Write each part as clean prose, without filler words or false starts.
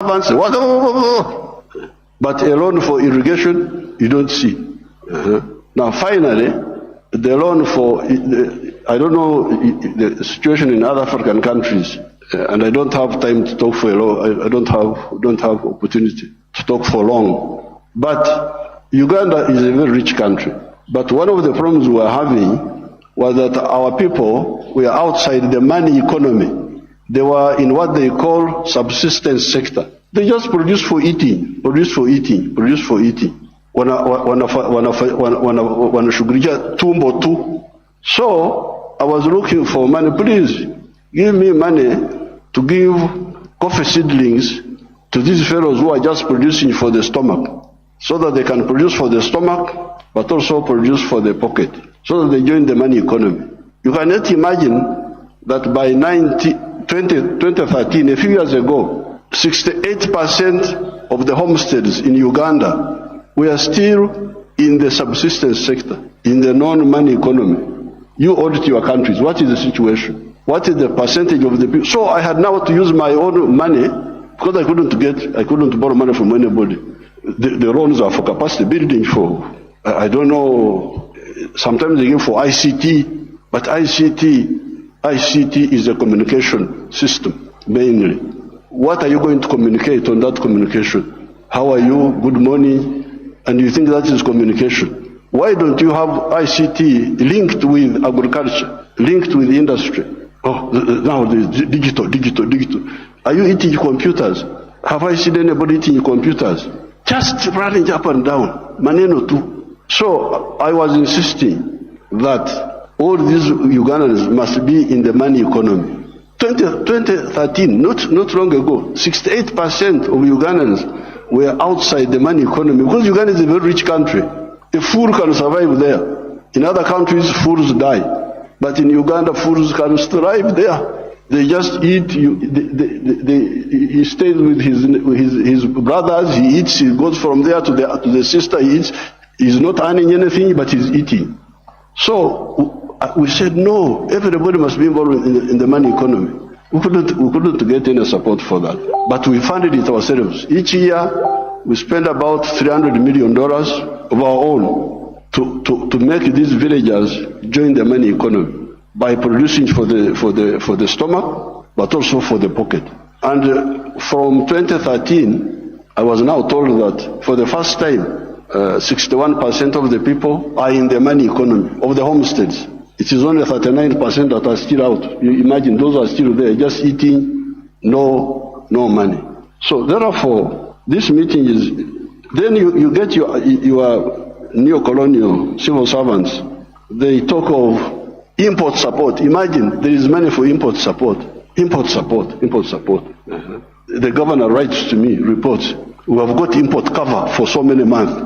But a loan for irrigation, you don't see. Now, finally, the loan for, I don't know the situation in other African countries, and I don't have time to talk for a long, I don't have opportunity to talk for long. But Uganda is a very rich country. But one of the problems we were having was that our people were outside the money economy. They were in what they call subsistence sector. They just produce for eating, produce for eating, produce for eating. Wanashughulikia tumbo tu. So I was looking for money. Please give me money to give coffee seedlings to these fellows who are just producing for the stomach, so that they can produce for the stomach, but also produce for the pocket, so that they join the money economy. You cannot imagine that by 2013, a few years ago, 68% of the homesteads in Uganda were still in the subsistence sector, in the non-money economy. You audit your countries. What is the situation? What is the percentage of the people? So I had now to use my own money because I couldn't borrow money from anybody. The loans are for capacity building, for, I don't know, sometimes they give for ICT, but ICT is a communication system, mainly. What are you going to communicate on that communication? How are you? Good morning. And you think that is communication. Why don't you have ICT linked with agriculture, linked with industry? Oh, now the digital. Are you eating computers? Have I seen anybody eating computers? Just running up and down. Maneno too. So I was insisting that all these Ugandans must be in the money economy. 2013, not long ago, 68% of Ugandans were outside the money economy, because Uganda is a very rich country. A fool can survive there. In other countries, fools die. But in Uganda, fools can thrive there. They just eat. He stays with his brothers. He eats. He goes from there to the sister. He eats. He's not earning anything, but he's eating. So we said no. Everybody must be involved in the money economy. We couldn't get any support for that, but we funded it ourselves. Each year, we spend about $300 million of our own to make these villagers join the money economy by producing for the stomach, but also for the pocket. And from 2013, I was now told that for the first time, 61% of the people are in the money economy of the homesteads. It is only 39% that are still out. You imagine those are still there, just eating, no money. So therefore, this meeting is, then you get your neo-colonial civil servants. They talk of import support. Imagine there is money for import support. Import support. The governor writes to me, reports, we have got import cover for so many months.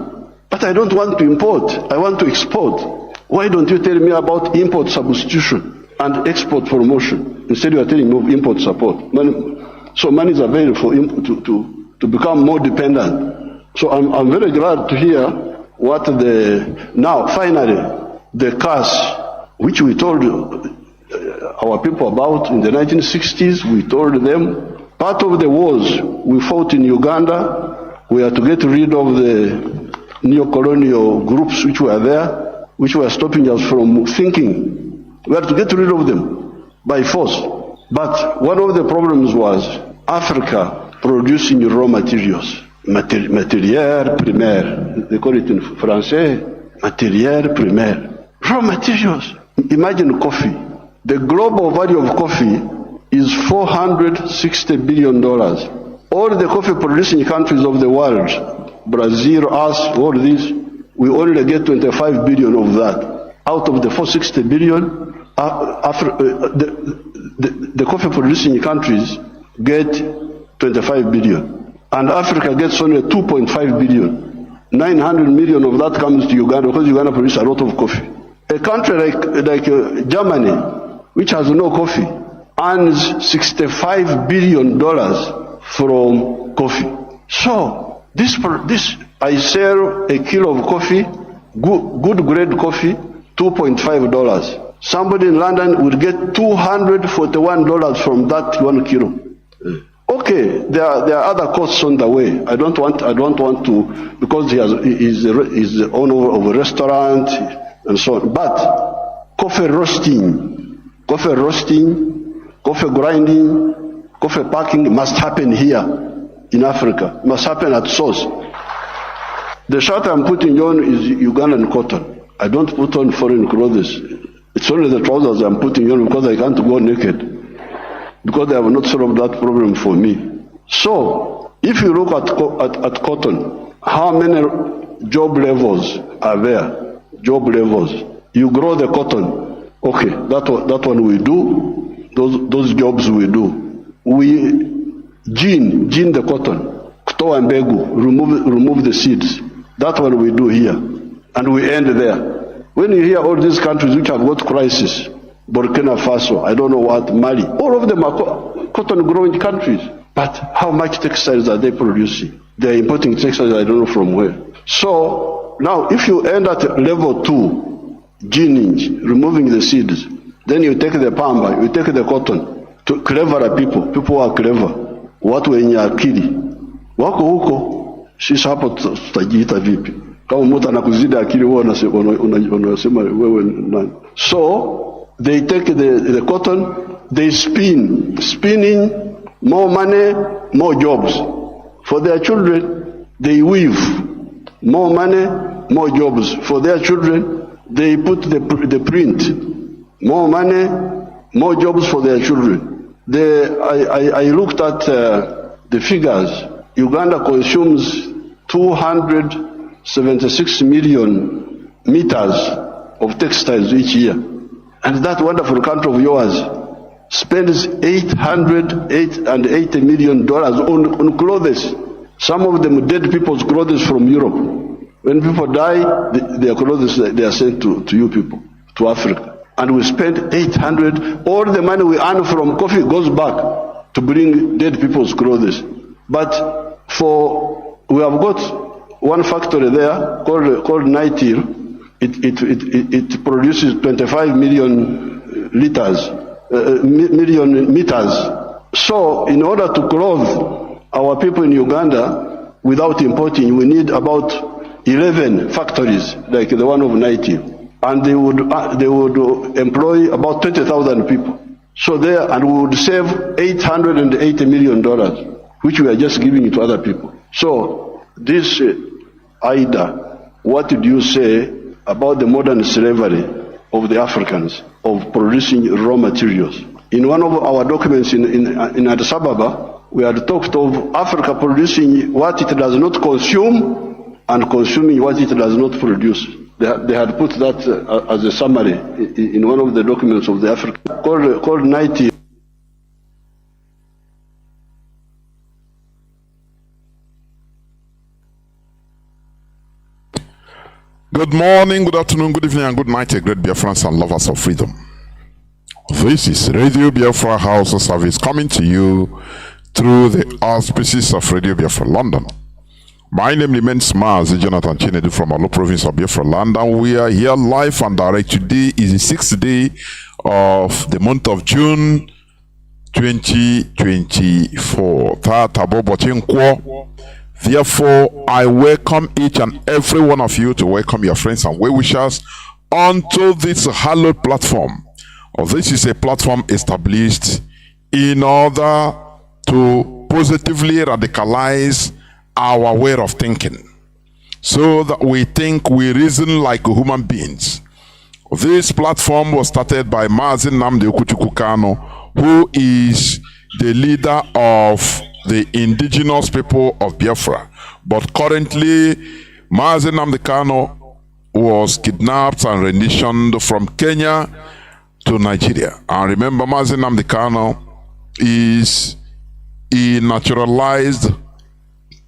But I don't want to import, I want to export. Why don't you tell me about import substitution and export promotion? Instead you are telling me of import support. So money is available for to become more dependent. So I'm very glad to hear what now finally the cash which we told our people about in the 1960s, we told them part of the wars we fought in Uganda were to get rid of the neo-colonial groups which were there, which were stopping us from thinking. We had to get rid of them by force. But one of the problems was Africa producing raw materials. Matière primaire. They call it in Français, matière primaire. Raw materials. Imagine coffee. The global value of coffee is $460 billion. All the coffee producing countries of the world, Brazil, us, all these, we only get 25 billion of that. Out of the 460 billion, the coffee producing countries get 25 billion. And Africa gets only 2.5 billion. 900 million of that comes to Uganda because Uganda produces a lot of coffee. A country like Germany, which has no coffee, earns $65 billion from coffee. So this I sell a kilo of coffee, good grade coffee, $2.5. Somebody in London will get $241 from that 1 kilo Okay, there are other costs on the way. I don't want to, because he's the owner of a restaurant and so on. But coffee roasting, coffee grinding, coffee packing must happen here in Africa. It must happen at source. The shirt I'm putting on is Ugandan cotton. I don't put on foreign clothes. It's only the trousers I'm putting on because I can't go naked, because they have not solved that problem for me. So, if you look at cotton, how many job levels are there? Job levels. You grow the cotton. Okay, that one we do. Those jobs we do. We gene the cotton. Kutoa mbegu, remove the seeds. That one we do here. And we end there. When you hear all these countries which have got crisis, Burkina Faso, I don't know what, Mali, all of them are cotton growing countries. But how much textiles are they producing? They're importing textiles, I don't know from where. So now if you end at level 2, gening, removing the seeds, then you take the pamba, you take the cotton, to clever people who are clever, watu wenye akili, wako huko, sisi hapo tutajiita vipi? Kama mtu anakuzidi akili wewe unasema wewe nani? So they take the cotton, they spinning, more money, more jobs for their children. They weave, more money, more jobs for their children. They put the print, more money, more jobs for their children. I looked at the figures. Uganda consumes 276 million meters of textiles each year. And that wonderful country of yours spends $880 million on clothes. Some of them dead people's clothes from Europe. When people die, their clothes, they are sent to you people, to Africa. And we spend 800, all the money we earn from coffee goes back to bring dead people's clothes. But we have got one factory there called Nitil. It produces 25 million million meters. So in order to clothe our people in Uganda without importing, we need about 11 factories like the one of Nitil. And they would employ about 20,000 people. So and we would save $880 million, which we are just giving it to other people. So this Ida, what did you say about the modern slavery of the Africans of producing raw materials? In one of our documents in Addis Ababa, we had talked of Africa producing what it does not consume and consuming what it does not produce. They had put that as a summary in one of the documents of the Africa called 90. Good morning, good afternoon, good evening, and good night, great Biafrans and lovers of freedom. This is Radio Biafra HAUSA-SERVICE coming to you through the auspices of Radio Biafra London. My name remains Mazi Chinedu from Alo province of Biafra land, and we are here live and direct. Today is the 6th day of the month of June 2024. Therefore, I welcome each and every one of you to welcome your friends and well-wishers onto this hallowed platform. This is a platform established in order to positively radicalize our way of thinking, so that we think, we reason like human beings. This platform was started by Mazi Nnamdi Kanu, who is the leader of the indigenous people of Biafra. But currently, Mazi Nnamdi Kanu was kidnapped and renditioned from Kenya to Nigeria. And remember, Mazi Nnamdi Kanu is a naturalized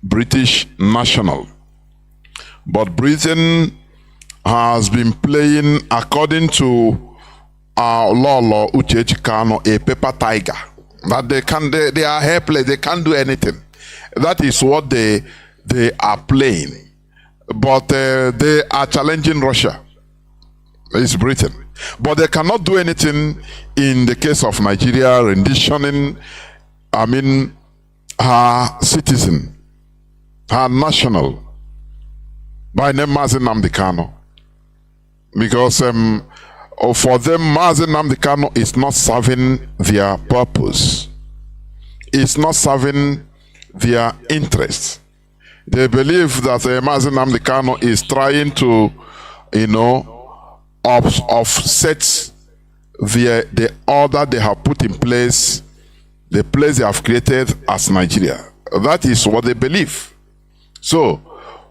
British national. But Britain has been playing, according to Lolo Uchechi Kanu, a paper tiger. That they are helpless, they can't do anything. That is what they are playing. But they are challenging Russia. It's Britain. But they cannot do anything in the case of Nigeria renditioning, her citizen, her national, by name Mazi Nnamdi Kanu. Because for them, Mazi Nnamdi Kanu is not serving their purpose. It's not serving their interests. They believe that Mazi Nnamdi Kanu is trying to, offset the order they have put in place, the place they have created as Nigeria. That is what they believe. So,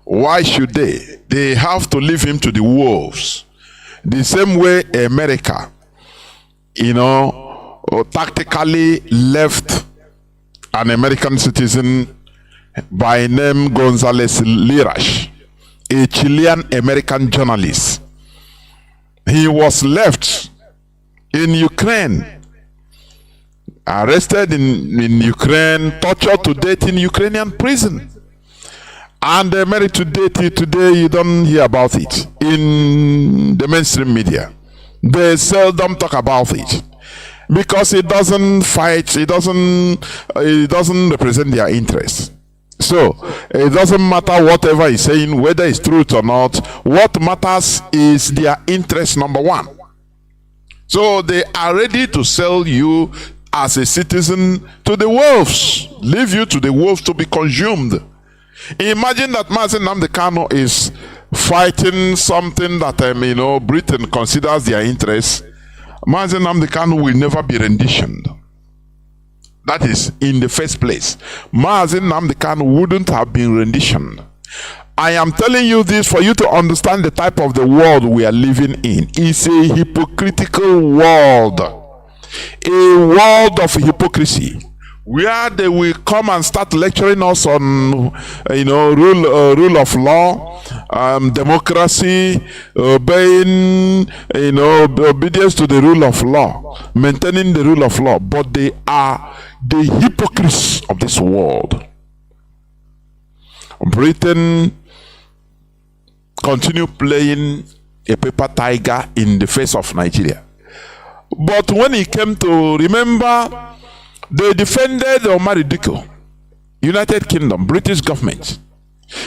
why should they? They have to leave him to the wolves. The same way America, tactically left an American citizen by name Gonzalez Lirash, a Chilean-American journalist. He was left in Ukraine, arrested in Ukraine, tortured to death in Ukrainian prison. And married to death. Today you don't hear about it in the mainstream media. They seldom talk about it because it doesn't fight, it doesn't represent their interests. So it doesn't matter whatever he's saying, whether it's truth or not. What matters is their interest, number one. So they are ready to sell you as a citizen to the wolves, leave you to the wolves to be consumed. Imagine that Mazi Nnamdi Kanu is fighting something that Britain considers their interest. Mazi Nnamdi Kanu will never be renditioned. That is, in the first place, Mazi Nnamdi Kanu wouldn't have been renditioned. I am telling you this for you to understand the type of the world we are living in. It's a hypocritical world, a world of hypocrisy, where they will come and start lecturing us on, rule of law, democracy, obeying, obedience to the rule of law, maintaining the rule of law. But they are the hypocrites of this world. Britain continue playing a paper tiger in the face of Nigeria. But when it came to, remember, they defended Omar Diko, United Kingdom, British government.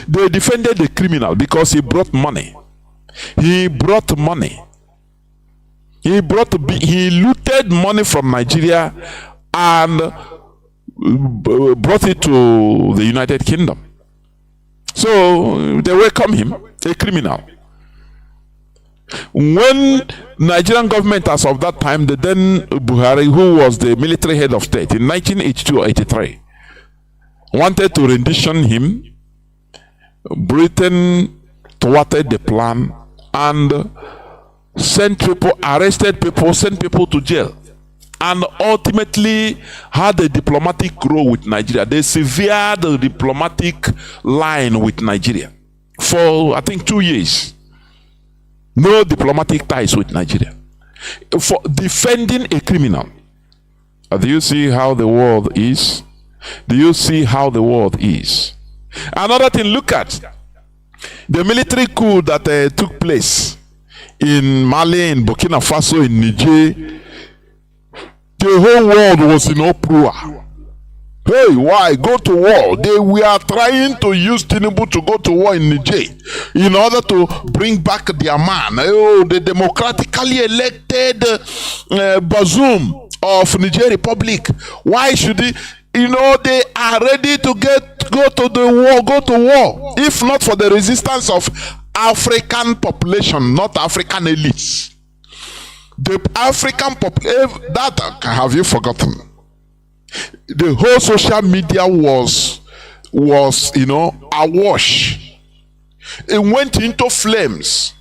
They defended the criminal because he brought money. He brought money. He looted money from Nigeria and brought it to the United Kingdom. So they welcome him, a criminal. When Nigerian government, as of that time, the then Buhari, who was the military head of state in 1982-83, wanted to rendition him, Britain thwarted the plan and arrested people, sent people to jail, and ultimately had a diplomatic role with Nigeria. They severed the diplomatic line with Nigeria for, I think, 2 years. No diplomatic ties with Nigeria for defending a criminal. Do you see how the world is? Do you see how the world is? Another thing, look at the military coup that took place in Mali, in Burkina Faso, in Niger. The whole world was in uproar. Hey, why go to war? They were trying to use Chinedu to go to war in Niger in order to bring back their man. Oh, the democratically elected Bazoum of Niger Republic. Why should he? They are ready to go to war. If not for the resistance of African population, not African elites. The African population, that have you forgotten? The whole social media was awash. It went into flames.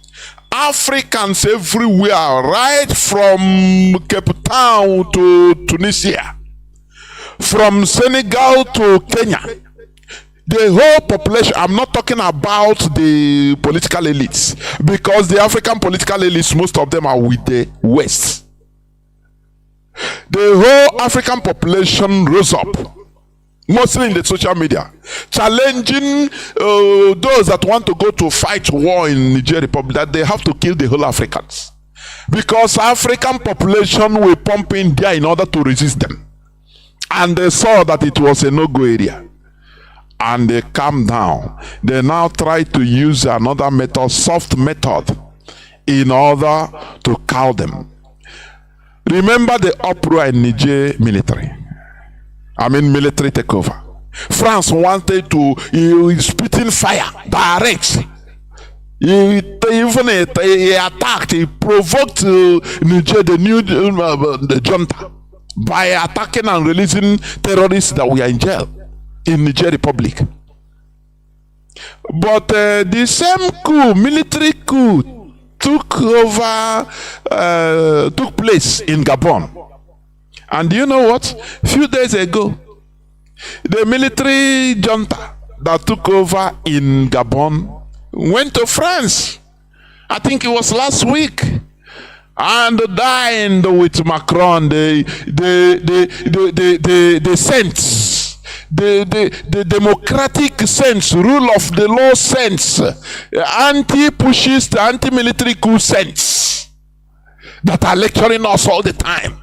Africans everywhere, right from Cape Town to Tunisia, from Senegal to Kenya, the whole population. I'm not talking about the political elites, because the African political elites, most of them are with the West. The whole African population rose up, mostly in the social media, challenging those that want to go to fight war in Niger Republic, that they have to kill the whole Africans, because African population will pump in there in order to resist them. and they saw that it was a no-go area, and they calmed down. They now try to use another method, soft method, in order to cow them. Remember the uproar in Niger military takeover. France wanted to spitting fire direct. He attacked, he provoked Niger, the new the junta, by attacking and releasing terrorists that were in jail in Niger Republic. But the same coup, military coup, took place in Gabon. And do you know what? A few days ago, the military junta that took over in Gabon went to France. I think it was last week, and dined with Macron. They sense the democratic sense, rule of the law sense, anti-pushist, anti-military coup sense that are lecturing us all the time.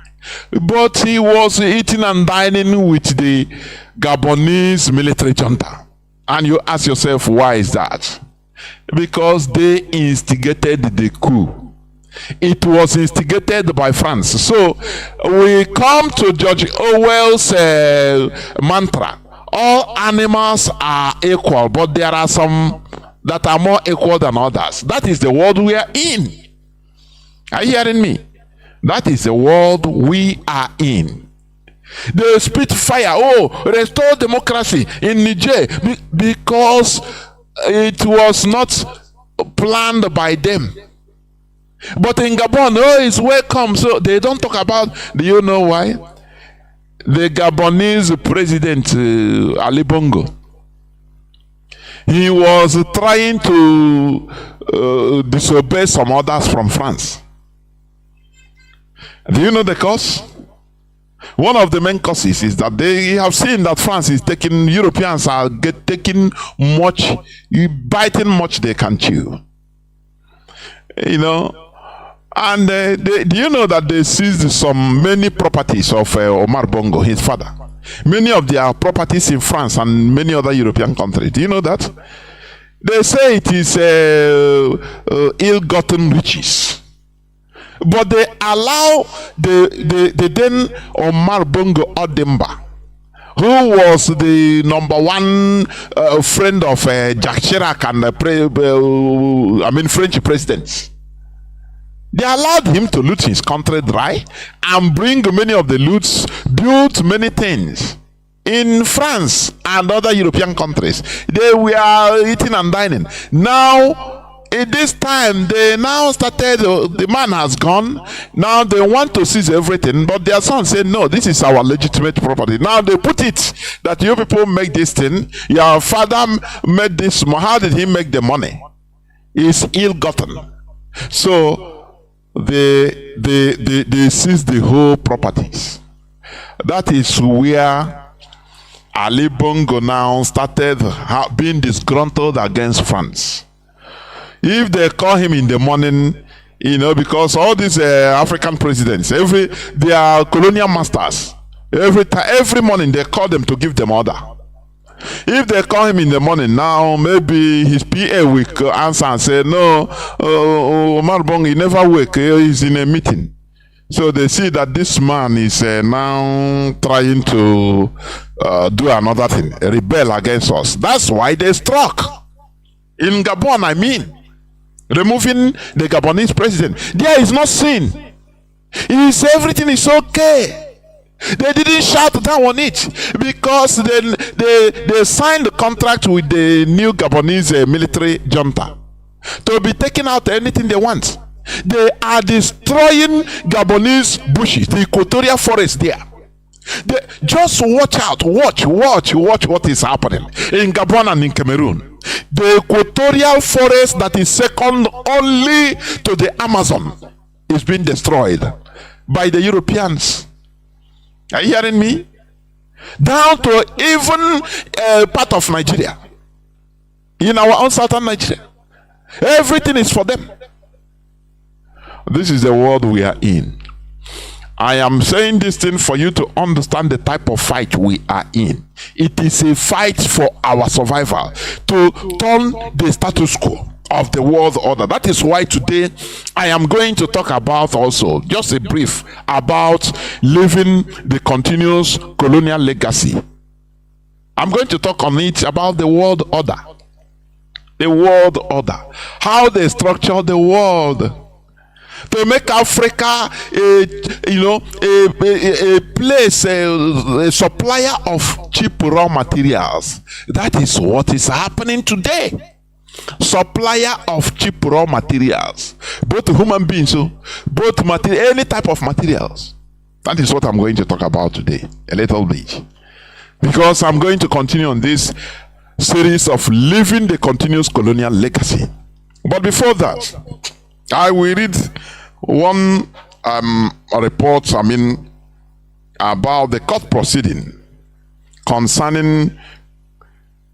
But he was eating and dining with the Gabonese military junta. And you ask yourself, why is that? Because they instigated the coup. It was instigated by France. So we come to George Orwell's mantra. All animals are equal, but there are some that are more equal than others. That is the world we are in. Are you hearing me? That is the world we are in. They spit fire. Oh, restore democracy in Niger because it was not planned by them. But in Gabon, oh, it's welcome. So they don't talk about, do you know why? The Gabonese president, Ali Bongo, he was trying to disobey some orders from France. Do you know the cause? One of the main causes is that they have seen that France is taking, Europeans are taking much, biting much they can chew. You know, and do you know that they seized many properties of Omar Bongo, his father? Many of their properties in France and many other European countries. Do you know that? They say it is ill-gotten riches. But they allow the then Omar Bongo Odemba, who was the #1 friend of Jacques Chirac and French presidents. They allowed him to loot his country dry and bring many of the loots, built many things in France and other European countries. They were eating and dining. Now, at this time, they now started, the man has gone. Now they want to seize everything, but their son said, no, this is our legitimate property. Now they put it that you people make this thing. Your father made this. How did he make the money? It's ill-gotten. So they seize the whole properties. That is where Ali Bongo now started being disgruntled against France. If they call him in the morning, you know, because all these African presidents, they are colonial masters. Every morning they call them to give them order. If they call him in the morning now, maybe his PA will answer and say, no, Omar Bongo, he never wake, he's in a meeting. So they see that this man is now trying to do another thing, rebel against us. That's why they struck. In Gabon, I mean. Removing the Gabonese president. There is no sin. Everything is okay. They didn't shout down on it because they signed the contract with the new Gabonese military junta to be taking out anything they want. They are destroying Gabonese bushes, the equatorial forest there. Just watch out, watch what is happening in Gabon and in Cameroon. The equatorial forest that is second only to the Amazon is being destroyed by the Europeans. Are you hearing me? Down to even part of Nigeria. In our own southern Nigeria. Everything is for them. This is the world we are in. I am saying this thing for you to understand the type of fight we are in. It is a fight for our survival, to turn the status quo of the world order. That is why today I am going to talk about also, just a brief, about living the continuous colonial legacy. I'm going to talk on it about the world order. The world order. How they structure the world to make Africa a place, a supplier of cheap raw materials. That is what is happening today. Supplier of cheap raw materials, both human beings, both material, any type of materials. That is what I'm going to talk about today, a little bit, because I'm going to continue on this series of living the continuous colonial legacy. But before that, I will read one report, about the court proceeding concerning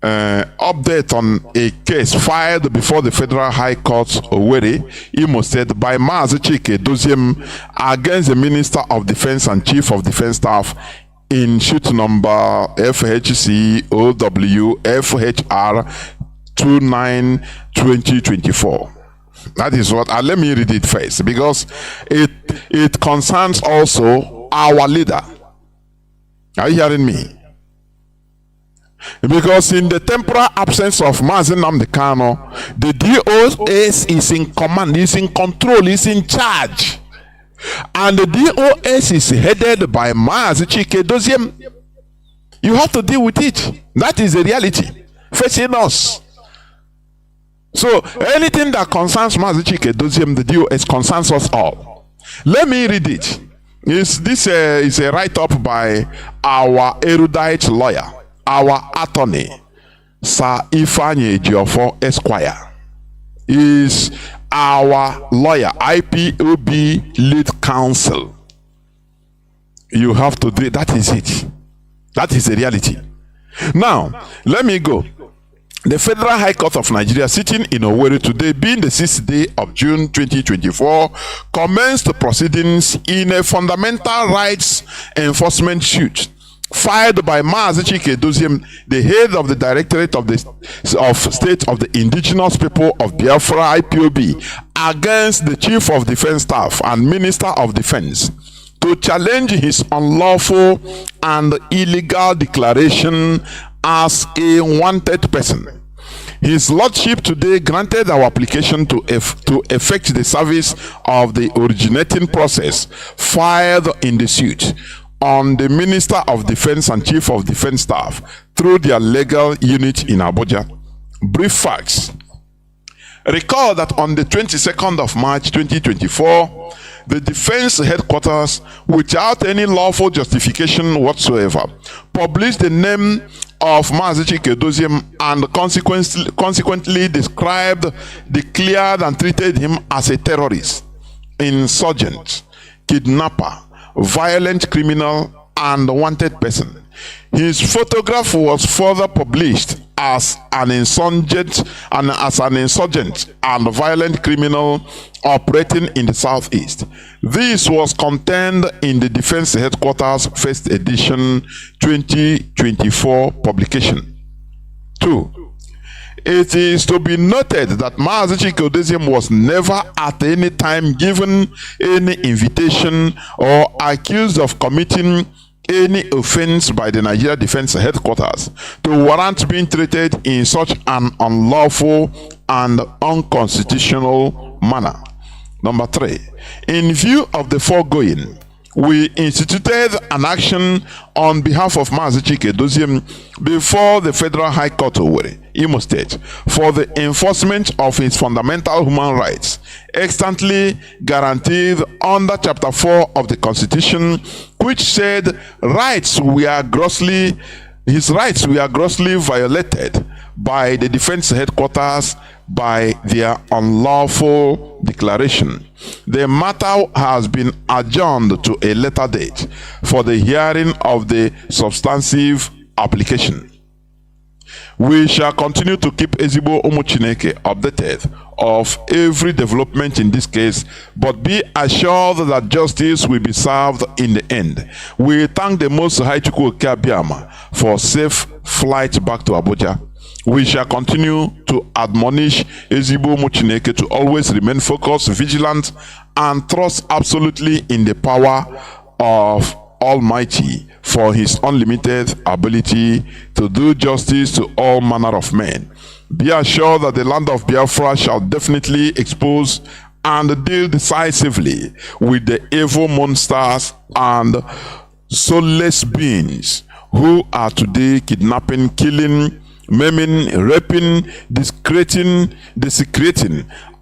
update on a case filed before the Federal High Court, Owerri, Imo State, by Mazi Chinedu against the Minister of Defense and Chief of Defense Staff in suit number FHCOW-FHR 29/2024. That is what, let me read it first, because it concerns also our leader. Are you hearing me? Because in the temporal absence of Mazi Nnamdi Kanu, the DOS is in command, is in control, is in charge. And the DOS is headed by Mazi Chinedu. You have to deal with it. That is the reality facing us. So anything that concerns Mazi Chinedu, the DOS, concerns us all. Let me read it. This is a write-up by our erudite lawyer, our attorney, Sir Ifeanyi Ejiofor Esquire. Is our lawyer, IPOB lead counsel. You have to do it. That is it. That is the reality. Now, let me go. The Federal High Court of Nigeria, sitting in Owerri today, being the 6th day of June 2024, commenced proceedings in a fundamental rights enforcement suit filed by Mazi Chinedu, the head of the Directorate of State of the Indigenous People of Biafra, IPOB, against the Chief of Defense Staff and Minister of Defense, to challenge his unlawful and illegal declaration as a wanted person. His Lordship today granted our application to effect the service of the originating process filed in the suit on the Minister of Defense and Chief of Defense Staff through their legal unit in Abuja. Brief facts. Recall that on the 22nd of March 2024, the Defense Headquarters, without any lawful justification whatsoever, published the name of Mazi Chinedu and consequently declared and treated him as a terrorist, insurgent, kidnapper, violent criminal, and wanted person. His photograph was further published as an insurgent and violent criminal operating in the southeast. This was contained in the Defense Headquarters First Edition 2024 publication. 2. It is to be noted that Mazi Chinedu was never at any time given any invitation or accused of committing any offense by the Nigeria Defense Headquarters to warrant being treated in such an unlawful and unconstitutional manner. Number 3, in view of the foregoing, we instituted an action on behalf of Mazi Chinedu before the Federal High Court, Owerri, Imo State, for the enforcement of his fundamental human rights, extantly guaranteed under Chapter 4 of the Constitution, which said his rights were grossly violated by the Defense Headquarters by their unlawful declaration. The matter has been adjourned to a later date for the hearing of the substantive application. We shall continue to keep Ezigbo Umu Chineke updated of every development in this case, but be assured that justice will be served in the end. We thank the Most High Chukwuka Abiyama for safe flight back to Abuja. We shall continue to admonish Ezigbo Umu Chineke to always remain focused, vigilant, and trust absolutely in the power of Almighty for his unlimited ability to do justice to all manner of men. Be assured that the land of Biafra shall definitely expose and deal decisively with the evil monsters and soulless beings who are today kidnapping, killing, maiming, raping, desecrating,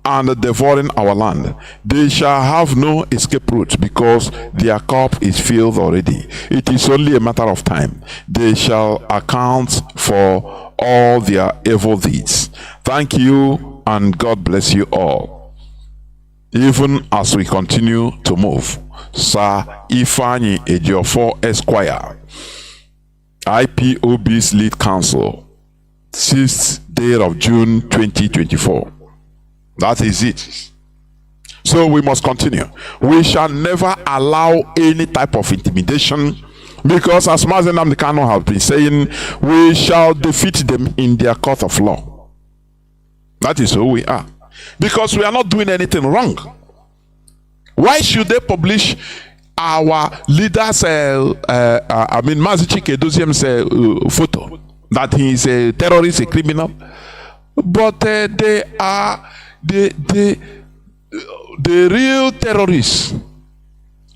and devouring our land. They shall have no escape route because their cup is filled already. It is only a matter of time. They shall account for all their evil deeds. Thank you, and God bless you all. Even as we continue to move, Sir Ifeanyi Ejiofor Esquire, IPOB's lead counsel, 6th day of June 2024. That is it. So we must continue. We shall never allow any type of intimidation, because as Mazi Nnamdi Kanu has been saying, we shall defeat them in their court of law. That is who we are. Because we are not doing anything wrong. Why should they publish our leaders, Mazi Chinedu's photo, that he is a terrorist, a criminal? But they are the real terrorists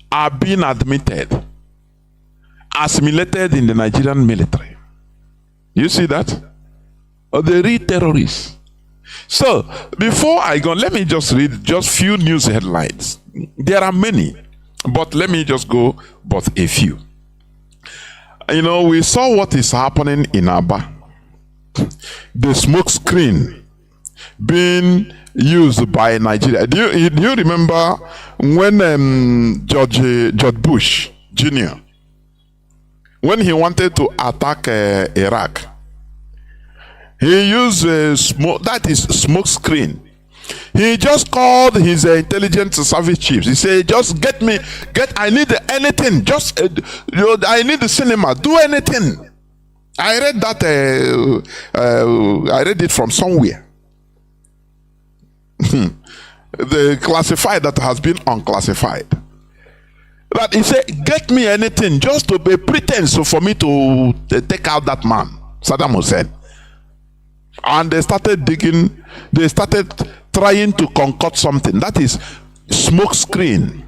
are being admitted, assimilated in the Nigerian military. You see that? Or the real terrorists. So before I go, let me just read just few news headlines. There are many, but let me just go but a few. You know, we saw what is happening in Aba. The smoke screen being used by Nigeria. Do you remember when George Bush Jr., when he wanted to attack Iraq, he used smoke screen. He just called his intelligence service chiefs. He said, just I need anything, I need the cinema, do anything. I read that, I read it from somewhere. The classified that has been unclassified. That he said, get me anything, just to be pretense for me to take out that man, Saddam Hussein. And they started digging, they started trying to concoct something. That is smoke screen,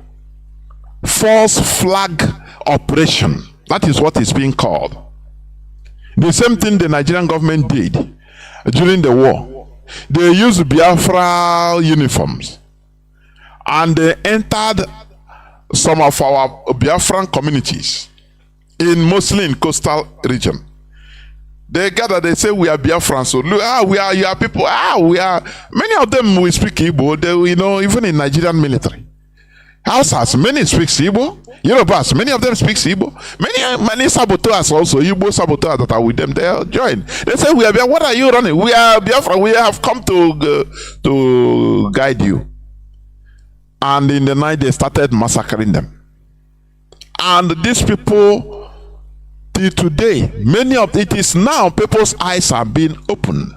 false flag operation. That is what is being called. The same thing the Nigerian government did during the war. They used Biafra uniforms and they entered some of our Biafran communities mostly in coastal region. They gather, they say we are Biafran, so look, we are your people, we are, many of them will speak Igbo, even in Nigerian military. Hausas, many speak Igbo. Yorubas, many of them speak Igbo. Many saboteurs also, Igbo saboteurs that are with them, they join. They say, we are Biafra. What are you running? We are Biafra. We have come to guide you. And in the night, they started massacring them. And these people, till today, many of it is now people's eyes are being opened.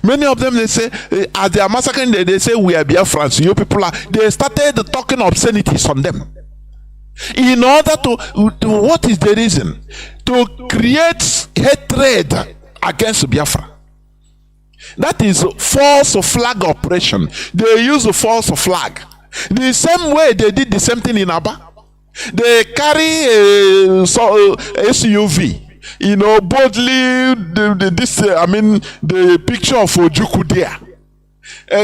Many of them, they say, as they are massacring, they say, we are Biafrans. You people are, they started talking obscenities on them. In order to what is the reason? To create hatred against Biafra. That is false flag operation. They use a false flag. The same way they did the same thing in Aba. They carry a SUV. Boldly, the picture of Ojukwu there.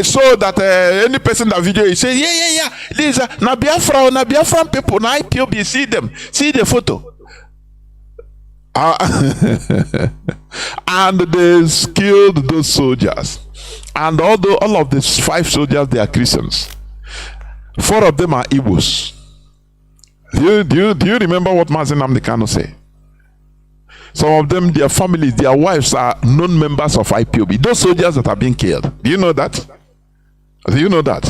So that any person that video is saying, yeah, these are na Biafran people, na IPOB, see them, see the photo. And they killed those soldiers. And although all of these 5 soldiers, they are Christians, 4 of them are Igbos. Do you remember what Mazi Nnamdi Kanu said? Some of them, their families, their wives are known members of IPOB. Those soldiers that are being killed. Do you know that? Do you know that?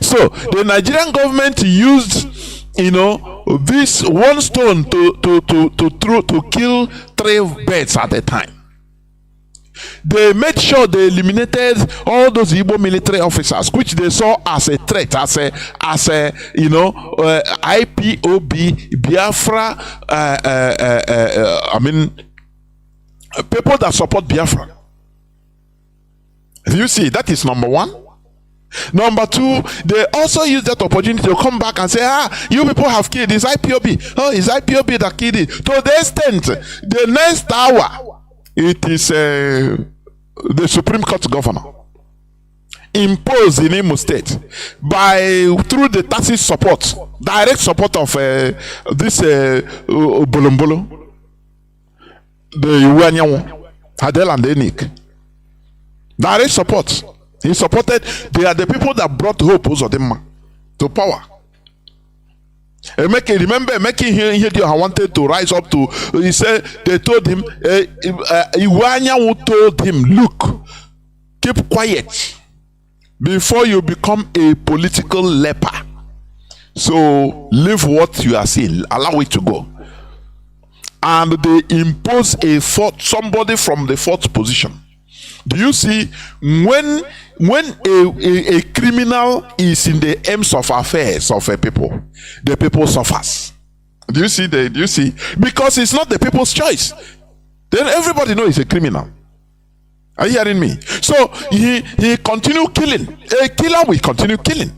So the Nigerian government used, this one stone to kill 3 birds at a time. They made sure they eliminated all those Igbo military officers, which they saw as a threat, as a IPOB, Biafra. People that support Biafra. You see, that is number one. Number two, they also use that opportunity to come back and say, you people have killed this IPOB. Oh, it's IPOB that killed it. To the extent, the next hour, it is the Supreme Court governor imposed in Imo State through the tacit support, direct support of this Bolombolo, the Iwanyawo, Hadel and Enik. Direct support. He supported. They are the people that brought hope to power. Remember, making him wanted to rise up to. He said they told him. Iwanyawo told him, "Look, keep quiet before you become a political leper. So leave what you are saying. Allow it to go." And they impose somebody from the fourth position. Do you see, when a criminal is in the aims of affairs of a people, the people suffers. Do you see? Because it's not the people's choice. Then everybody knows he's a criminal. Are you hearing me? So he continue killing. A killer will continue killing.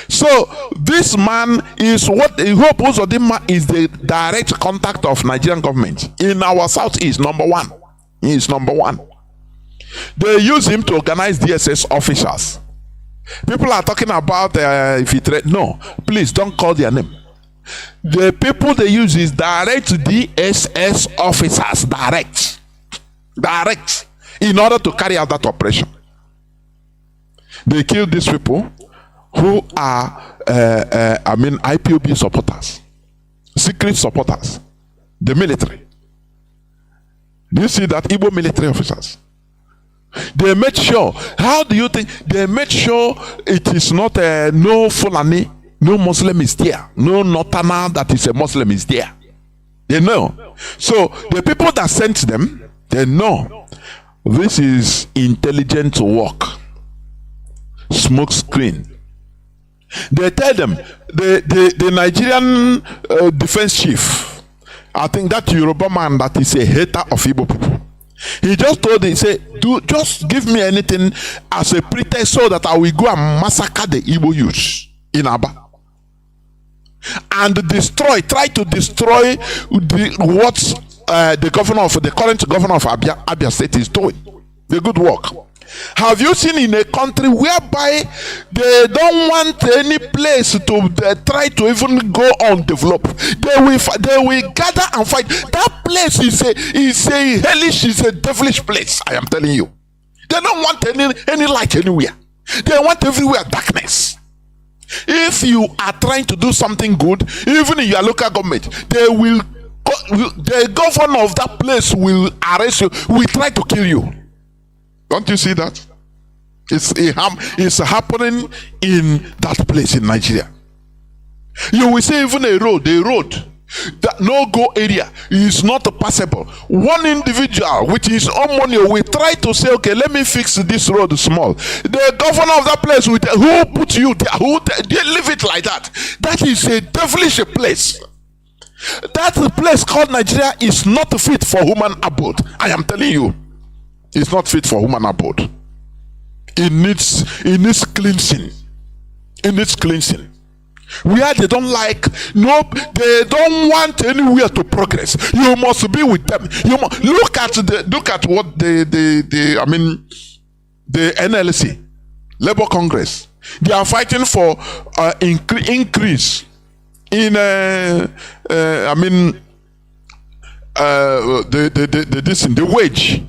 So this man is what Hope Uzodinma is the direct contact of Nigerian government in our southeast. Number one. He is number one. They use him to organize DSS officers. People are talking about no, please don't call their name. The people they use is direct DSS officers, direct, in order to carry out that operation. They kill these people who are, IPOB supporters, secret supporters, the military. Do you see that? Igbo military officers. They made sure. How do you think? They made sure it is not no Fulani, no Muslim is there. No Northerner that is a Muslim is there. They know. So the people that sent them, they know this is intelligent work. Smoke screen. They tell them, the Nigerian defense chief, I think that Yoruba man that is a hater of Igbo people. He just told him, he said, just give me anything as a pretext so that I will go and massacre the Igbo youths in Aba. And try to destroy what the current governor of Abia State is doing. The good work. Have you seen in a country whereby they don't want any place to try to even go on develop? They will gather and fight. That place is a hellish, is a devilish place. I am telling you. They don't want any light anywhere. They want everywhere darkness. If you are trying to do something good, even in your local government, the governor of that place will arrest you, will try to kill you. Don't you see that? It's happening in that place in Nigeria. You will see even a road, that no-go area is not passable. One individual with his own money will try to say, okay, let me fix this road small. The governor of that place, who put you there? They leave it like that? That is a devilish place. That place called Nigeria is not fit for human abode. I am telling you. It's not fit for human abode. It needs cleansing. It needs cleansing. Where they don't they don't want anywhere to progress. You must be with them. You must look at what the NLC, Labour Congress, they are fighting for increase in the wage.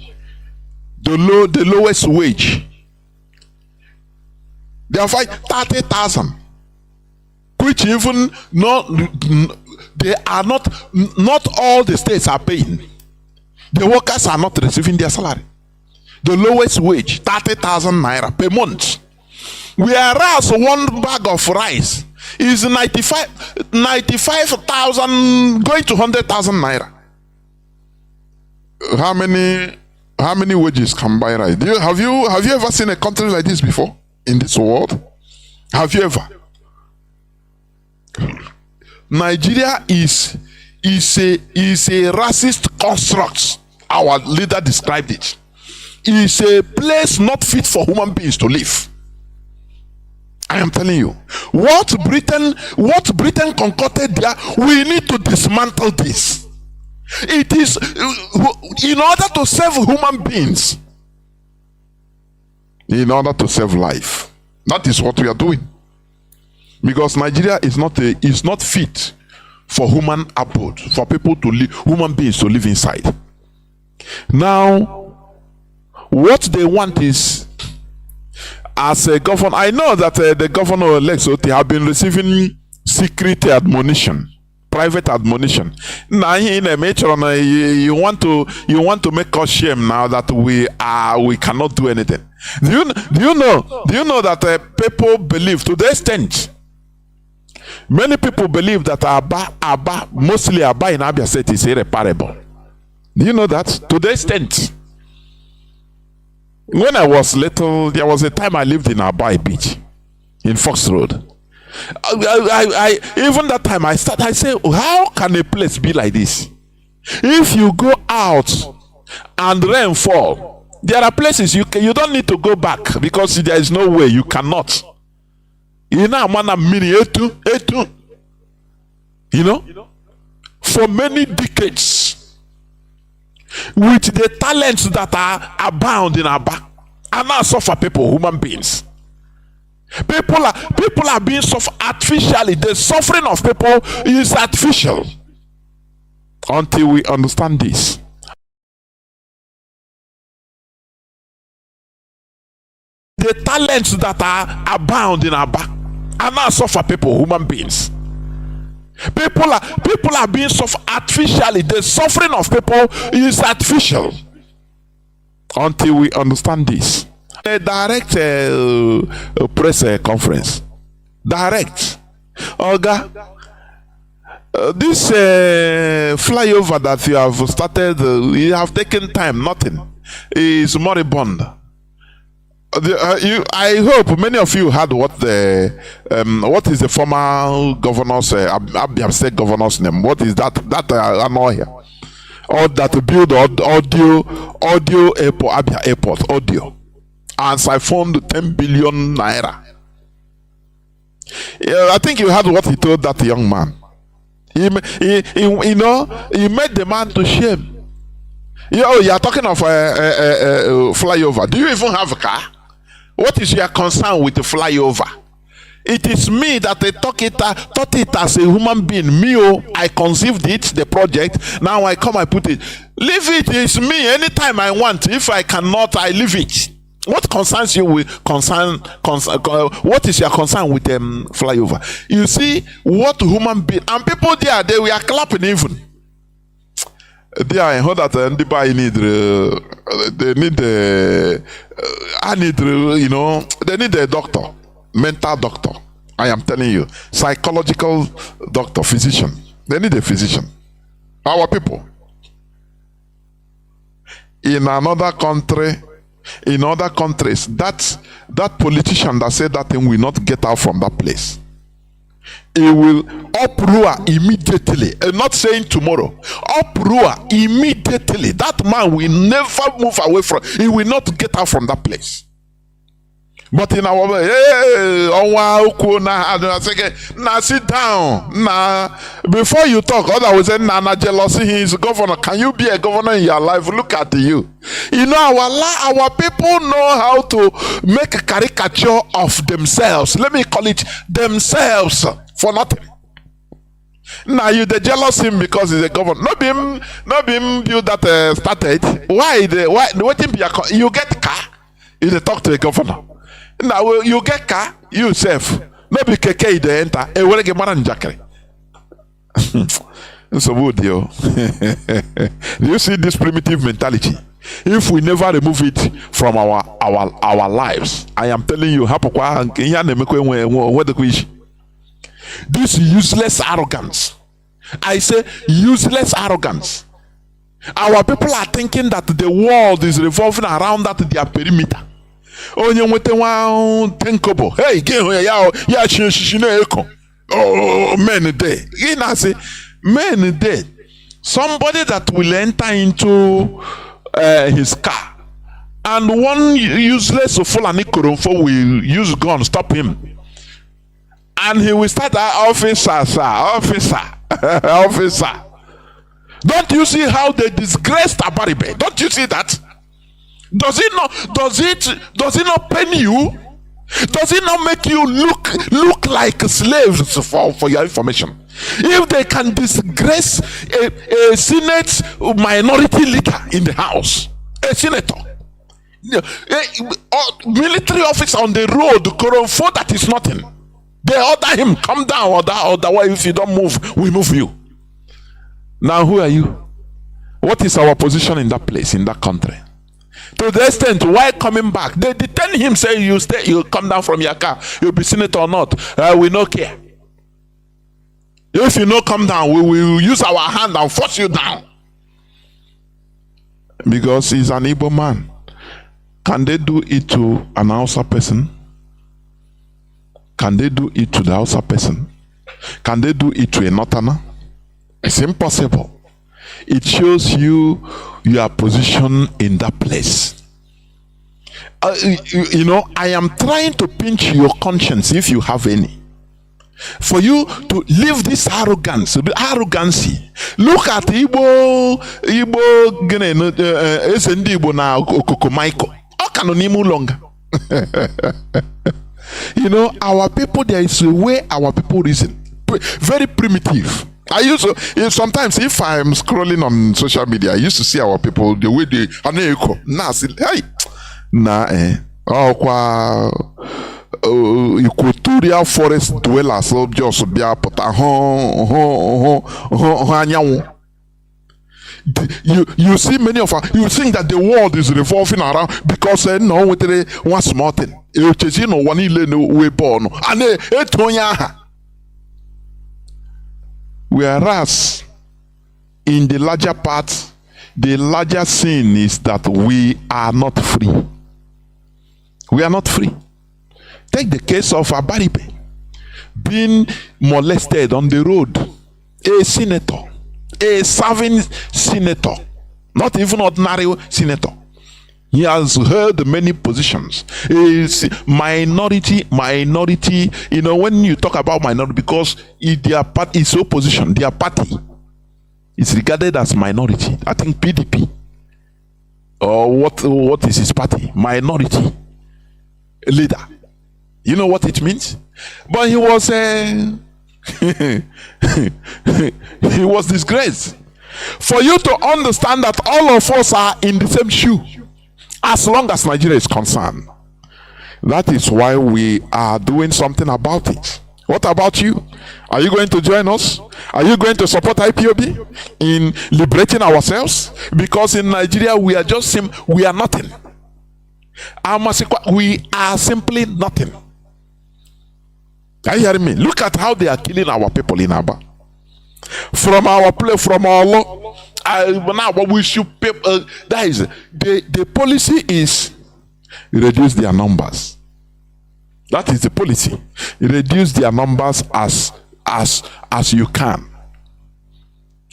The lowest wage. They are fighting 30,000, which even they are not all the states are paying. The workers are not receiving their salary. The lowest wage, 30,000 naira per month. Whereas one bag of rice is 95,000 going to 100,000 naira. How many wages can buy rice? Have you ever seen a country like this before in this world? Have you ever? Nigeria is a racist construct. Our leader described it. It's a place not fit for human beings to live. I am telling you, what Britain concocted there, we need to dismantle this. It is in order to save human beings, in order to save life. That is what we are doing. Because Nigeria is not fit for human abode, for people to live, human beings to live inside. Now, what they want is, as a governor, I know that the governor Lex Oti have been receiving secret admonition, private admonition. Now, in a nature, you want to make us shame now that we cannot do anything. Do you know that people believe, to the extent, many people believe that Aba, mostly Aba in Abia State, is irreparable. Do you know that? To the extent, when I was little, there was a time I lived in Abai Beach, in Fox Road. I even that time I say, how can a place be like this? If you go out and rain fall, there are places you don't need to go back because there is no way, you cannot. You know, for many decades, with the talents that are abound in Aba, and now suffer people, human beings. People are being suffered artificially. The suffering of people is artificial. Until we understand this. The talents that are abound in Aba, and now suffer people, human beings. People are being suffered artificially. The suffering of people is artificial. Until we understand this. A direct press conference. Direct. Oga, this flyover that you have started, you have taken time, nothing. Is moribund. I hope many of you heard what is the former governor's Abia State governor's name? What is that I know here? Or that build audio airport, Abia Airport audio, and siphoned 10 billion naira. I think you heard what he told that young man. He made the man to shame. You are talking of flyover. Do you even have a car? What is your concern with the flyover? It is me that they thought it as a human being. I conceived it, the project. Now I come, I put it. Leave it, it's me. Anytime I want. If I cannot, I leave it. What concerns you with what is your concern with flyover? You see, what human being, and people there, they were clapping even. There, I heard that they need a doctor, mental doctor. I am telling you, psychological doctor, physician. They need a physician. Our people. In another country, in other countries, that politician that said that thing will not get out from that place. He will uproar immediately, and not saying tomorrow. Uproar immediately. That man will never move away from. He will not get out from that place. But in our way, now sit down. Now, before you talk, others will say, "Nah, jealousy. He is a governor. Can you be a governor in your life? Look at you." You know, our people know how to make a caricature of themselves. Let me call it themselves for nothing. Now you the jealous him because he's a governor. Not him you that started. Why you get car? You talk to a governor. Now you get car yourself. Maybe keke they enter. It's a wood, yo. Do you see this primitive mentality? If we never remove it from our lives, I am telling you, this useless arrogance. I say useless arrogance. Our people are thinking that the world is revolving around that their perimeter. Onye nwete wa tenkobo. Hey, get here ya shishine eko. Oh, men there. I say men there. Somebody that will enter into his car, and one useless Fulani Kurumfo will use gun stop him, and he will start, officer, sir, officer, officer. Don't you see how they disgraced Abaribe? Don't you see that? Does it not pain you? Does it not make you look like slaves for your information? If they can disgrace a Senate minority leader in the House, a senator, a military officer on the road, Koronfo, that is nothing. They order him, come down, otherwise if you don't move, we move you. Now who are you? What is our position in that place, in that country? To the extent, why coming back? They detain him, say you stay, you come down from your car, you'll be senator or not. We no care. If you no come down, we will use our hand and force you down. Because he's an Igbo man. Can they do it to an Hausa person? Can they do it to the Hausa person? Can they do it to a Northerner? It's impossible. It shows you your position in that place. You know, I am trying to pinch your conscience if you have any. For you to leave this arrogancy. Look at Igbo Esendi Igbo na Okoko Maiko. How can you longer? You know, our people, there is a way our people reason. Very primitive. I used to, sometimes if I'm scrolling on social media, I used to see our people the way they equatorial forest dwellers just be you see many of us, you think that the world is revolving around because no one small thing. Whereas in the larger part, the larger sin is that we are not free. We are not free. Take the case of Abaribe being molested on the road. A senator, a serving senator, not even ordinary senator. He has held many positions. Is minority. You know, when you talk about minority, because their party is opposition, their party is regarded as minority. I think PDP or what is his party? Minority leader. You know what it means? But he was he was disgraced. For you to understand that all of us are in the same shoe. As long as Nigeria is concerned, that is why we are doing something about it. What about you? Are you going to join us? Are you going to support IPOB in liberating ourselves? Because in Nigeria, we are just we are nothing. We are simply nothing. Are you hearing me? Look at how they are killing our people in Aba. From our place, from our law. Now what we should that is the policy is reduce their numbers. That is the policy. Reduce their numbers as you can.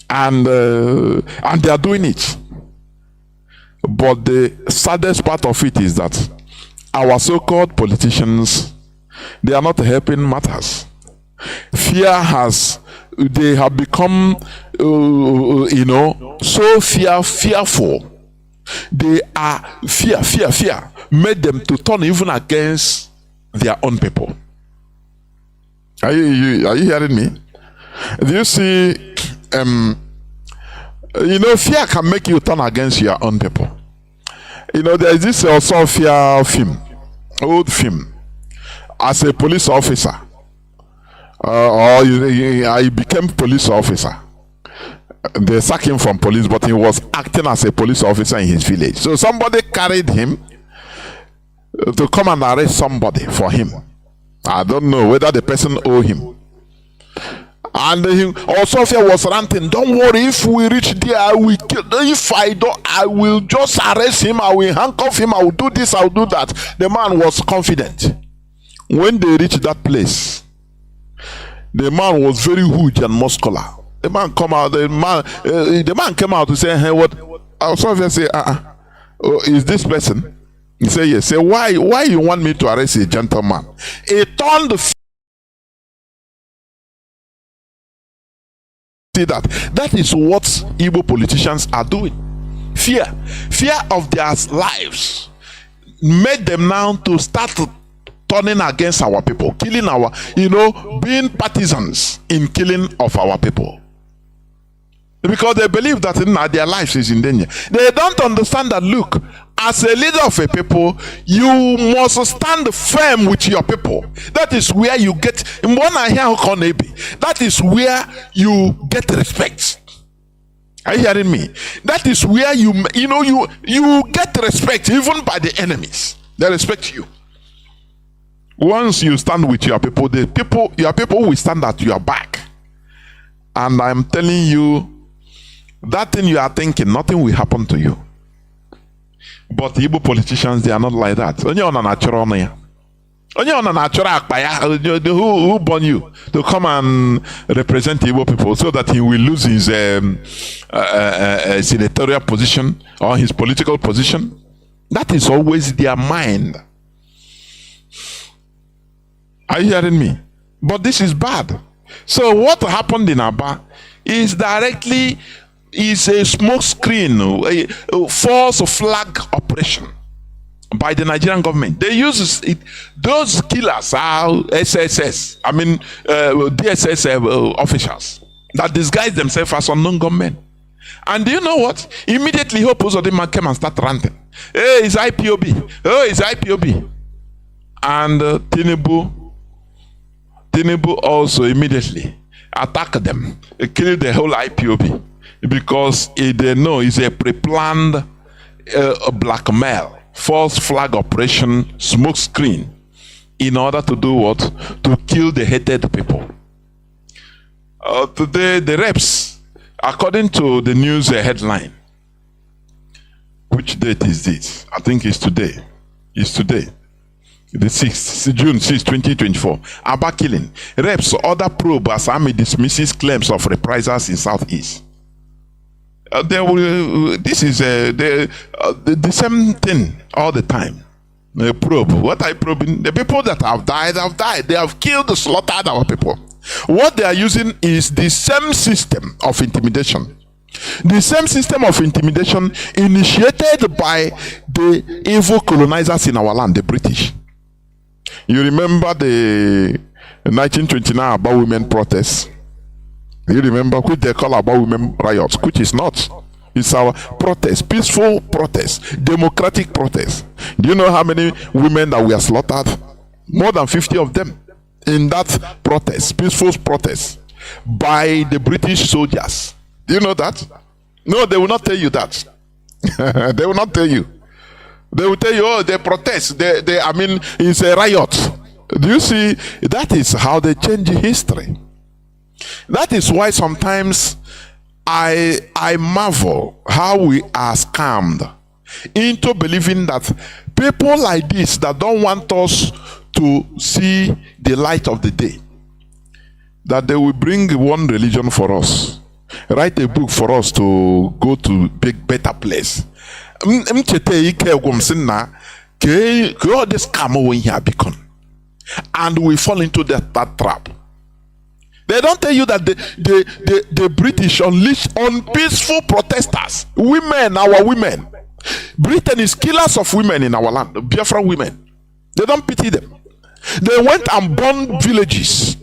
And they are doing it. But the saddest part of it is that our so-called politicians, they are not helping matters. They have become so fearful. They are fear made them to turn even against their own people. Are you hearing me? Do you see fear can make you turn against your own people. There is this also fear film, old film. As a police officer, or he became police officer. They sacked him from police, but he was acting as a police officer in his village. So somebody carried him to come and arrest somebody for him. I don't know whether the person owed him. And Sophia was ranting, don't worry, if we reach there, I will kill. If I don't, I will just arrest him, I will handcuff him, I will do this, I will do that. The man was confident. When they reached that place, the man was very huge and muscular. The man come out. The man came out to say, "Hey, what?" Sophia say, oh, "Is this person?" He said, "Yes." Say, "Why you want me to arrest a gentleman?" He turned. See that is what Igbo politicians are doing. Fear of their lives made them now to start turning against our people, killing our, being partisans in killing of our people. Because they believe that their lives is in danger. They don't understand that, look, as a leader of a people, you must stand firm with your people. That is where you get, that is where you get respect. Are you hearing me? That is where you get respect even by the enemies. They respect you. Once you stand with your people, your people will stand at your back. And I'm telling you, that thing you are thinking, nothing will happen to you. But the Igbo politicians, they are not like that. Who born you to come and represent the Igbo people so that he will lose his senatorial position or his political position? That is always their mind. Are you hearing me? But this is bad. So what happened in Aba is directly a smoke screen, a false flag operation by the Nigerian government. They use it. Those killers are DSS officials that disguise themselves as unknown gunmen. And do you know what? Immediately, Hope Uzodinma came and started ranting. Hey, it's IPOB. Oh, it's IPOB. And Tinubu also immediately attacked them, killed the whole IPOB, because they know it's a pre-planned blackmail, false flag operation, smoke screen, in order to do what? To kill the hated people. Today, the reps, according to the news headline, which date is this? I think it's today. It's today. The 6th, June 6, 2024. Aba killing. Reps order probe as army dismisses claims of reprisals in Southeast. This is the same thing all the time. They probe. What I probing? The people that have died have died. They have killed, slaughtered our people. What they are using is the same system of intimidation. The same system of intimidation initiated by the evil colonizers in our land, the British. You remember the 1929 About Women protests? You remember, which they call About Women riots, which is not. It's our protest, peaceful protest, democratic protest. Do you know how many women that were slaughtered? More than 50 of them in that protest, peaceful protest, by the British soldiers. Do you know that? No, they will not tell you that. They will not tell you. They will tell you, oh, they protest. It's a riot. Do you see? That is how they change history. That is why sometimes I marvel how we are scammed into believing that people like this that don't want us to see the light of the day, that they will bring one religion for us, write a book for us to go to big better place. And we fall into that trap. They don't tell you that the British unleashed on peaceful protesters, women, our women. Britain is killers of women in our land, Biafra women. They don't pity them. They went and burned villages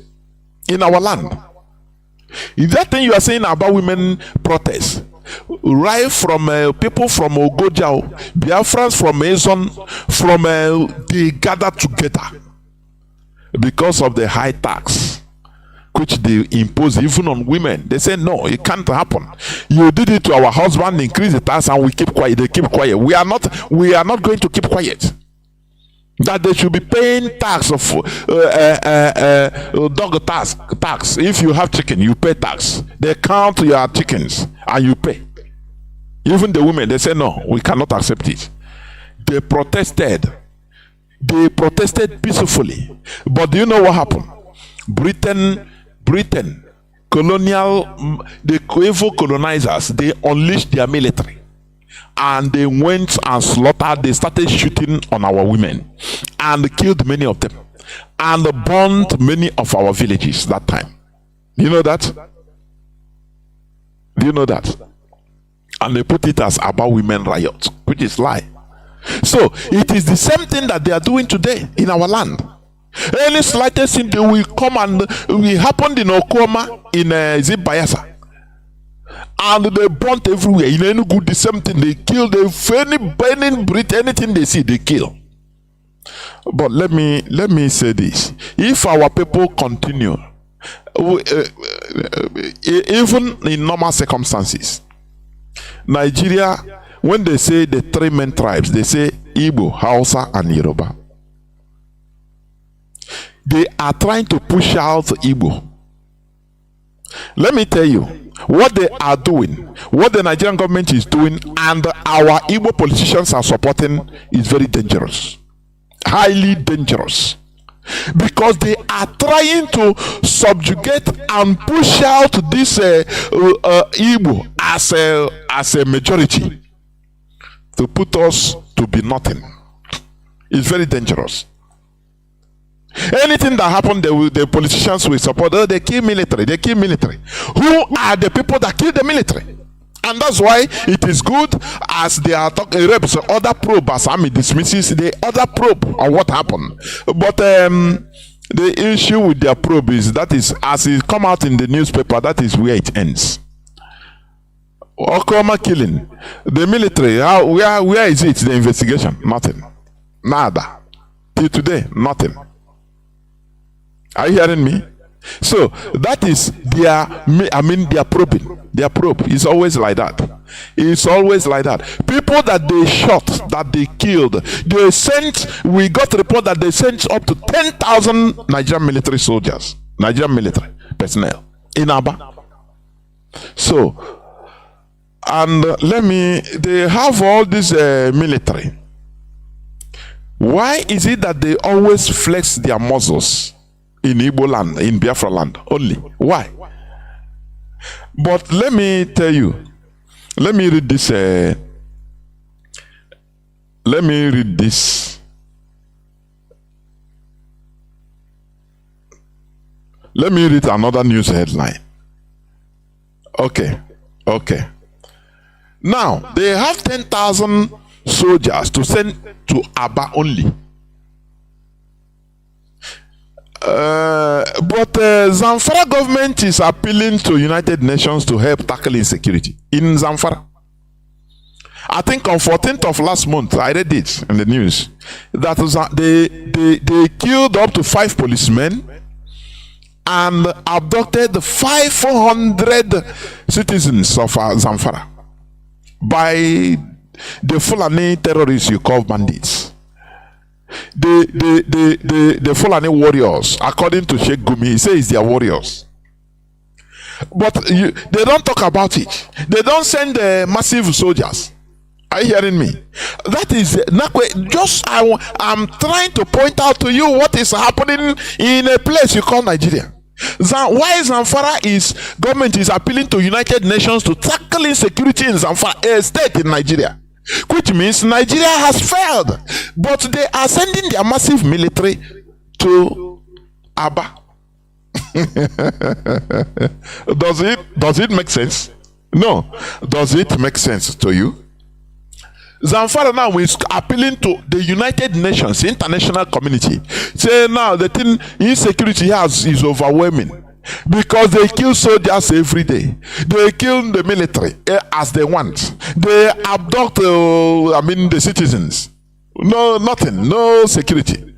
in our land. Is that thing you are saying about women protests? Right from people from Ogojao, Biafrans from Ezon, they gathered together because of the high tax which they impose even on women. They say, no, it can't happen. You did it to our husband, increase the tax, and we keep quiet. They keep quiet. We are not going to keep quiet. That they should be paying tax of dog tax. If you have chicken, you pay tax. They count your chickens and you pay. Even the women, they say, no, we cannot accept it. They protested. They protested peacefully. But do you know what happened? Britain, the evil colonizers, they unleashed their military. And they went and slaughtered, they started shooting on our women. And killed many of them. And burned many of our villages that time. Do you know that? Do you know that? And they put it as about women riot, which is lie. So it is the same thing that they are doing today in our land. Any slightest thing they will come, and it happened in Okoma, in Biafra, and they burnt everywhere. In Enugu, the same thing. They kill. They burning Brit, anything they see, they kill. But let me say this: if our people continue, even in normal circumstances, Nigeria, when they say the three main tribes, they say Igbo, Hausa, and Yoruba. They are trying to push out Igbo. Let me tell you, what they are doing, what the Nigerian government is doing, and our Igbo politicians are supporting is very dangerous. Highly dangerous. Because they are trying to subjugate and push out this Igbo as a majority, to put us to be nothing. It's very dangerous. Anything that happened, the politicians will support. Oh, they kill military. They kill military. Who are the people that kill the military? And that's why it is good, as they are talking, other probe, as Army dismisses the other probe on what happened. But the issue with their probe is, that is, as it come out in the newspaper, that is where it ends. Okoma killing, the military, where is it? The investigation? Nothing. Nada. Till today, nothing. Are you hearing me? So that is their probing. Their probe is always like that. It's always like that. People that they shot, that they killed, they sent, we got a report that they sent up to 10,000 Nigerian military soldiers, Nigerian military personnel in Aba. So, and they have all this military. Why is it that they always flex their muscles in Igbo land, in Biafra land only? Why? But let me tell you, let me read this. Let me read another news headline. Okay. Now, they have 10,000 soldiers to send to Aba only. But Zamfara government is appealing to United Nations to help tackle insecurity in Zamfara. I think on 14th of last month, I read it in the news, that they killed up to 5 policemen and abducted 500 citizens of Zamfara by the Fulani terrorists you call bandits. The Fulani warriors, according to Sheikh Gumi, he says they are warriors. But they don't talk about it. They don't send massive soldiers. Are you hearing me? That is just I'm trying to point out to you what is happening in a place you call Nigeria. Why Zamfara government is appealing to United Nations to tackle insecurity in Zamfara, a state in Nigeria, which means Nigeria has failed, but they are sending their massive military to Aba. Does it make sense? No. Does it make sense to you? Zamfara now is appealing to the United Nations, international community. Say now the thing insecurity here is overwhelming, because they kill soldiers every day. They kill the military as they want. They abduct the citizens. No, nothing, no security.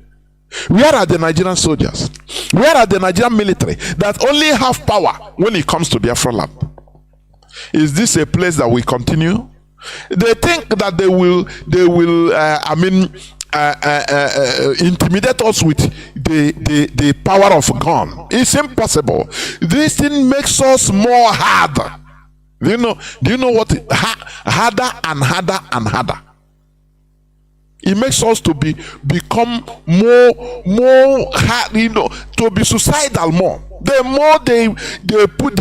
Where are the Nigerian soldiers? Where are the Nigerian military that only have power when it comes to Biafra land? Is this a place that we continue? They think that they will intimidate us with the power of gun. It's impossible. This thing makes us more harder. Do you know what? Harder and harder and harder. It makes us to become more hard, to be suicidal more. The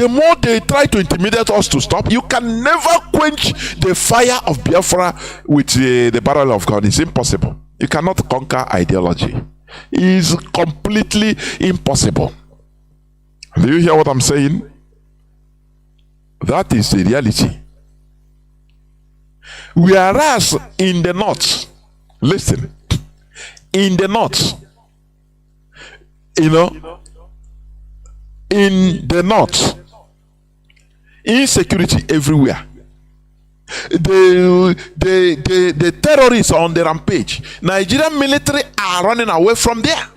more they try to intimidate us to stop. You can never quench the fire of Biafra with the barrel of God. It's impossible. You cannot conquer ideology. It's completely impossible. Do you hear what I'm saying? That is the reality. Whereas in the north, listen, in the north, in the north, insecurity everywhere. The terrorists are on the rampage. Nigerian military are running away from there.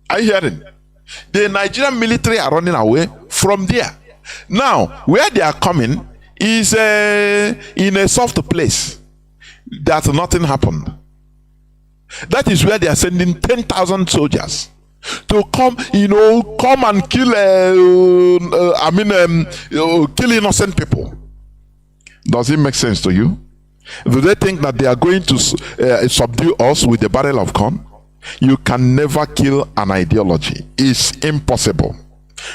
Are you hearing? The Nigerian military are running away from there. Now, where they are coming is in a soft place that nothing happened. That is where they are sending 10,000 soldiers to come and kill kill innocent people. Does it make sense to you? Do they think that they are going to subdue us with the barrel of gun? You can never kill an ideology. It's impossible.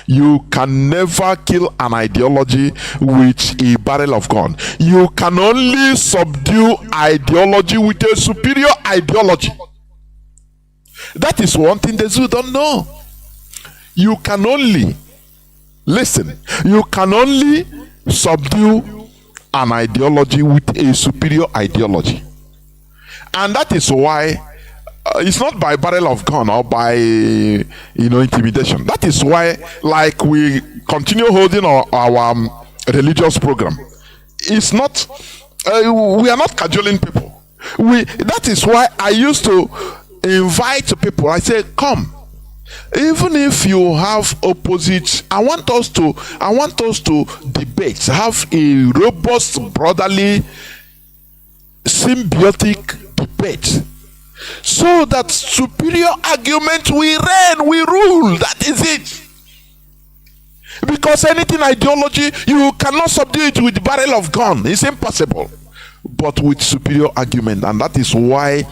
You can never kill an ideology with a barrel of gun. You can only subdue ideology with a superior ideology. That is one thing the Jews don't know. You can only, listen, you can only subdue an ideology with a superior ideology. And that is why it's not by barrel of gun or by intimidation. That is why, like, we continue holding our religious program. It's not we are not cajoling people. That is why I used to invite people. I say, come, even if you have opposites, I want us to debate, have a robust, brotherly, symbiotic debate, so that superior argument we reign, we rule. That is it. Because anything ideology, you cannot subdue it with barrel of gun. It's impossible. But with superior argument, and that is why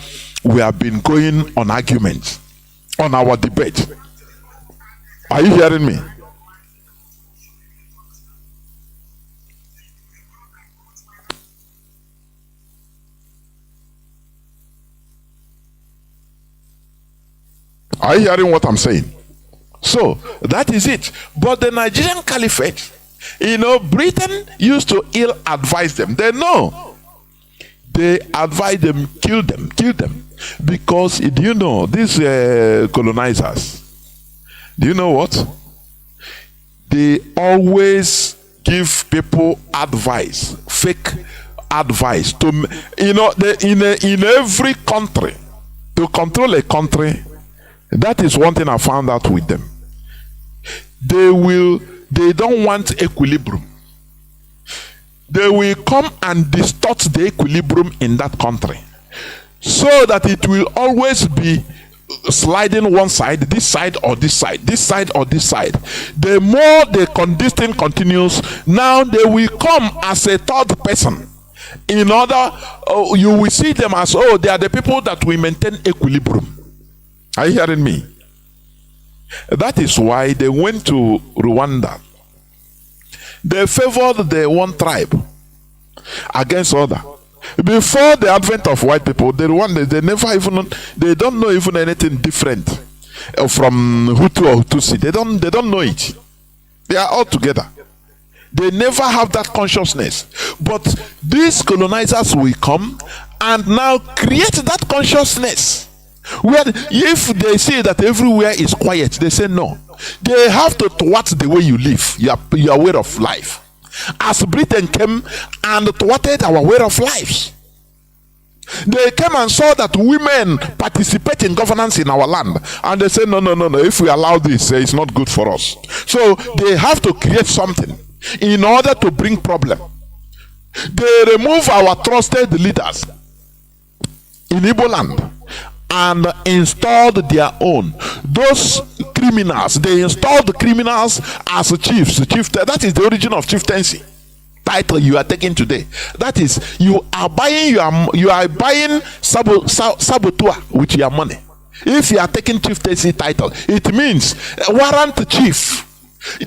we have been going on argument, on our debate. Are you hearing me? Are you hearing what I'm saying? So that is it. But the Nigerian Caliphate, Britain used to ill advise them. They know. They advise them, kill them. Because, do you know, these colonizers, do you know what? They always give people advice, fake advice. In every country, to control a country, that is one thing I found out with them. They don't want equilibrium. They will come and distort the equilibrium in that country, so that it will always be sliding one side, this side or this side, this side or this side. The more this thing continues, now they will come as a third person. In order, you will see them as, they are the people that will maintain equilibrium. Are you hearing me? That is why they went to Rwanda. They favored the one tribe against other. Before the advent of white people, the Rwandans, they don't know even anything different from Hutu or Tutsi. They don't know it. They are all together. They never have that consciousness. But these colonizers will come and now create that consciousness. Where if they see that everywhere is quiet, they say no. They have to thwart the way you live, your way of life. As Britain came and thwarted our way of life, They came and saw that women participate in governance in our land, and they said, no, no, no, no, if we allow this, it's not good for us. So they have to create something in order to bring problem. They remove our trusted leaders in Igbo land and installed their own. Those criminals, they installed the criminals as chiefs. That is the origin of chieftaincy title you are taking today. That is, you are buying saboteur with your money. If you are taking chieftaincy title, it means warrant chief.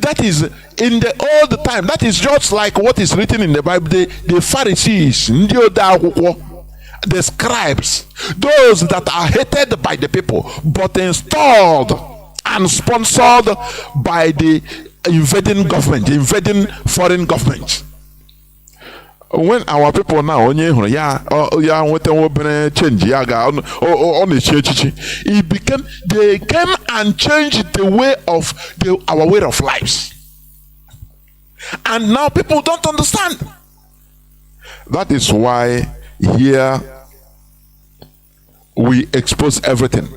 That is in the old time. That is just like what is written in the Bible. The Pharisees, the scribes, those that are hated by the people, but installed and sponsored by the invading government, invading foreign governments. When our people now change, it became, they came and changed the way of our way of lives, and now people don't understand. That is why here we expose everything.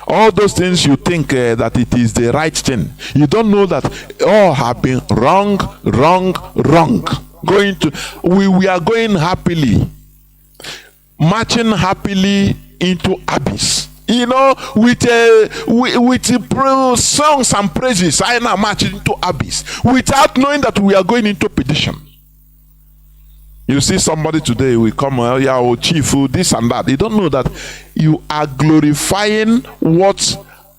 All those things you think that it is the right thing, you don't know that all have been wrong. We are going happily, marching happily into abyss. You know, with songs and praises, I now march into abyss without knowing that we are going into perdition. You see somebody today will come, oh chief, this and that. They don't know that you are glorifying what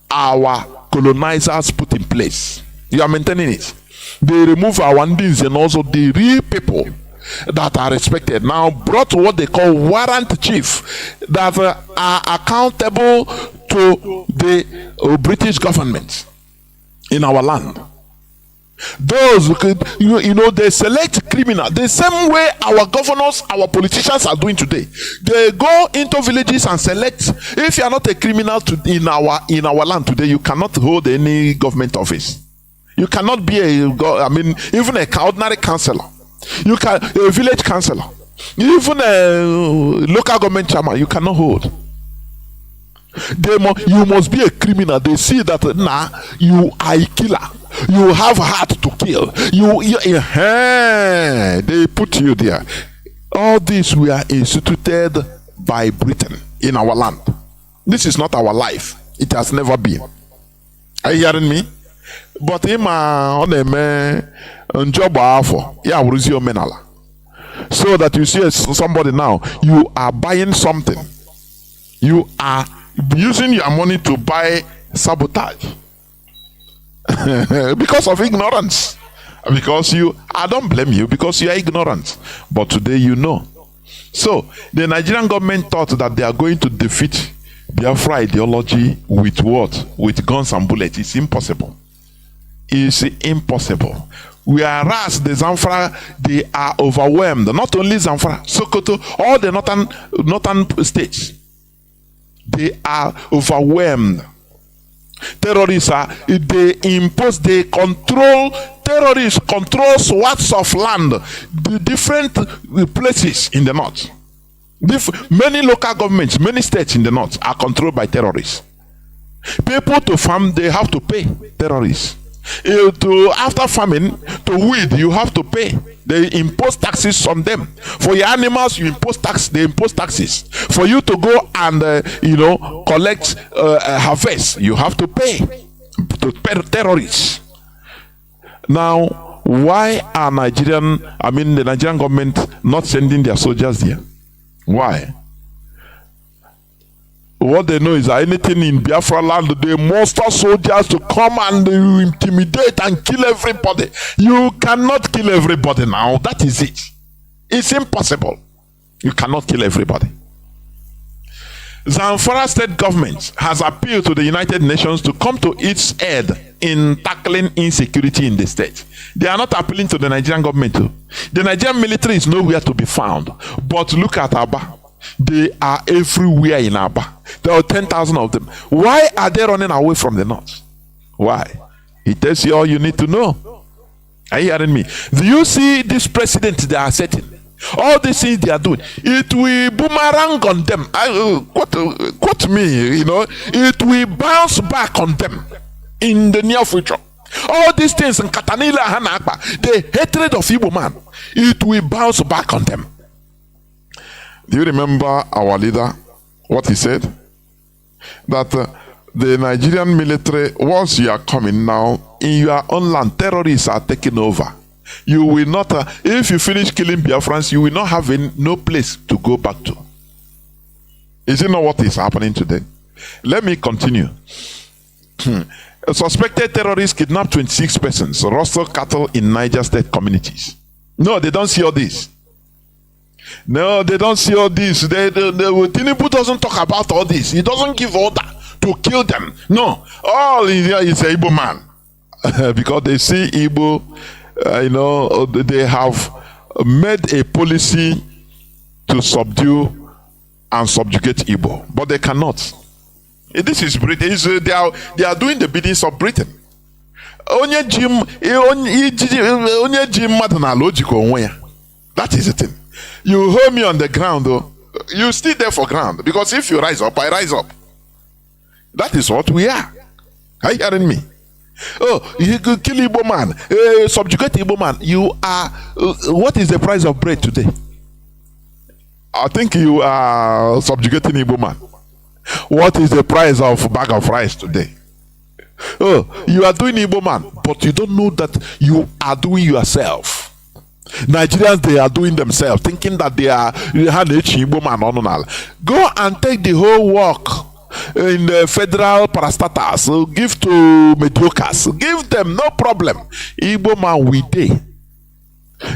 our colonizers put in place. You are maintaining it. They remove our Ndis, and also the real people that are respected now brought what they call warrant chief, that are accountable to the British government in our land. Those they select criminals the same way our governors, our politicians are doing today. They go into villages and select. If you are not a criminal in our land today, you cannot hold any government office. You cannot be even a ordinary councillor. You can a village councillor, even a local government chairman. You cannot hold. You must be a criminal. They see that you are a killer. You have heart to kill. They put you there. All this we are instituted by Britain in our land. This is not our life. It has never been. Are you hearing me? But so that you see somebody now, you are buying something. You are using your money to buy sabotage because of ignorance. Because I don't blame you, because you are ignorant. But today you know. So the Nigerian government thought that they are going to defeat Biafra ideology with what? With guns and bullets. It's impossible. It's impossible. Whereas the Zamfara, they are overwhelmed. Not only Zamfara, Sokoto, all the northern states, they are overwhelmed. Terrorists they control. Terrorists control swaths of land, the different places in the north. Many local governments, many states in the north are controlled by terrorists. People to farm, they have to pay terrorists. After farming, to weed, you have to pay. They impose taxes on them. For your animals, you impose tax. They impose taxes. For you to go and collect harvest, you have to pay to terrorists. Now, why are the Nigerian government not sending their soldiers there? Why? What they know is that anything in Biafra land, they muster soldiers to come and intimidate and kill everybody. You cannot kill everybody now. That is it. It's impossible. You cannot kill everybody. Zamfara state government has appealed to the United Nations to come to its aid in tackling insecurity in the state. They are not appealing to the Nigerian government too. The Nigerian military is nowhere to be found. But look at Aba. They are everywhere in Aba. There are 10,000 of them. Why are they running away from the north? Why? It tells you all you need to know. Are you hearing me? Do you see this precedent they are setting? All these things they are doing, it will boomerang on them. Quote me, it will bounce back on them in the near future. All these things in Katanila Hanakba, the hatred of Igbo man, it will bounce back on them. Do you remember our leader, what he said? That the Nigerian military, once you are coming now, in your own land, terrorists are taking over. You will not, if you finish killing Biafrans, you will not have no place to go back to. Is it not what is happening today? Let me continue. A suspected terrorist kidnapped 26 persons, rustled cattle in Niger State communities. No, they don't see all this. No, they don't see all this. Tinubu doesn't talk about all this. He doesn't give order to kill them. No, all in here is a Igbo man. Because they see Igbo, they have made a policy to subdue and subjugate Igbo. But they cannot. This is Britain. They are doing the biddings of Britain. That is the thing. You hold me on the ground, though. You stay there for ground. Because if you rise up, I rise up. That is what we are. Are you hearing me? Oh, you could kill Igbo man, subjugate Igbo man. You are. What is the price of bread today? I think you are subjugating Igbo man. What is the price of a bag of rice today? Oh, you are doing Igbo man, but you don't know that you are doing yourself. Nigerians, they are doing themselves, thinking that they are Igbo man. Go and take the whole work in the federal parastatals, give to mediocres, give them, no problem. Igbo man, we day.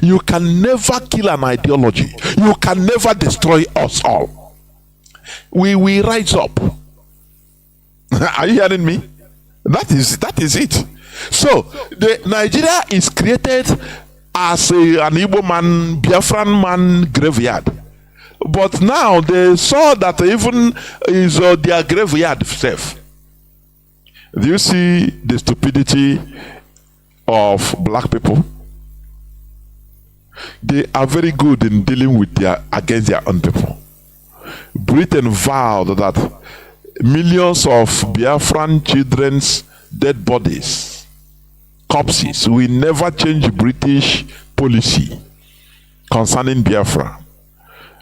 You can never kill an ideology. You can never destroy us all. We rise up. Are you hearing me? That is it. So the Nigeria is created as an Igbo man, Biafran man graveyard. But now they saw that even is their graveyard safe. Do you see the stupidity of black people? They are very good in dealing with against their own people. Britain vowed that millions of Biafran children's dead bodies, corpses, will never change British policy concerning Biafra.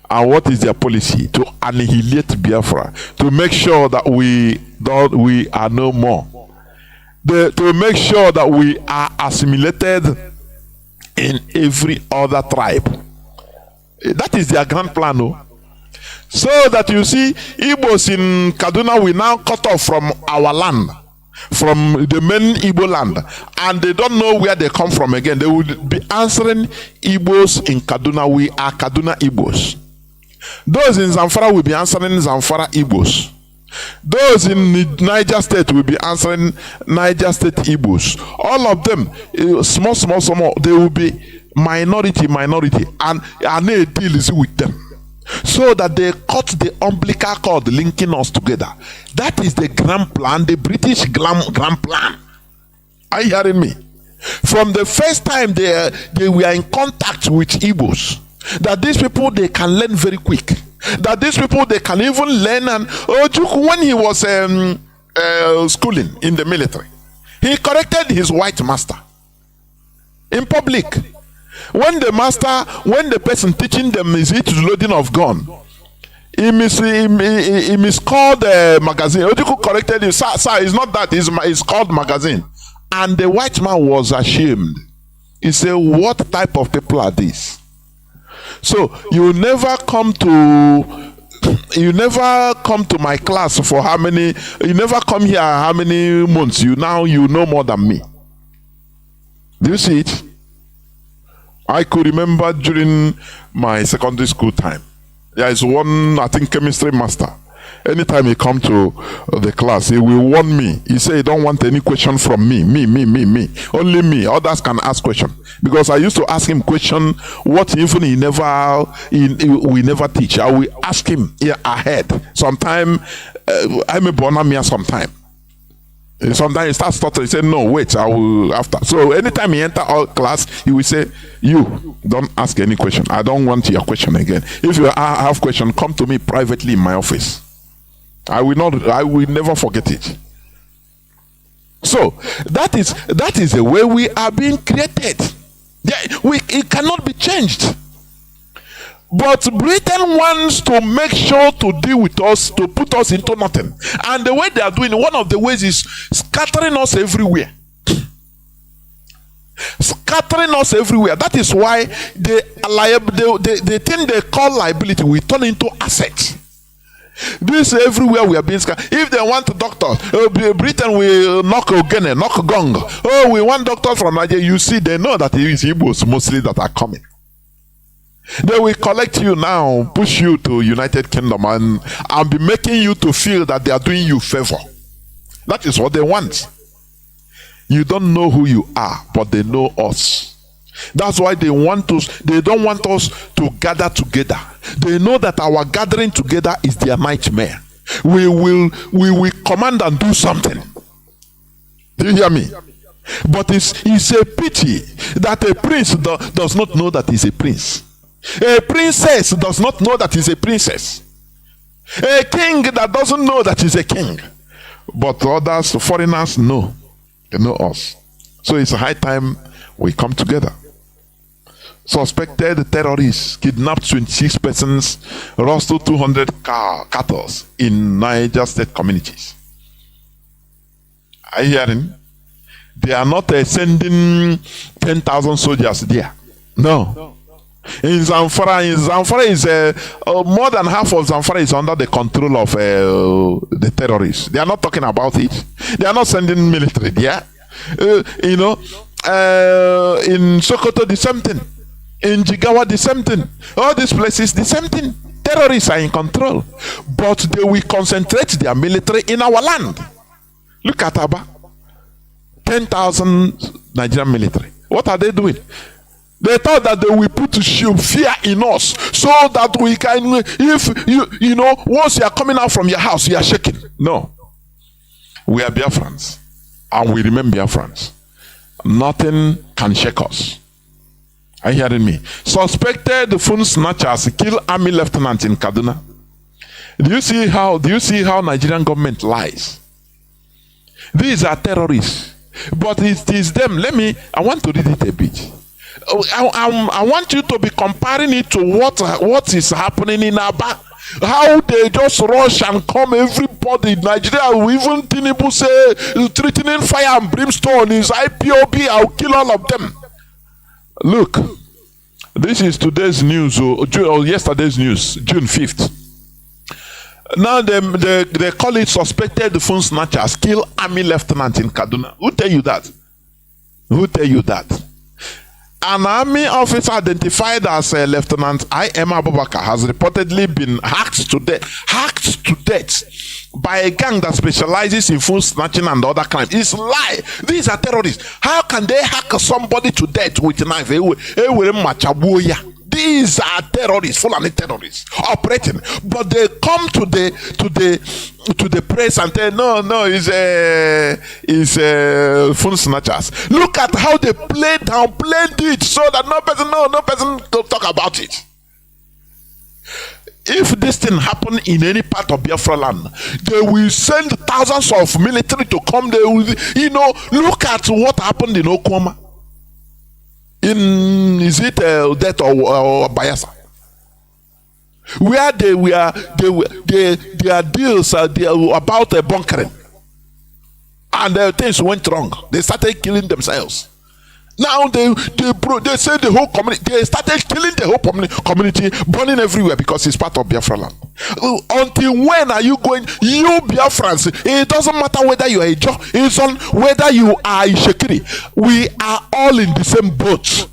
And what is their policy? To annihilate Biafra, to make sure that we are no more, to make sure that we are assimilated in every other tribe. That is their grand plan, no? So that you see, Igbos in Kaduna will now cut off from our land, from the main Igbo land, and they don't know where they come from again. They will be answering Igbos in Kaduna. We are Kaduna Igbos. Those in Zamfara will be answering Zamfara Igbos. Those in Niger State will be answering Niger State Igbos. All of them, small, they will be minority, and a deal is with them. So that they cut the umbilical cord linking us together. That is the grand plan, the British grand plan. Are you hearing me? From the first time they were in contact with Igbos, that these people, they can learn very quick. That these people, they can even learn. And Ojukwu, when he was schooling in the military, he corrected his white master in public. When the person teaching them is it loading of gun, he miscalled the magazine. Ojukwu corrected him, sir, it's not that, it's called magazine. And the white man was ashamed. He said, what type of people are these? So you never come to my class for how many, you never come here how many months, you know more than me. Do you see it? I could remember during my secondary school time, there is one, I think, chemistry master. Anytime he come to the class, he will warn me. He say he don't want any question from me. Only me. Others can ask question. Because I used to ask him question what even we never teach. I will ask him ahead. Sometime, I'm a bonamia sometime. Sometimes he starts stuttering. He say, no, wait, I will after. So anytime he enter our class, he will say, you don't ask any question. I don't want your question again. If you have question, come to me privately in my office. I will never forget it. So that is the way we are being created. It cannot be changed. But Britain wants to make sure to deal with us, to put us into nothing. And the way they are doing, one of the ways is scattering us everywhere. Scattering us everywhere. That is why the thing they call liability will turn into assets. This everywhere we are being scattered. If they want doctors, Britain will knock again, knock gong. Oh, we want doctors from Nigeria. You see, they know that it is Igbos mostly that are coming. They will collect you now, push you to United Kingdom, and be making you to feel that they are doing you favor. That is what they want. You don't know who you are, but they know us. That's why they want us. They don't want us to gather together. They know that our gathering together is their nightmare. We will command and do something. Do you hear me? But it's a pity that a prince does not know that he's a prince. A princess does not know that he's a princess. A king that doesn't know that he's a king. But others, foreigners, know. They know us. So it's a high time we come together. Suspected terrorists kidnapped 26 persons, rustled 200 cattle in Niger State communities. Are you hearing? They are not sending 10,000 soldiers there. No. In Zamfara is more than half of Zamfara is under the control of the terrorists. They are not talking about it. They are not sending military there. In Sokoto, the same thing. In Jigawa, the same thing. All these places, the same thing. Terrorists are in control, but they will concentrate their military in our land. Look at Aba. 10,000 Nigerian military. What are they doing? They thought that they will put fear in us so that we can, if you know, once you are coming out from your house, you are shaking. No. We are Biafrans and we remain Biafrans. Nothing can shake us. Are you hearing me? Suspected phone snatchers kill army lieutenant in Kaduna. Do you see how Nigerian government lies? These are terrorists. But it is them. I want to read it a bit. I want you to be comparing it to what is happening in Aba. How they just rush and come, everybody in Nigeria, even Tinubu say threatening fire and brimstone is IPOB, I'll kill all of them. Look, this is today's news, or yesterday's news, June 5th. Now they call it suspected phone snatchers kill army lieutenant in Kaduna. Who tell you that? Who tell you that? An army officer identified as Lieutenant I.M. Abubakar has reportedly been hacked to death by a gang that specializes in phone snatching and other crimes. It's a lie. These are terrorists. How can they hack somebody to death with a knife? These are terrorists, Fulani terrorists operating, but they come to the press and say, no, it's phone snatchers. Look at how they played it so that no person can talk about it. If this thing happen in any part of Biafra land, they will send thousands of military to come. They will, look at what happened in Okwama. Is it that or Bayelsa? Where their deals about bunkering, and things went wrong. They started killing themselves. Now they say the whole community. They started killing the whole community, burning everywhere because it's part of Biafra land. Until when are you going? You Biafrans, it doesn't matter whether you are a Joe, it's on whether you are a Shekiri. We are all in the same boat.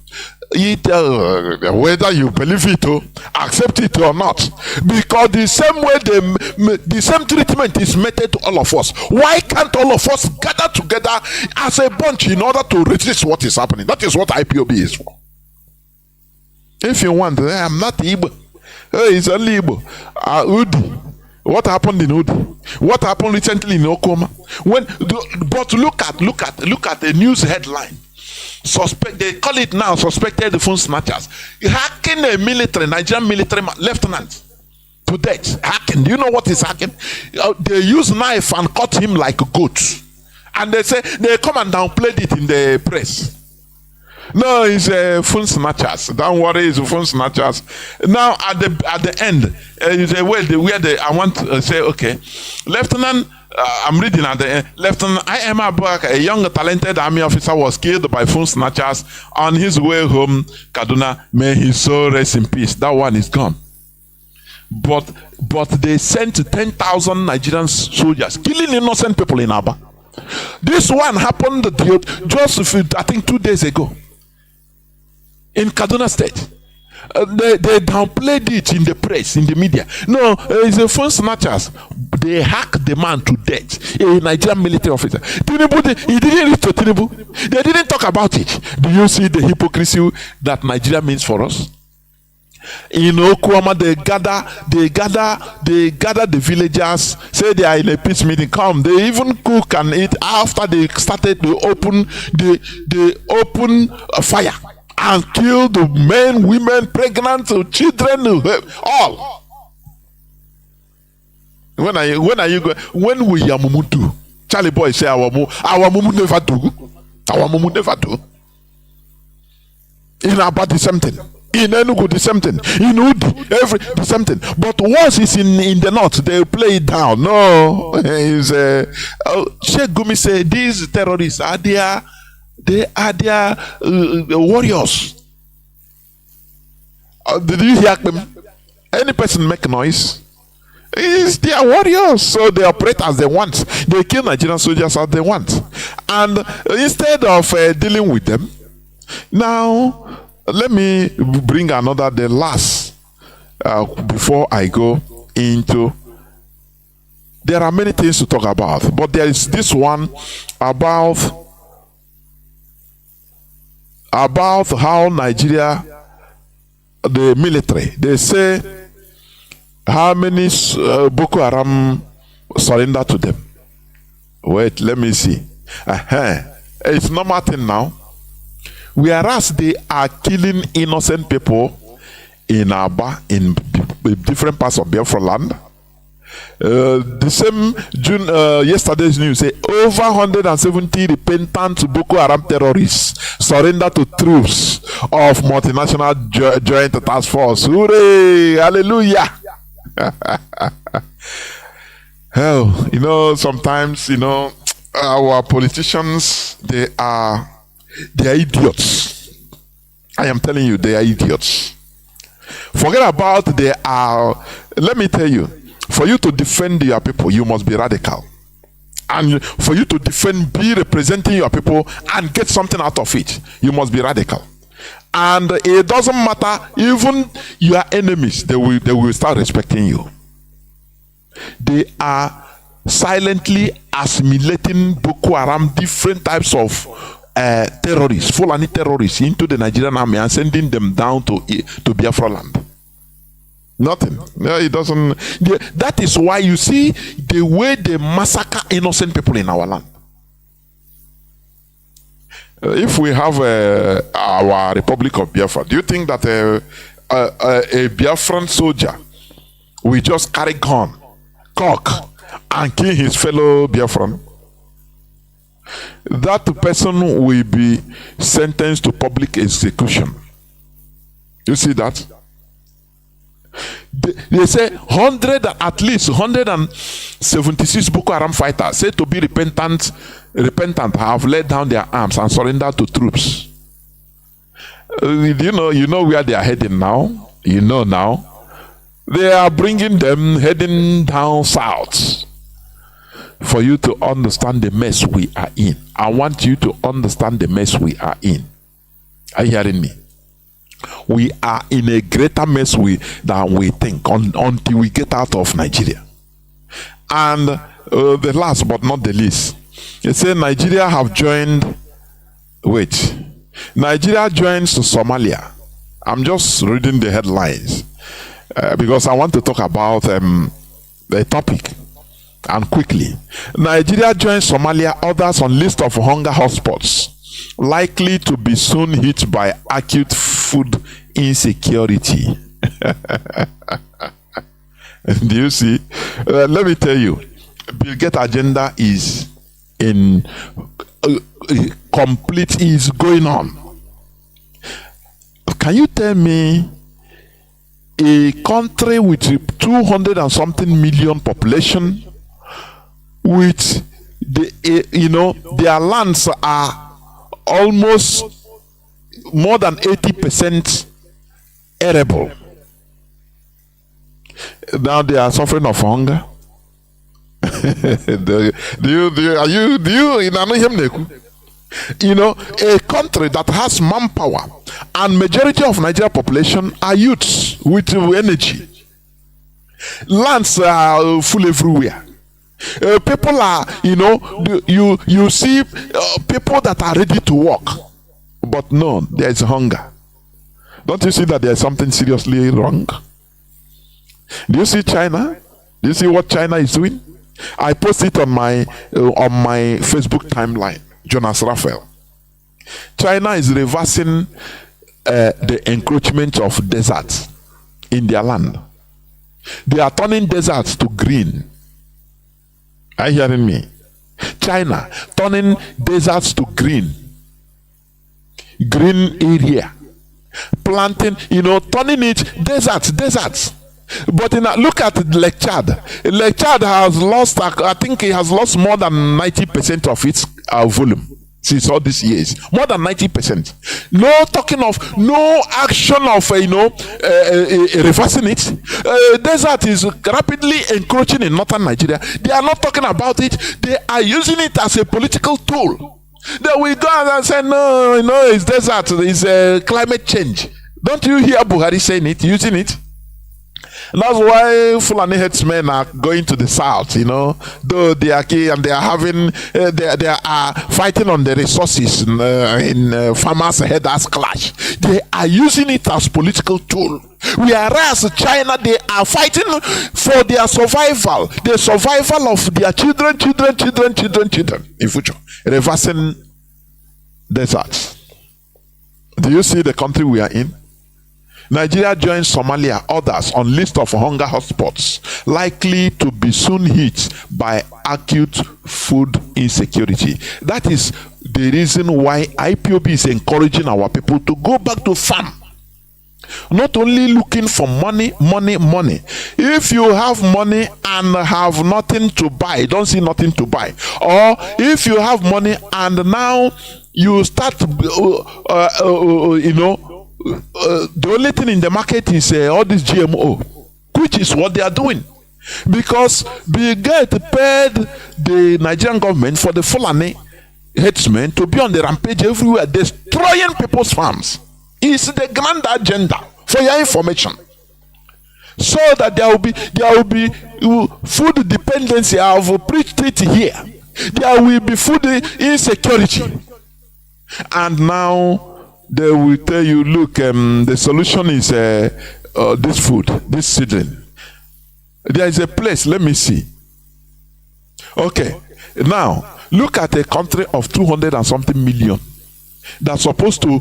Whether you believe it or accept it or not, because the same way the same treatment is meted to all of us. Why can't all of us gather together as a bunch in order to resist what is happening? That is what IPOB is for. If you want, I'm not Igbo. It's only Igbo. Udi. What happened in Udi? What happened recently in Okoma? But look at the news headline. They call it now suspected phone snatchers. Hacking a Nigerian military lieutenant to death. Hacking. Do you know what is hacking? They use knife and cut him like a goat. And they say they come and downplayed it in the press. No, it's phone snatchers. Don't worry, it's phone snatchers. Now at the end, I want to say, okay, Lieutenant. I'm reading at the end. Lieutenant I.M. Abak, a young talented army officer, was killed by phone snatchers on his way home, Kaduna. May his soul rest in peace. That one is gone. But they sent 10,000 Nigerian soldiers killing innocent people in Aba. This one happened just I think 2 days ago in Kaduna State. They downplayed it in the press, in the media. No, it's a phone snatchers. They hacked the man to death, a Nigerian military officer. Tinubu, he didn't reach to Tinubu. They didn't talk about it. Do you see the hypocrisy that Nigeria means for us? In Okwama, they gather the villagers, say they are in a peace meeting. Come, they even cook and eat after they started to open fire and kill the men, women, pregnant, children, all. When we are mumutu, Charlie boy say our mumu never do. Our mumu never do. In Abba the same thing. In Enugu the same thing. In Udi the same thing. But once it's in the north, they play it down. No, it's Sheikh Gumi say these terrorists are they are their warriors. Did you hear them? Any person make noise? It's their warriors, so they operate as they want. They kill Nigerian soldiers as they want. And instead of dealing with them, now let me bring the last, before I go into. There are many things to talk about, but there is this one about how Nigeria, the military, they say how many Boko Haram surrender to them. Wait, let me see. It's normal thing now. Whereas they are killing innocent people in Aba, in different parts of Biafra land. The same yesterday's news say over 170 repentant Boko Haram terrorists surrender to troops of multinational joint task force. Hooray! Hallelujah! Hell, sometimes our politicians they are idiots. I am telling you, they are idiots. Forget about they are. Let me tell you. For you to defend your people, you must be radical. And for you to be representing your people and get something out of it, you must be radical. And it doesn't matter, even your enemies, they will start respecting you. They are silently assimilating Boko Haram, different types of terrorists, Fulani terrorists, into the Nigerian army and sending them down to Biafra land. Nothing. No, it doesn't. That is why you see the way they massacre innocent people in our land. If we have our Republic of Biafra, do you think that a Biafran soldier will just carry gun, cock, and kill his fellow Biafran? That person will be sentenced to public execution. You see that? They say at least 176 Boko Haram fighters said to be repentant have laid down their arms and surrendered to troops. You know where they are heading now. Now they are bringing them heading down south. For you to understand the mess we are in, I want you to understand the mess we are in. Are you hearing me? We are in a greater mess than we think until we get out of Nigeria. And the last but not the least, they say Nigeria joins Somalia. I'm just reading the headlines because I want to talk about the topic. And quickly, Nigeria joins Somalia, others on list of hunger hotspots, likely to be soon hit by acute food insecurity. Do you see? Let me tell you, Bill Gates' agenda is in complete, is going on. Can you tell me a country with 200 and something million population, with their lands are almost more than 80% arable. Now they are suffering of hunger. A country that has manpower and majority of Nigeria population are youths with energy. Lands are full everywhere. People are, you see people that are ready to work, but no, there is hunger. Don't you see that there is something seriously wrong? Do you see China? Do you see what China is doing? I post it on my Facebook timeline. Jonas Raphael. China is reversing the encroachment of deserts in their land. They are turning deserts to green. Are you hearing me? China turning deserts to green. Green area. Planting, turning it deserts. But look at Lake Chad. Lake Chad has lost, I think it has lost more than 90% of its volume since all these years. More than 90%. No talking of, no action of, reversing it. Desert is rapidly encroaching in northern Nigeria. They are not talking about it. They are using it as a political tool. Then we go and say, no, it's desert. It's climate change. Don't you hear Buhari saying it, using it? That's why Fulani headsmen are going to the south, though they are key and they are having, they are fighting on the resources in farmers' headers clash. They are using it as political tool. Whereas China, they are fighting for their survival, the survival of their children in future, reversing deserts. Do you see the country we are in? Nigeria joins Somalia, others on list of hunger hotspots, likely to be soon hit by acute food insecurity. That is the reason why IPOB is encouraging our people to go back to farm. Not only looking for money. If you have money and have nothing to buy, don't see nothing to buy. Or if you have money and now you start, the only thing in the market is all this GMO, which is what they are doing. Because Bill Gates paid the Nigerian government for the Fulani headsmen to be on the rampage everywhere, destroying people's farms. It's the grand agenda, for your information. So that there will be food dependency. I have preached it here. There will be food insecurity. And now they will tell you, look, the solution is this food, this seedling. There is a place, let me see. Okay, now look at a country of 200 and something million that's supposed to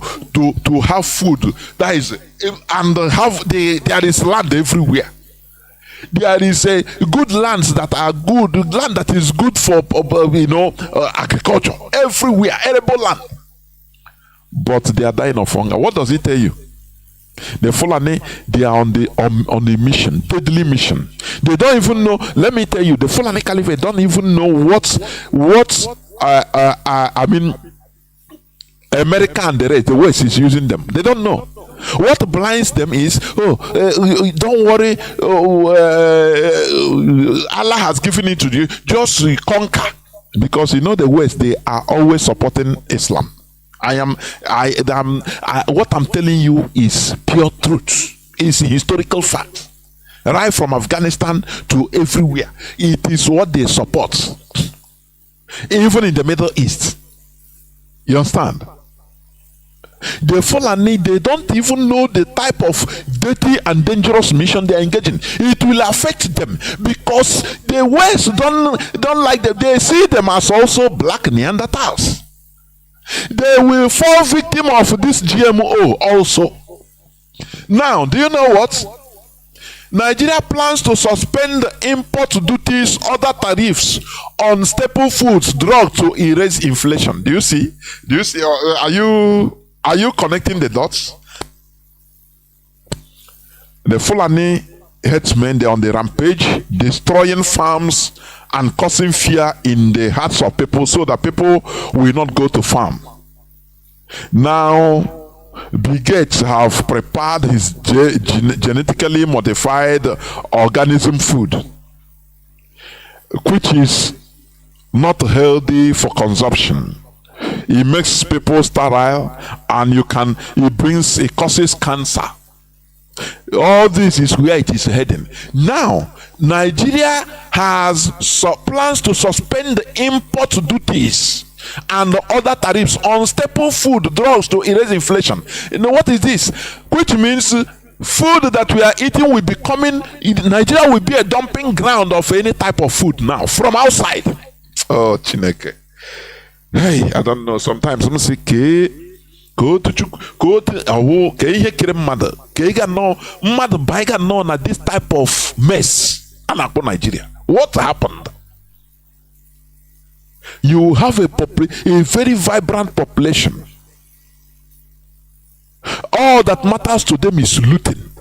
have food, that is, and there is land everywhere. There is a good lands that are good, land that is good for agriculture everywhere, arable land. But they are dying of hunger. What does it tell you? The Fulani, they are on the mission, deadly mission. They don't even know. Let me tell you, the Fulani Caliphate don't even know what America and the West is using them. They don't know. What blinds them is, don't worry, Allah has given it to you. Just conquer, because the West, they are always supporting Islam. What I'm telling you is pure truth. It's a historical fact. Right from Afghanistan to everywhere. It is what they support. Even in the Middle East. You understand? The Fulani, they don't even know the type of dirty and dangerous mission they are engaging. It will affect them because the West don't like them. They see them as also black Neanderthals. They will fall victim of this GMO also. Now, do you know what? Nigeria plans to suspend import duties, other tariffs on staple foods, drugs to erase inflation. Do you see? Do you see? Are you connecting the dots? The Fulani headsmen, they're on the rampage, destroying farms and causing fear in the hearts of people so that people will not go to farm. Now, Bill Gates have prepared his genetically modified organism food, which is not healthy for consumption. It makes people sterile, and it causes cancer. All this is where it is heading. Now, Nigeria has plans to suspend the import duties and other tariffs on staple food, drugs to erase inflation. You know what is this? Which means food that we are eating will be Nigeria will be a dumping ground of any type of food now from outside. Oh, Chineke. Hey, I don't know. Sometimes I'm say, go to this type of mess. Nigeria. What happened? You have a very vibrant population. All that matters to them is looting.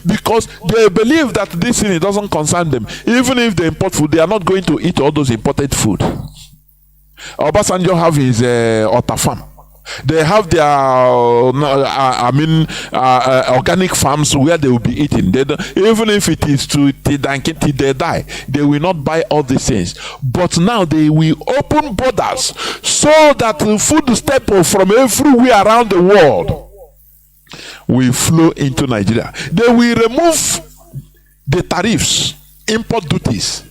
Because they believe that this thing doesn't concern them. Even if they import food, they are not going to eat all those imported food. Obasanjo have his otter farm. They have their organic farms where they will be eating. Even if it is till they die, they will not buy all these things. But now they will open borders so that food staple from everywhere around the world will flow into Nigeria. They will remove the tariffs, import duties.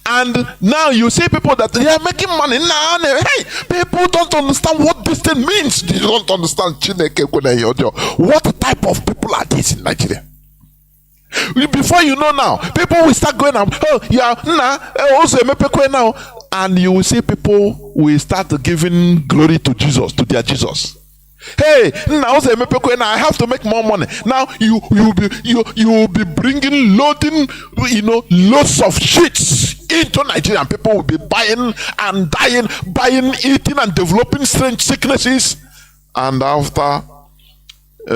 And now you see people that they are making money now. Hey, people don't understand what this thing means. They don't understand. What type of people are these in Nigeria? Before you know now, people will start going out. Oh, yeah, also now, and you will see people will start giving glory to Jesus, to their Jesus. Hey, now I have to make more money. Now you will be bringing loading, loads of shits into Nigeria, and people will be buying and dying, eating and developing strange sicknesses. And after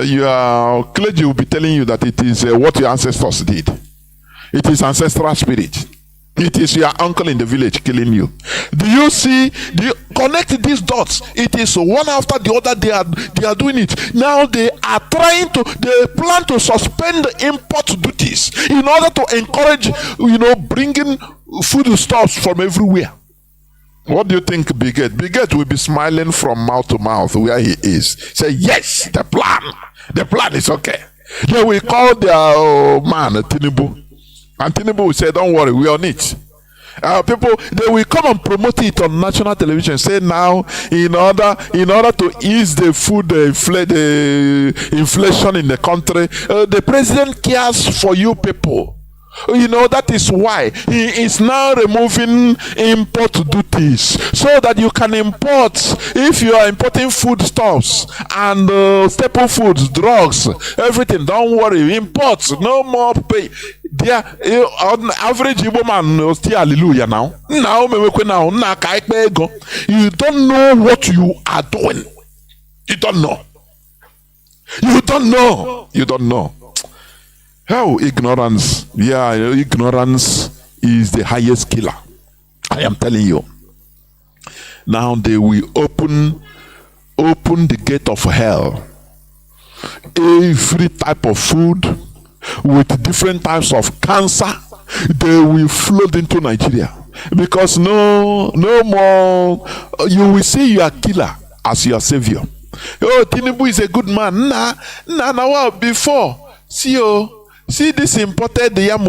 your clergy will be telling you that it is what your ancestors did. It is ancestral spirit. It is your uncle in the village killing you. Do you connect these dots? It is one after the other. They are doing it. Now they plan to suspend the import duties in order to encourage, bringing foodstuffs from everywhere. What do you think, Bill Gates? Bill Gates will be smiling from mouth to mouth where he is. Say, yes, the plan is okay. They will call their man Chinedu. And Chinedu will say, don't worry, we are on it. People, they will come and promote it on national television. Say now, in order to ease the food inflation in the country, the president cares for you people. That is why he is now removing import duties so that you can import. If you are importing foodstuffs and staple foods, drugs, everything, don't worry, import, no more pay. There, average Igbo man will still hallelujah now. You don't know what you are doing. You don't know. How ignorance? Yeah, ignorance is the highest killer. I am telling you. Now they will open the gate of hell. Every type of food with different types of cancer, they will flood into Nigeria. Because no more, you will see your killer as your savior. Oh, Chinedu is a good man. Before, see this imported yam.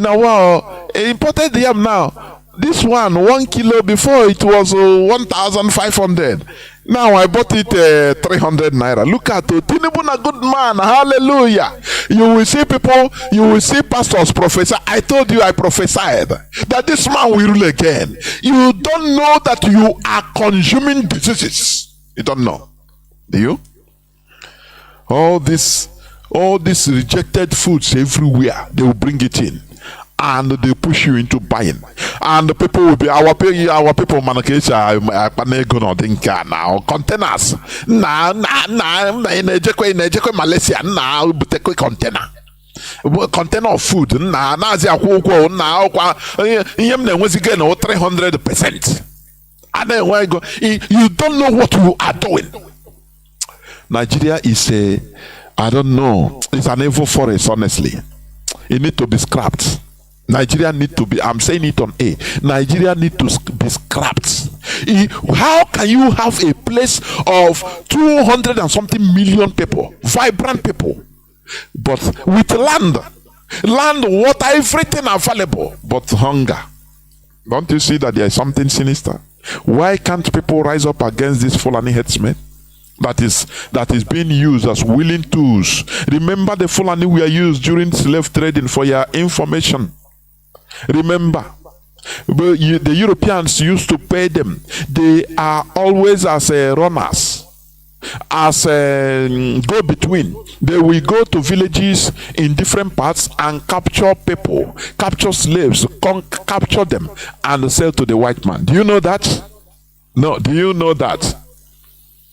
Now, imported yam now. This 1 kilo before it was 1,500. Now I bought it 300 naira. Look at it. Tinubu a good man. Hallelujah. You will see people, you will see pastors prophesy. I told you, I prophesied that this man will rule again. You don't know that you are consuming diseases. You don't know. Do you? All this rejected foods everywhere, they will bring it in. And they push you into buying, and the people will be our people manage now containers na Malaysia now container of food na 300%. And then where go, you don't know what you are doing. Nigeria is I don't know, it's an evil forest. Honestly, it needs to be scrapped. Nigeria need to be, I'm saying it on A, Nigeria need to be scrapped. How can you have a place of 200 and something million people, vibrant people, but with land, water, everything available, but hunger? Don't you see that there is something sinister? Why can't people rise up against this Fulani headsmen that is being used as willing tools? Remember, the Fulani were used during slave trading, for your information. Remember, the Europeans used to pay them. They are always as runners, as go-between. They will go to villages in different parts and capture people, capture slaves, capture them, and sell to the white man. Do you know that? No. Do you know that?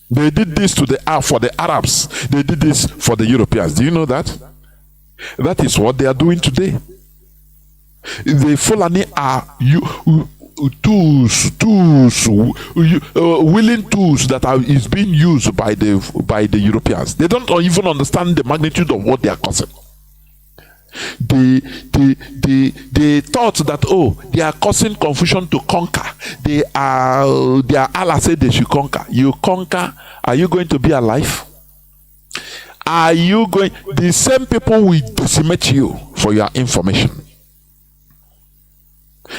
They did this for the Arabs. They did this for the Europeans. Do you know that? That is what they are doing today. The Fulani are willing tools that is being used by the Europeans. They don't even understand the magnitude of what they are causing. They thought that, they are causing confusion to conquer. Their Allah said they should conquer. You conquer, are you going to be alive? Are you going? The same people will decimate you, for your information.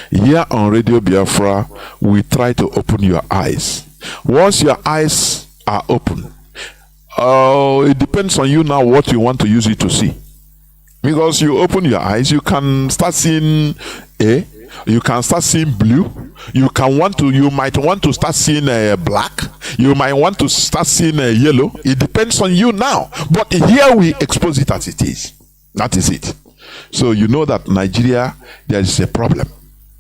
Here on Radio Biafra, we try to open your eyes. Once your eyes are open, it depends on you now what you want to use it to see. Because you open your eyes, you can start seeing you can start seeing blue. You might want to start seeing black. You might want to start seeing yellow. It depends on you now. But here we expose it as it is. That is it. So you know that Nigeria, there is a problem.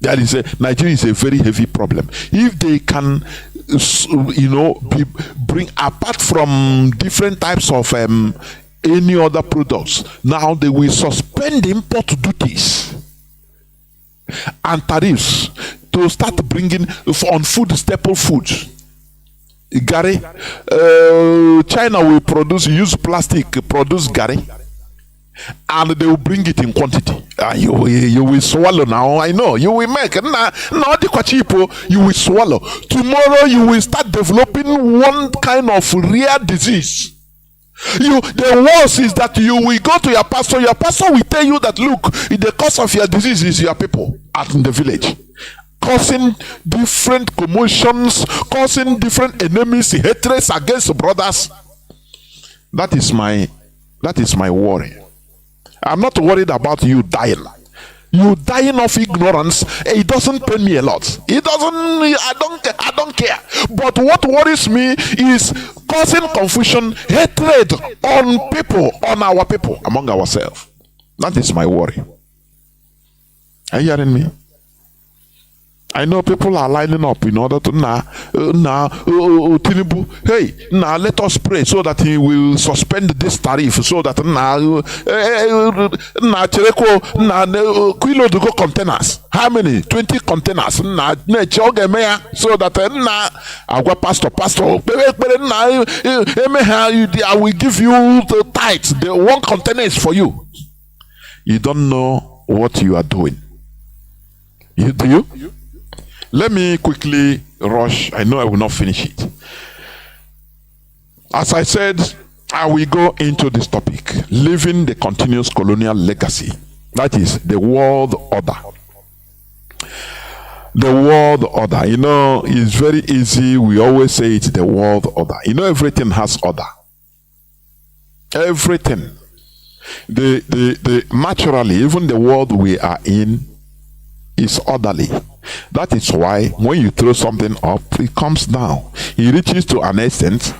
Nigeria is a very heavy problem. If they can, bring, apart from different types of any other products, now they will suspend import duties and tariffs to start bringing on food, staple foods. Gary, China will use plastic, produce gari, and they will bring it in quantity. You will swallow now. I know you will make you will swallow. Tomorrow you will start developing one kind of rare disease. The worst is that you will go to your pastor. Your pastor will tell you that, look, the cause of your disease is your people out in the village, causing different commotions, causing different enemies, hatreds against brothers. That is my worry. I'm not worried about you dying. You dying of ignorance, it doesn't pain me a lot. I don't care. But what worries me is causing confusion, hatred on people, on our people, among ourselves. That is my worry. Are you hearing me? I know people are lining up in order to Tinubu, let us pray so that he will suspend this tariff, so that containers. How many? 20 containers. So that I will give you the tithes. The one container is for you. You don't know what you are doing. Do you? Let me quickly rush. I know I will not finish it. As I said, I will go into this topic, living the continuous colonial legacy. That is the world order. The world order. You know, it's very easy. We always say it's the world order. You know, everything has order. Everything. The naturally, even the world we are in is orderly. That is why when you throw something up, it comes down. It reaches to an extent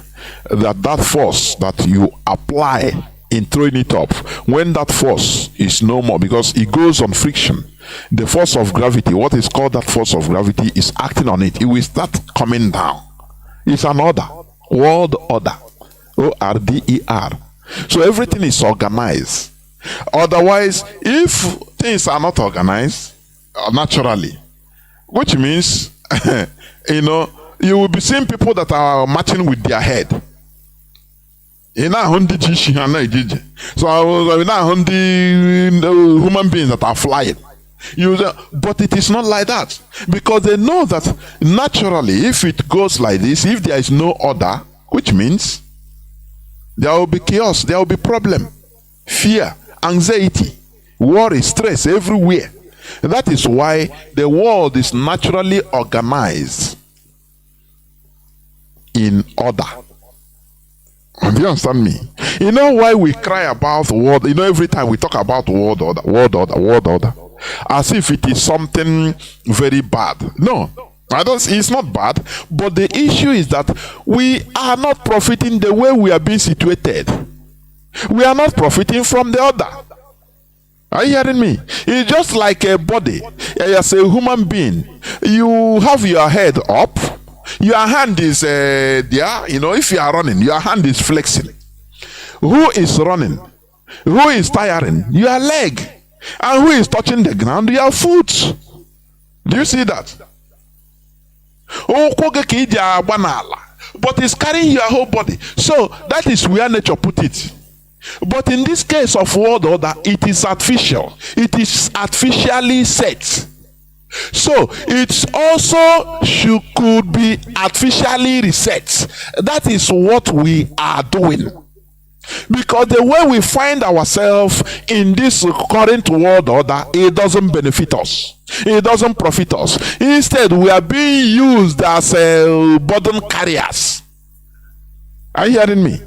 that force that you apply in throwing it up, when that force is no more, because it goes on friction, the force of gravity, what is called that force of gravity, is acting on it. It will start coming down. It's an order. World order. O-R-D-E-R. So everything is organized. Otherwise, if things are not organized naturally, which means you know, you will be seeing people that are marching with their head. So human beings that are flying. But it is not like that, because they know that naturally, if it goes like this, if there is no order, which means there will be chaos, there will be problem, fear, anxiety, worry, stress everywhere. That is why the world is naturally organized in order. Do you understand me? You know why we cry about world? You know, every time we talk about world order, as if it is something very bad. No, I don't. It's not bad, but the issue is that we are not profiting the way we are being situated. We are not profiting from the order. Are you hearing me? It's just like a body. As a human being, you have your head up, your hand is there. You know, if you are running, your hand is flexing. Who is running? Who is tiring? Your leg. And who is touching the ground? Your foot. Do you see that? But it's carrying your whole body. So that is where nature put it. But in this case of world order, it is artificial. It is artificially set. So it also could be artificially reset. That is what we are doing. Because the way we find ourselves in this current world order, it doesn't benefit us. It doesn't profit us. Instead, we are being used as burden carriers. Are you hearing me?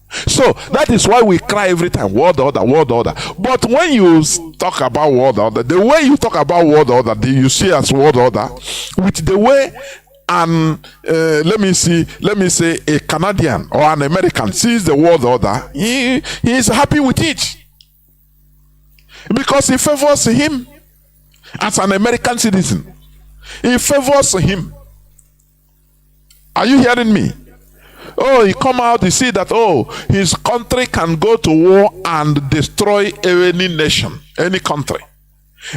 So that is why we cry every time, world order, world order. But when you talk about world order, the way you talk about world order, you see as world order, with the way let me say a Canadian or an American sees the world order, he is happy with it, because it favors him as an American citizen. It favors him. Are you hearing me? Oh, he come out, you see that, oh, his country can go to war and destroy any nation, any country,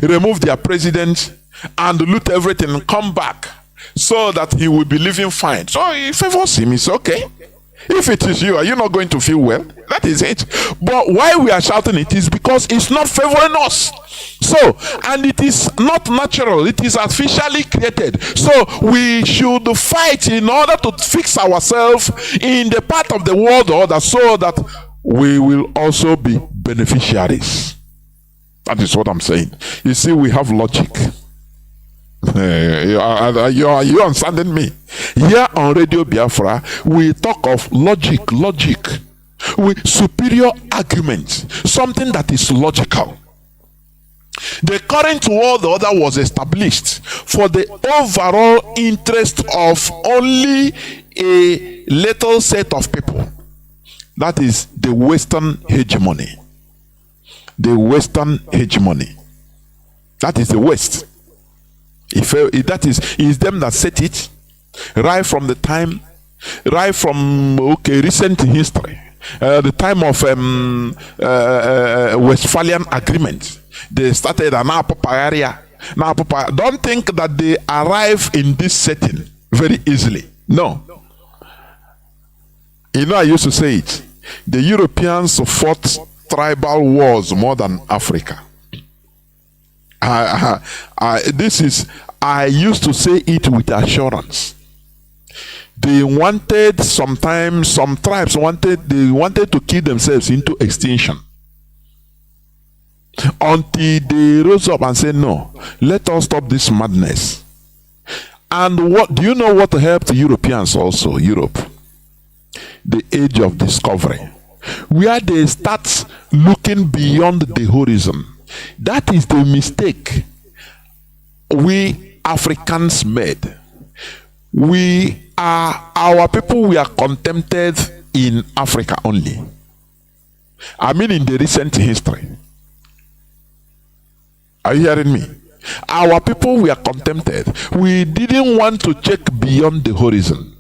remove their president and loot everything and come back, so that he will be living fine. So he favors him. It's okay. If it is you, are you not going to feel well? That is it. But why we are shouting it is because it's not favoring us. So, and it is not natural. It is artificially created. So we should fight in order to fix ourselves in the part of the world order, so that we will also be beneficiaries. That is what I'm saying. You see, we have logic. You understanding me? Here on Radio Biafra, we talk of logic with superior argument, something that is logical. The current world order was established for the overall interest of only a little set of people. That is the Western hegemony. The Western hegemony. That is the West. That is them that set it right from recent history, the time of Westphalian agreement. They started an area. Don't think that they arrive in this setting very easily. No. You know, I used to say it. The Europeans fought tribal wars more than Africa. I used to say it with assurance. They wanted, sometimes some tribes wanted to kill themselves into extinction. until they rose up and said, no, let us stop this madness. And what do you know what helped Europeans also? Europe, the age of discovery, where they start looking beyond the horizon. That is the mistake we Africans made. Our people, we are contented in Africa only. I mean, in the recent history. Are you hearing me? Our people, we are contented. We didn't want to check beyond the horizon.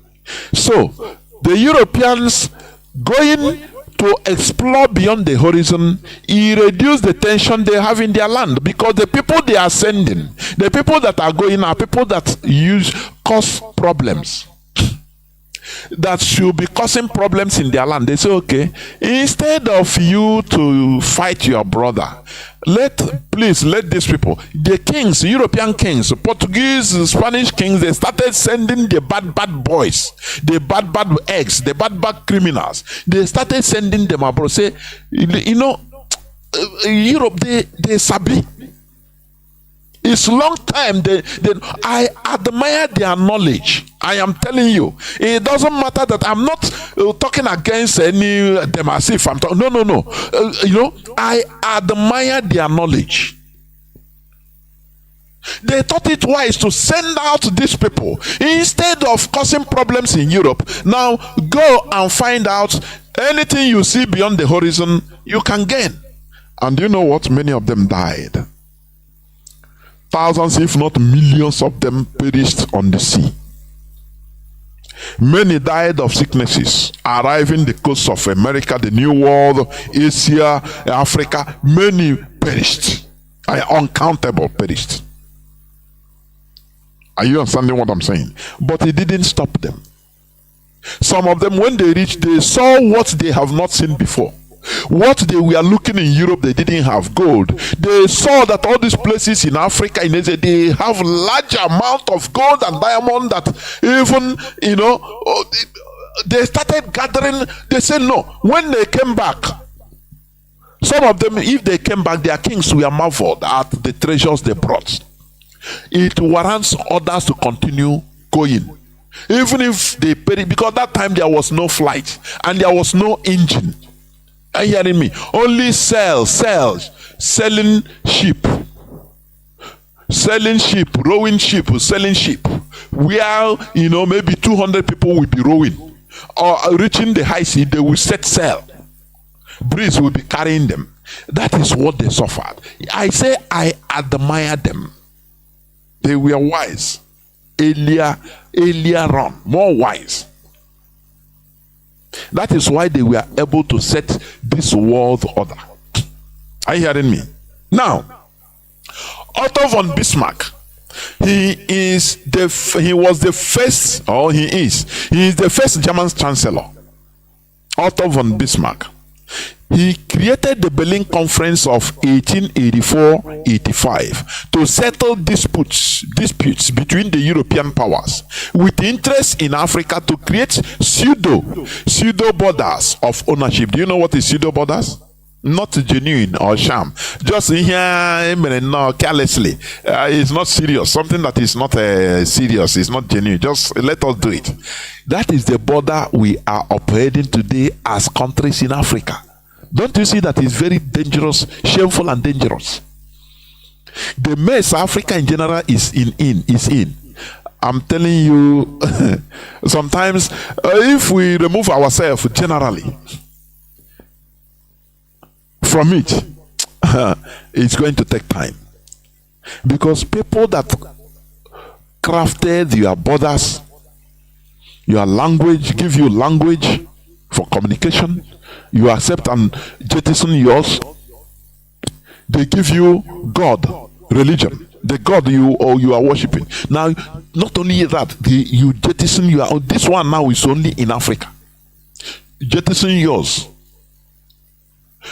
So, the Europeans going to explore beyond the horizon, it reduced the tension they have in their land, because the people they are sending, the people that are going, are people that cause problems, that should be causing problems in their land. They say, okay, instead of you to fight your brother, please let these people, the kings, European kings, Portuguese, Spanish kings, they started sending the bad boys, the bad eggs, the bad criminals. They started sending them abroad. Say, you know, Europe, they sabi. It's long time. I admire their knowledge. I am telling you, it doesn't matter that I'm not talking against any them as if I'm talking. No. You know, I admire their knowledge. They thought it wise to send out these people instead of causing problems in Europe. Now go and find out anything you see beyond the horizon, you can gain. And you know what? Many of them died. Thousands, if not millions of them perished on the sea. Many died of sicknesses, arriving the coast of America, the New World, Asia, Africa. Many perished. Uncountable perished. Are you understanding what I'm saying? But it didn't stop them. Some of them, when they reached, they saw what they have not seen before. What they were looking in Europe, they didn't have gold. They saw that all these places in Africa, in Asia, they have large amount of gold and diamond that even, you know, they started gathering. They said no. When they came back, some of them, if they came back, their kings were marveled at the treasures they brought. It warrants others to continue going. Even if they perish, because that time there was no flight and there was no engine. Are you hearing me? Only selling sheep, rowing sheep, selling sheep. Where, you know, maybe 200 people will be rowing, or reaching the high sea, they will set sail. Breeze will be carrying them. That is what they suffered. I say I admire them. They were wise. Earlier on, more wise. That is why they were able to set this world order. Are you hearing me? Now, Otto von Bismarck, he is the first German chancellor. Otto von Bismarck. He created the Berlin Conference of 1884-85 to settle disputes between the European powers with interest in Africa, to create pseudo borders of ownership. Do you know what is pseudo borders? Not genuine or sham. Just here, no, carelessly. It's not serious. Something that is not serious, is not genuine. Just let us do it. That is the border we are operating today as countries in Africa. Don't you see that it's very dangerous, shameful and dangerous? The mess Africa in general is in. I'm telling you, sometimes if we remove ourselves generally from it, it's going to take time. Because people that crafted your borders, your language, give you language for communication, you accept and jettison yours. They give you God, religion, the God you are worshiping. Now, not only that, you jettison your. This one now is only in Africa. Jettison yours.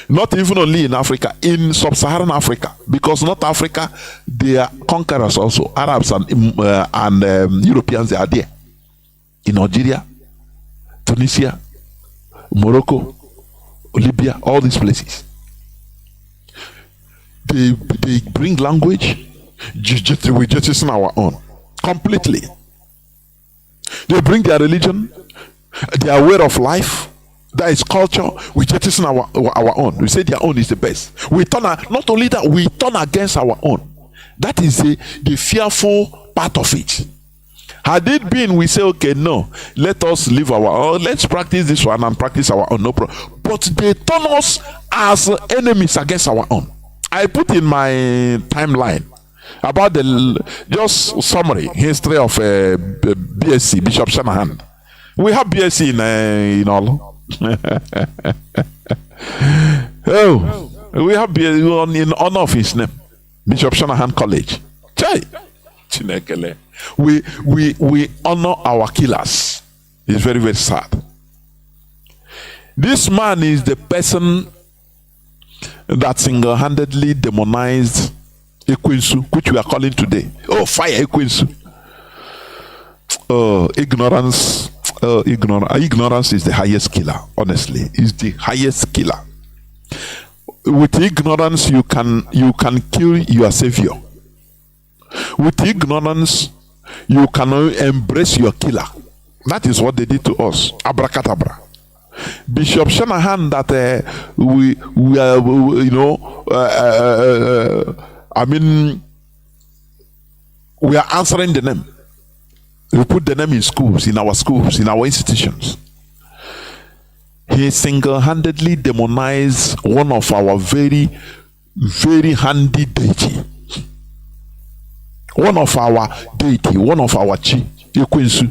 Not even only in Africa, in sub-Saharan Africa, because North Africa, they are conquerors also. Arabs and Europeans, they are there. In Algeria, Tunisia, Morocco, Libya, all these places. they bring language. We jettison our own completely. They bring their religion, their way of life, that is culture. We jettison our own. We say their own is the best. We turn, not only that, we turn against our own. That is the fearful part of it. Had it been, we say, okay, no, let us live our own, let's practice this one and practice our own, no problem. But they turn us as enemies against our own. I put in my timeline about the just summary history of BSc, Bishop Shanahan. We have BSc in all. Oh, we have BSc in honor of his name, Bishop Shanahan College. Chai. We honor our killers. It's very, very sad. This man is the person that single-handedly demonized Ekwensu, which we are calling today. Oh, fire Ekwensu. Ignorance. Ignorance is the highest killer. Honestly, is the highest killer. With ignorance, you can kill your savior. With ignorance, you cannot embrace your killer. That is what they did to us. Abracadabra. Bishop Shanahan, that we are answering the name. We put the name in schools, in our institutions. He single-handedly demonized one of our very, very handy deity. One of our deity, one of our chi, Ekwensu,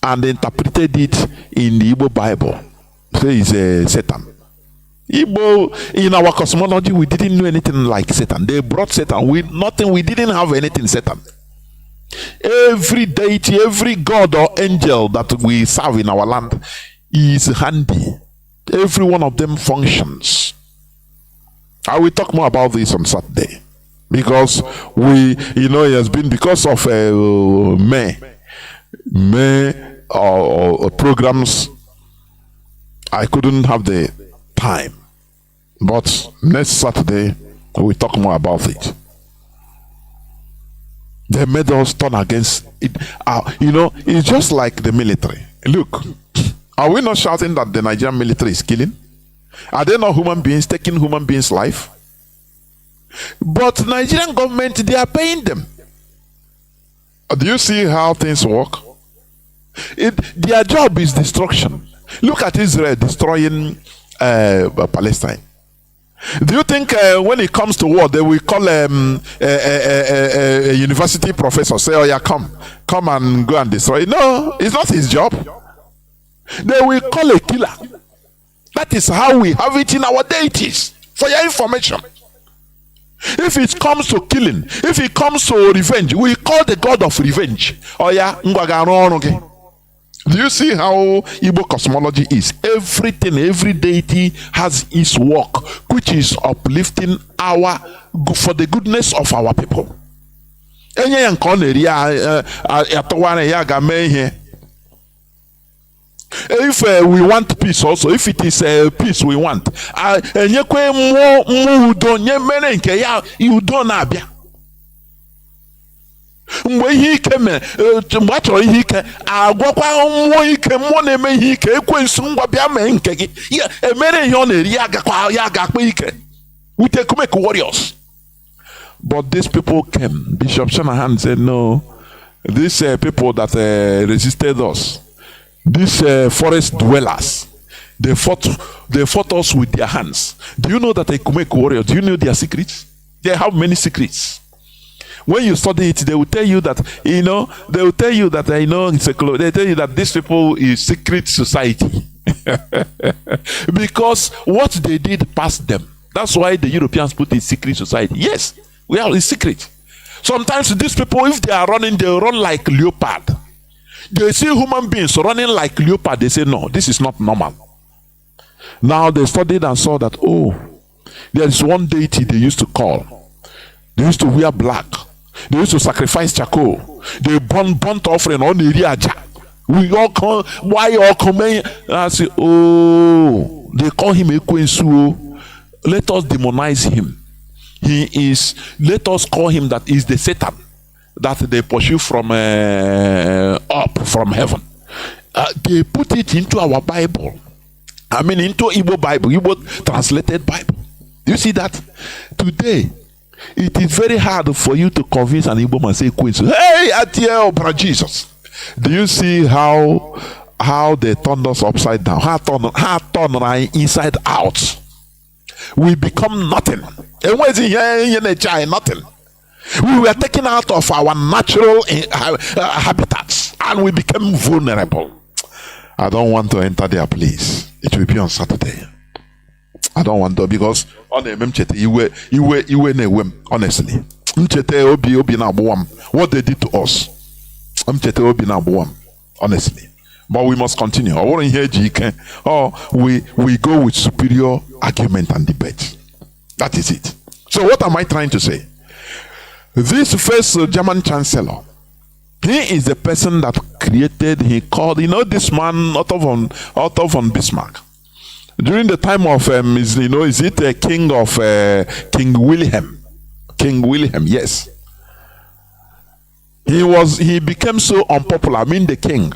and interpreted it in the Igbo Bible. So it's Satan. Igbo, in our cosmology, we didn't know anything like Satan. They brought Satan. We didn't have anything Satan. Every deity, every god or angel that we serve in our land is handy. Every one of them functions. I will talk more about this on Saturday. Because it has been because of programs, I couldn't have the time. But next Saturday, we'll talk more about it. They made us turn against it. It's just like the military. Look, are we not shouting that the Nigerian military is killing? Are they not human beings taking human beings' life? But Nigerian government, they are paying them. Do you see how things work? Their job is destruction. Look at Israel destroying Palestine. Do you think when it comes to war, they will call a university professor, say, oh yeah, come and go and destroy it? No, it's not his job. They will call a killer. That is how we have it in our deities. For your information. If it comes to killing, if it comes to revenge, we call the god of revenge. Oh yeah, do you see how Igbo cosmology is? Everything, every deity has its work, which is uplifting for the goodness of our people. If we want peace also, if it is peace we want, mgbe ihe ike mere mgbe a chọrọ ihe ike agwakwa mmụọ ike mmụọ na-eme ihe ike ekwensu ngwa bịa mee nke gị emere ihe ọ na-eri ya ga-akpa ike with ekumeke warriors. But these people came. Bishop Shanahan said no, these people that resisted us, these forest dwellers, they fought us with their hands. Do you know that ekumeke warriors, do you know their secrets? They have many secrets. When you study it, they will tell you that, they will tell you that, they tell you that these people is secret society. Because what they did passed them. That's why the Europeans put in secret society. Yes, we are in secret. Sometimes these people, if they are running, they run like leopard. They see human beings running like leopard. They say, no, this is not normal. Now they studied and saw that, there is one deity they used to call. They used to wear black. They used to sacrifice charcoal. They burnt offering on the Riaja. We all come. Why all come? I say, they call him Ekwensu. let us demonize him. He is, let us call him that is the Satan that they pursue from up from heaven. They put it into our Bible. I mean, into Igbo Bible, Igbo translated Bible. Do you see that? Today, it is very hard for you to convince an Igbo man, say, Queens, hey, Atiel, brother Jesus. Do you see how they turned us upside down? How turned us inside out? We become nothing. And where's nothing? We were taken out of our natural habitats and we became vulnerable. I don't want to enter their place. It will be on Saturday. I don't want to, because on honestly, what they did to us, honestly. But we must continue. Or we go with superior argument and debate. That is it. So what am I trying to say? This first German chancellor, he is the person that created, he called, this man, Otto von Bismarck. During the time of, is it a king of King Wilhelm? King Wilhelm, yes. He became so unpopular, the king.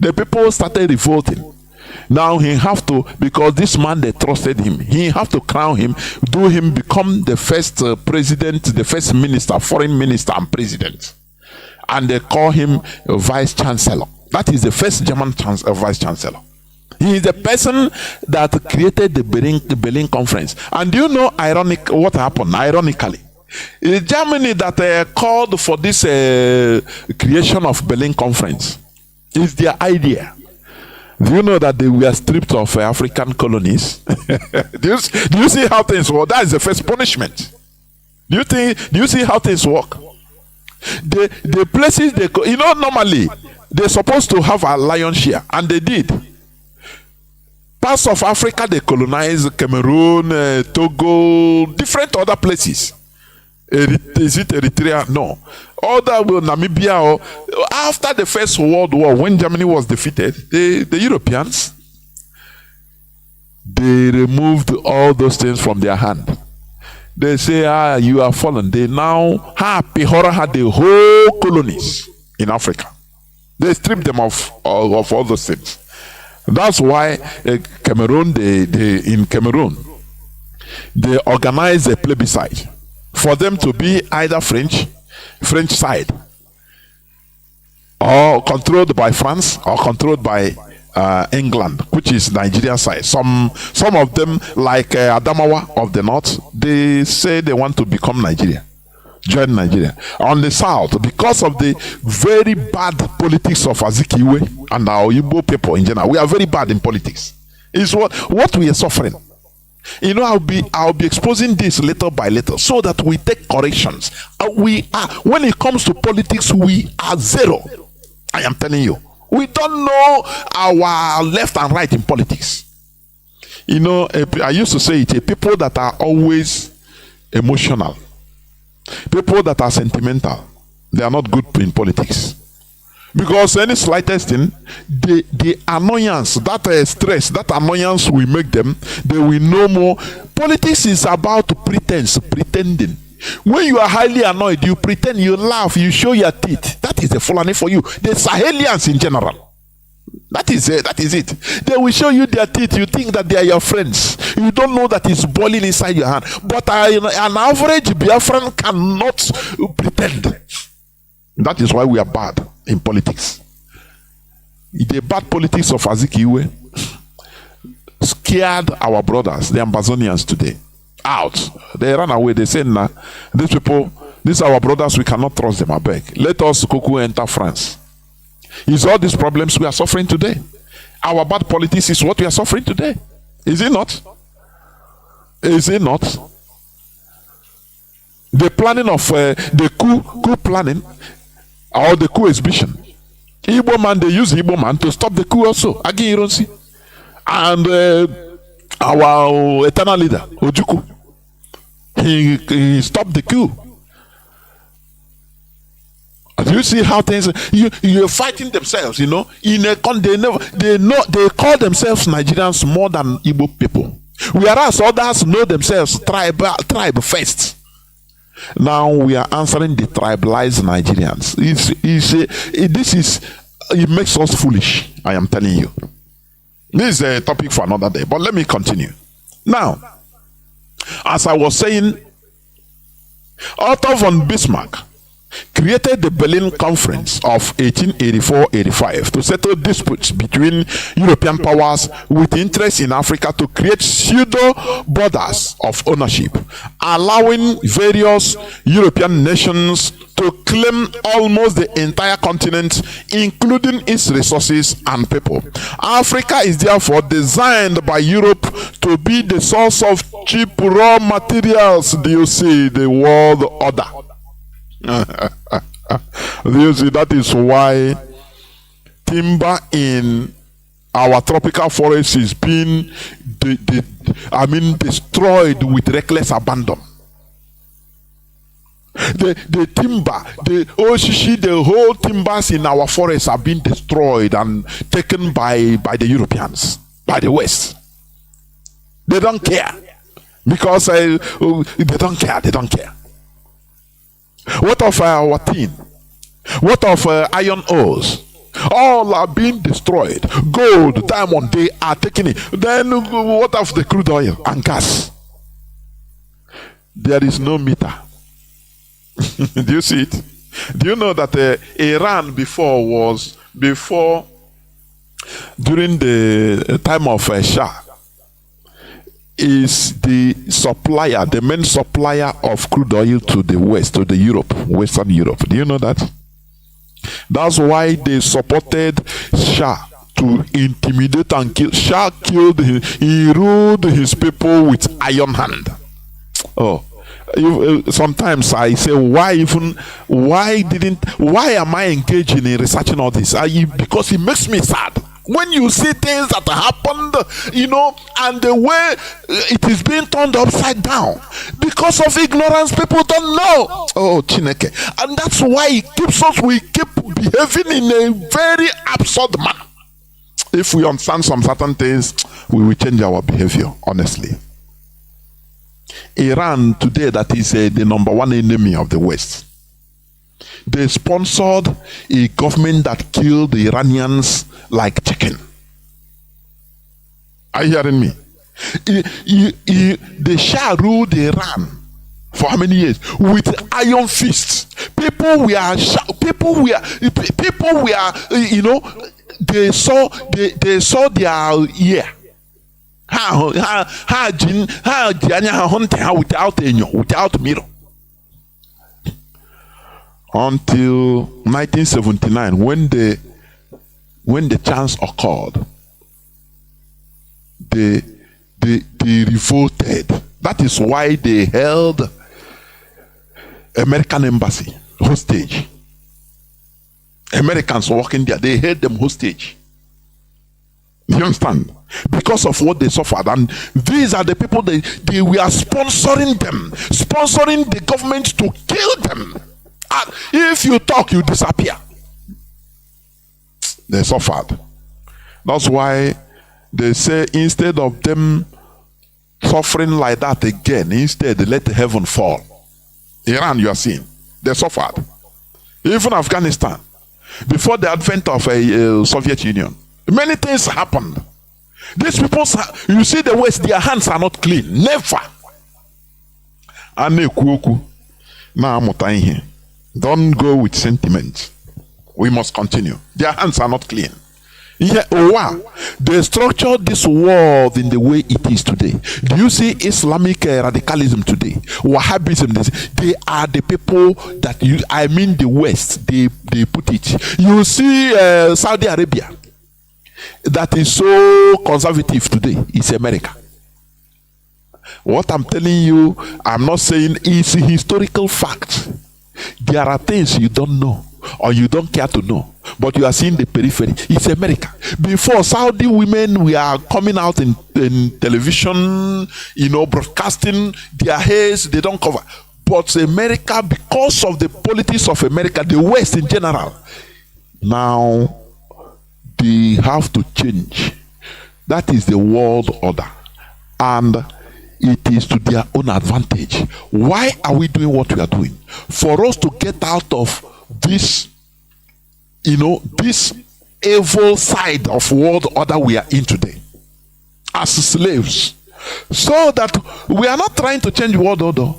The people started revolting. Now he have to, because this man, they trusted him, he have to crown him, do him become the first president, the first minister, foreign minister and president. And they call him vice chancellor. That is the first German vice chancellor. He is the person that created the Berlin Conference. And do you know what happened? Ironically, Germany that called for this creation of Berlin Conference is their idea. Do you know that they were stripped of African colonies? do you see how things work? That is the first punishment. Do you see how things work? The places normally they're supposed to have a lion's share, and they did. Parts of Africa they colonized, Cameroon, Togo, different other places. Is it Eritrea? No. Other Namibia. After the First World War, when Germany was defeated, the Europeans, they removed all those things from their hand. They say, you are fallen. They now had the whole colonies in Africa. They stripped them of all those things. That's why Cameroon, in Cameroon, they organized a plebiscite for them to be either French side, or controlled by France, or controlled by England, which is Nigeria side. Some of them, like Adamawa of the north, they say they want to become Nigeria, join Nigeria. On the south, because of the very bad politics of Azikiwe and our Igbo people in general, we are very bad in politics. Is what we are suffering. I'll be exposing this little by little so that we take corrections. When it comes to politics, we are zero. I am telling you, we don't know our left and right in politics. I used to say it, people that are always emotional, people that are sentimental, they are not good in politics. Because any slightest thing, the annoyance, that stress, that annoyance will make them, they will know more. Politics is about pretense, pretending. When you are highly annoyed, you pretend, you laugh, you show your teeth. That is the Fulani for you. The Sahelians in general. That is it. They will show you their teeth. You think that they are your friends. You don't know that it's boiling inside your hand. But an average Biafran cannot pretend. That is why we are bad in politics. The bad politics of Azikiwe scared our brothers, the Amazonians today, out. They ran away. They said, nah, these are our brothers, we cannot trust them. I beg. Let us enter France. Is all these problems we are suffering today? Our bad politics is what we are suffering today. Is it not? Is it not? The planning of the coup planning, or the coup exhibition. Igbo man, they use Igbo man to stop the coup also. Again, you don't see. And our eternal leader, Ojukwu, he stopped the coup. Do you see how things you're fighting themselves? In a they call themselves Nigerians more than Igbo people. Whereas others know themselves tribe first. Now we are answering the tribalized Nigerians. It makes us foolish, I am telling you. This is a topic for another day, but let me continue. Now, as I was saying, Otto von Bismarck created the Berlin Conference of 1884-85 to settle disputes between European powers with interest in Africa, to create pseudo borders of ownership, allowing various European nations to claim almost the entire continent, including its resources and people. Africa is therefore designed by Europe to be the source of cheap raw materials. Do you see the world order? You see, that is why timber in our tropical forests is being destroyed with reckless abandon. The timber, the oshishi, the whole timbers in our forests are being destroyed and taken by the Europeans, by the West. They don't care, because they don't care. What of our tin? What of iron ores? All are being destroyed. Gold, diamond, they are taking it. Then what of the crude oil and gas? There is no meter. Do you see it? Do you know that Iran during the time of Shah, is the supplier, the main supplier of crude oil to the West, to the Western Europe. Do you know that? That's why they supported Shah to intimidate and kill. Shah killed him. He ruled his people with iron hand. Oh, sometimes I say, why am I engaging in researching all this? Because it makes me sad. When you see things that happened, and the way it is being turned upside down because of ignorance, people don't know. Oh, Chineke. And that's why we keep behaving in a very absurd manner. If we understand some certain things, we will change our behavior, honestly. Iran today, that is the number one enemy of the West. They sponsored a government that killed the Iranians like chicken. Are you hearing me? The Shah ruled Iran for how many years? With iron fists. People were, they saw their ear. Without mirror. Until 1979, when the chance occurred, they revolted. That is why they held American embassy hostage. Americans working there, they held them hostage. You understand? Because of what they suffered. And these are the people, they were sponsoring them, sponsoring the government to kill them. And if you talk, you disappear. They suffered. That's why they say, instead of them suffering like that again, instead let heaven fall. Iran, you are seeing, they suffered. Even Afghanistan, before the advent of a Soviet Union, many things happened. These people, you see the West, their hands are not clean. Never. Don't go with sentiment. We must continue. Their hands are not clean. Yeah, wow. They structured this world in the way it is today. Do you see Islamic radicalism today? Wahhabism, they are the people that the West, they put it. You see Saudi Arabia, that is so conservative today, is America. What I'm telling you, I'm not saying it's a historical fact. There are things you don't know or you don't care to know, but you are seeing the periphery. It's America. Before, Saudi women were coming out in television, broadcasting their hairs, they don't cover. But America, because of the politics of America, the West in general, now they have to change. That is the world order. and it is to their own advantage. Why are we doing what we are doing? For us to get out of this, this evil side of world order we are in today as slaves, so that we are not trying to change world order,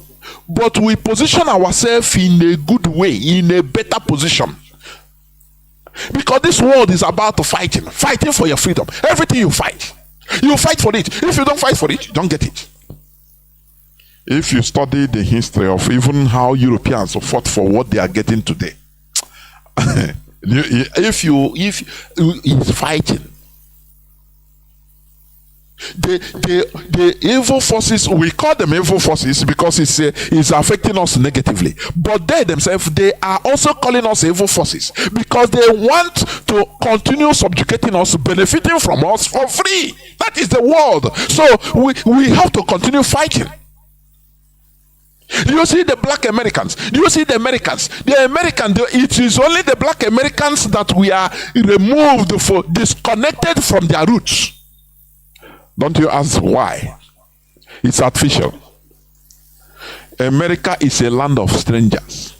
but we position ourselves in a good way, in a better position. Because this world is about fighting for your freedom. Everything you fight for it. If you don't fight for it, you don't get it. If you study the history of even how Europeans fought for what they are getting today, if he's fighting, the evil forces, we call them evil forces because it's affecting us negatively, but they themselves, they are also calling us evil forces because they want to continue subjugating us, benefiting from us for free. That is the world. So we have to continue fighting. Do you see the black Americans? Do you see the Americans? It is only the black Americans that we are removed, disconnected from their roots. Don't you ask why? It's artificial. America is a land of strangers.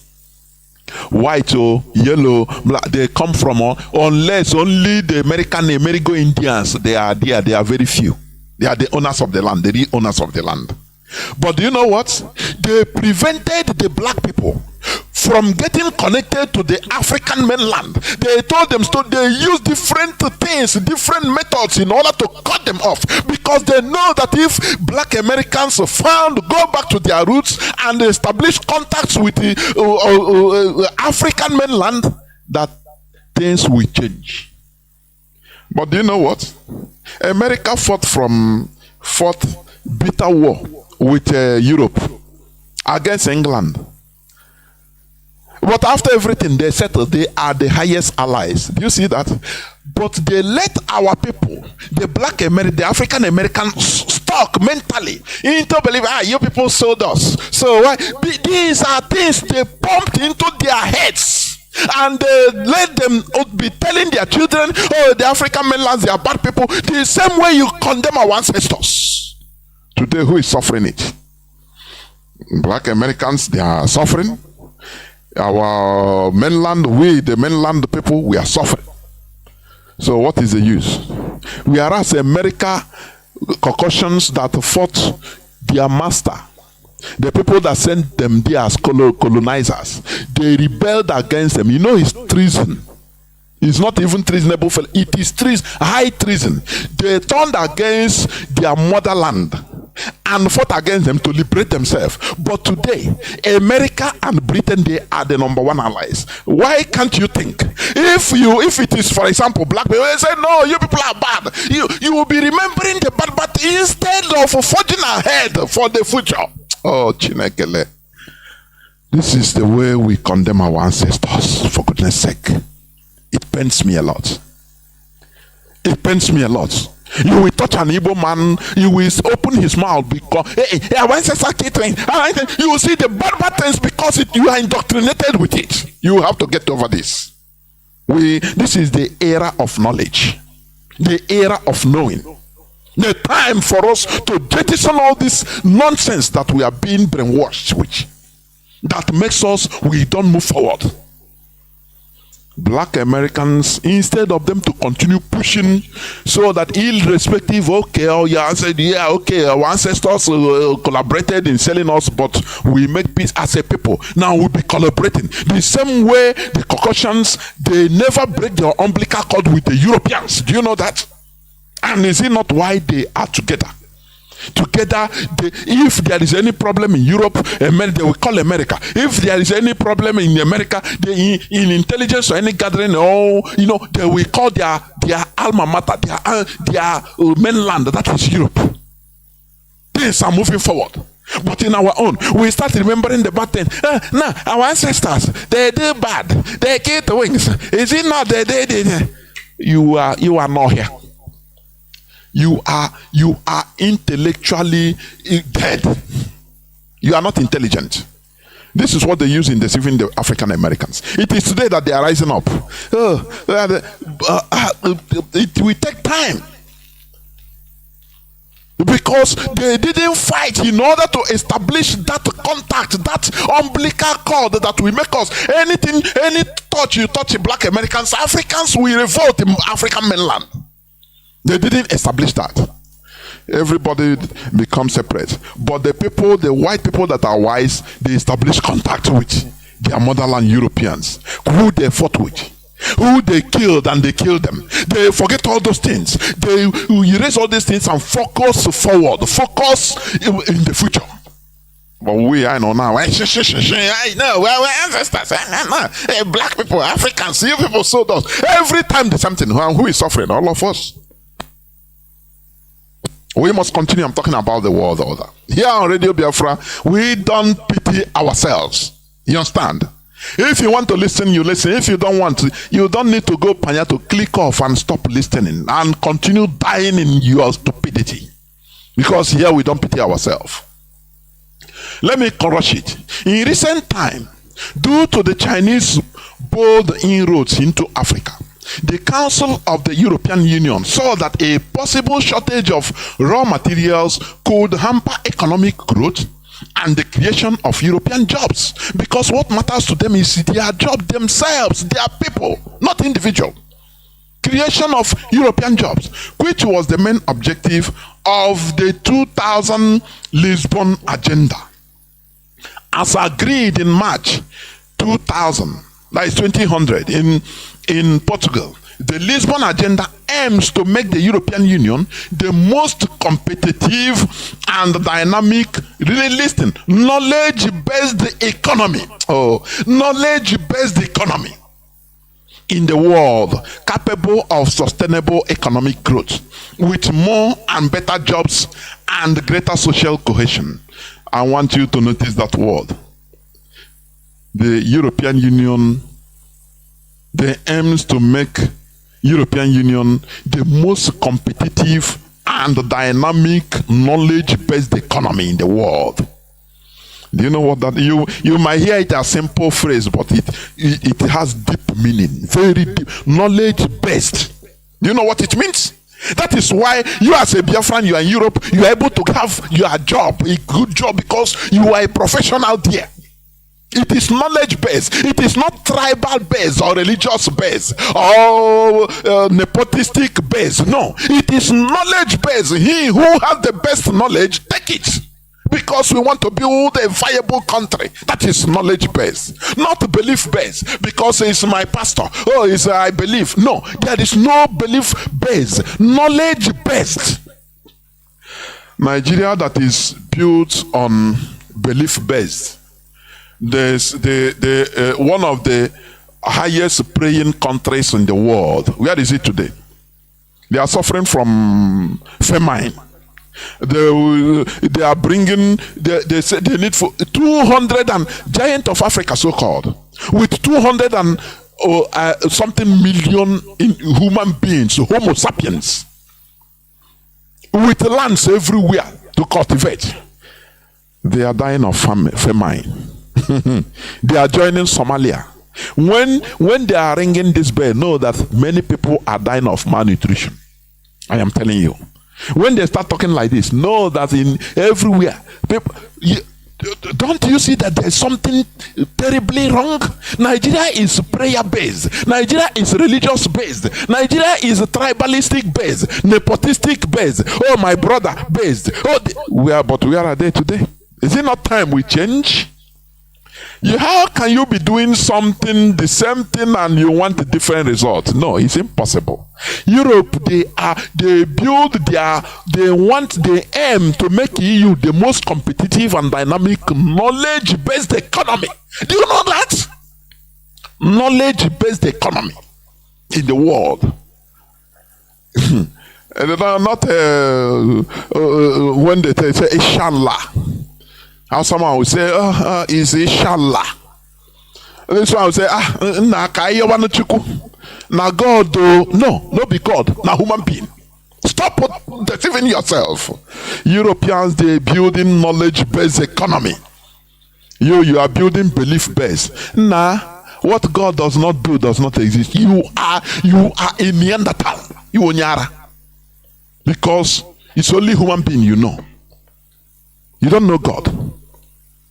White or yellow, black, they come from, unless only the American Indians, they are there, they are very few. They are the owners of the land, the real owners of the land. But do you know what? They prevented the black people from getting connected to the African mainland. They told them to they use different things, different methods in order to cut them off, because they know that if black Americans go back to their roots and establish contacts with the African mainland, that things will change. But do you know what? America fought bitter war with Europe against England. But after everything, they settled, they are the highest allies. Do you see that? But they let our people, the black American, the African Americans, stuck mentally into believing, you people sold us. So these are things they pumped into their heads. And they let them be telling their children, the African mainlands, they are bad people. The same way you condemn our ancestors. Today, who is suffering it? Black Americans, they are suffering. Our mainland, the mainland people, we are suffering. So what is the use? Whereas America, concussions that fought their master, the people that sent them there as colonizers, they rebelled against them. You know, it's treason. It's not even treasonable. It is high treason. They turned against their motherland and fought against them to liberate themselves. But today, America and Britain, they are the #1 allies. Why can't you think? If it is, for example, black people, they say, no, you people are bad. You will be remembering the bad, but instead of forging ahead for the future. Oh, Chinekele. This is the way we condemn our ancestors, for goodness sake. It pains me a lot. It pains me a lot. You will touch an Igbo man, you will open his mouth because our ancestors catering. You will see the bad things because you are indoctrinated with it. You have to get over this. This is the era of knowledge, the era of knowing. The time for us to jettison all this nonsense that we are being brainwashed with, that makes us, we don't move forward. Black Americans, instead of them to continue pushing so that irrespective, our ancestors collaborated in selling us, but we make peace as a people. Now we'll be collaborating. The same way the Caucasians, they never break their umbilical cord with the Europeans. Do you know that? And is it not why they are together? If there is any problem in Europe, they will call America. If there is any problem in America, in intelligence or any gathering, they will call their alma mater, their mainland, that is Europe. Things are moving forward. But in our own, we start remembering the bad thing. Our ancestors, they did bad. They killed the wings. Is it not they did? You are not here. You are intellectually dead. You are not intelligent. This is what they use in deceiving the African Americans. It is today that they are rising up. It will take time. Because they didn't fight in order to establish that contact, that umbilical cord that will make us anything, any touch you touch black Americans, Africans will revolt in African mainland. They didn't establish that. Everybody becomes separate. But the people, the white people that are wise, they establish contact with their motherland Europeans, who they fought with, who they killed and they killed them. They forget all those things. They erase all these things and focus forward, focus in the future. But I know now. I know we're ancestors. Black people, Africans, you people sold us. Every time there's something. Who is suffering? All of us. We must continue. I'm talking about the world order. Here on Radio Biafra, we don't pity ourselves. You understand? If you want to listen, you listen. If you don't want to, you don't need to go panya to click off and stop listening and continue dying in your stupidity. Because here we don't pity ourselves. Let me correct it. In recent time, due to the Chinese bold inroads into Africa, the Council of the European Union saw that a possible shortage of raw materials could hamper economic growth and the creation of European jobs, because what matters to them is their job themselves, their people, not individual. Creation of European jobs, which was the main objective of the 2000 Lisbon Agenda. As agreed in March 2000, that is 2000 in Portugal, the Lisbon Agenda aims to make the European Union the most competitive and dynamic, really listen, knowledge-based economy. Knowledge-based economy in the world, capable of sustainable economic growth with more and better jobs and greater social cohesion. I want you to notice that word. The European Union, they aims to make European Union the most competitive and dynamic knowledge-based economy in the world. Do you know what that you might hear it as a simple phrase, but it has deep meaning, very deep, knowledge-based. Do you know what it means? That is why you as a Biafran, you are in Europe, you are able to have your job, a good job, because you are a professional there. It is knowledge based. It is not tribal based or religious based or nepotistic based. No, it is knowledge based. He who has the best knowledge, take it. Because we want to build a viable country. That is knowledge based, not belief based. Because it's my pastor. It's I believe. No, there is no belief based. Knowledge based. Nigeria that is built on belief based. There's one of the highest praying countries in the world. Where is it today? They are suffering from famine. They are bringing, they say they need for 200 and giant of Africa, so called, with 200 and something million in human beings, Homo sapiens, with lands everywhere to cultivate. They are dying of famine. They are joining Somalia. When they are ringing this bell, know that many people are dying of malnutrition. I am telling you. When they start talking like this, know that in everywhere, people, don't you see that there's something terribly wrong? Nigeria is prayer based. Nigeria is religious based. Nigeria is tribalistic based, nepotistic based. Oh, my brother based. But where are they today? Is it not time we change? How can you be doing something, the same thing, and you want a different result? No, it's impossible. Europe, they aim to make EU the most competitive and dynamic knowledge-based economy. Do you know that? Knowledge-based economy in the world. Not when they say inshallah. How someone will say, is inshallah. This one will say, na God, no be God, na human being. Stop deceiving yourself. Europeans, they building knowledge-based economy. You are building belief-based. What God does not do does not exist. You are a Neanderthal. You Onyara. Because It's only human being you know. You don't know God.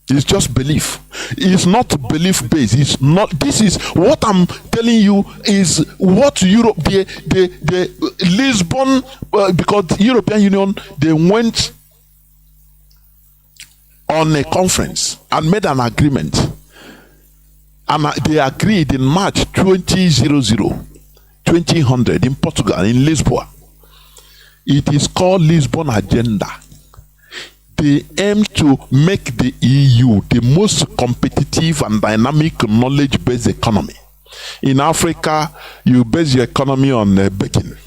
It's just belief. It's not belief based. It's not. This is what I'm telling you is what Europe, the Lisbon, because the European Union, they went on a conference and made an agreement, and they agreed in March 2000 in Portugal, in Lisbon. It is called Lisbon Agenda. They aim to make the EU the most competitive and dynamic knowledge-based economy. In Africa, you base your economy on begging.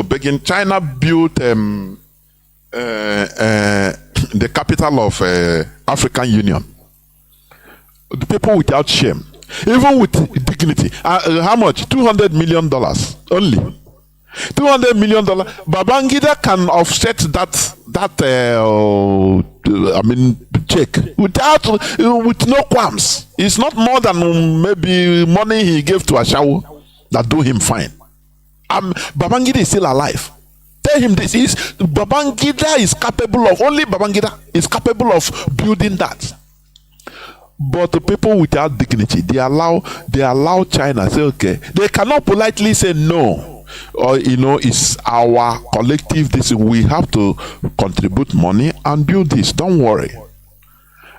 Begging. China built the capital of African Union. The people without shame, even with dignity. How much? $200 million only. $200 million. Babangida can offset that check with no qualms. It's not more than maybe money he gave to Ashawo that do him fine. Babangida is still alive. Tell him this is Babangida is capable of, only Babangida is capable of building that. But the people without dignity, they allow China say okay. They cannot politely say no. Or it's our collective. This we have to contribute money and build this. Don't worry.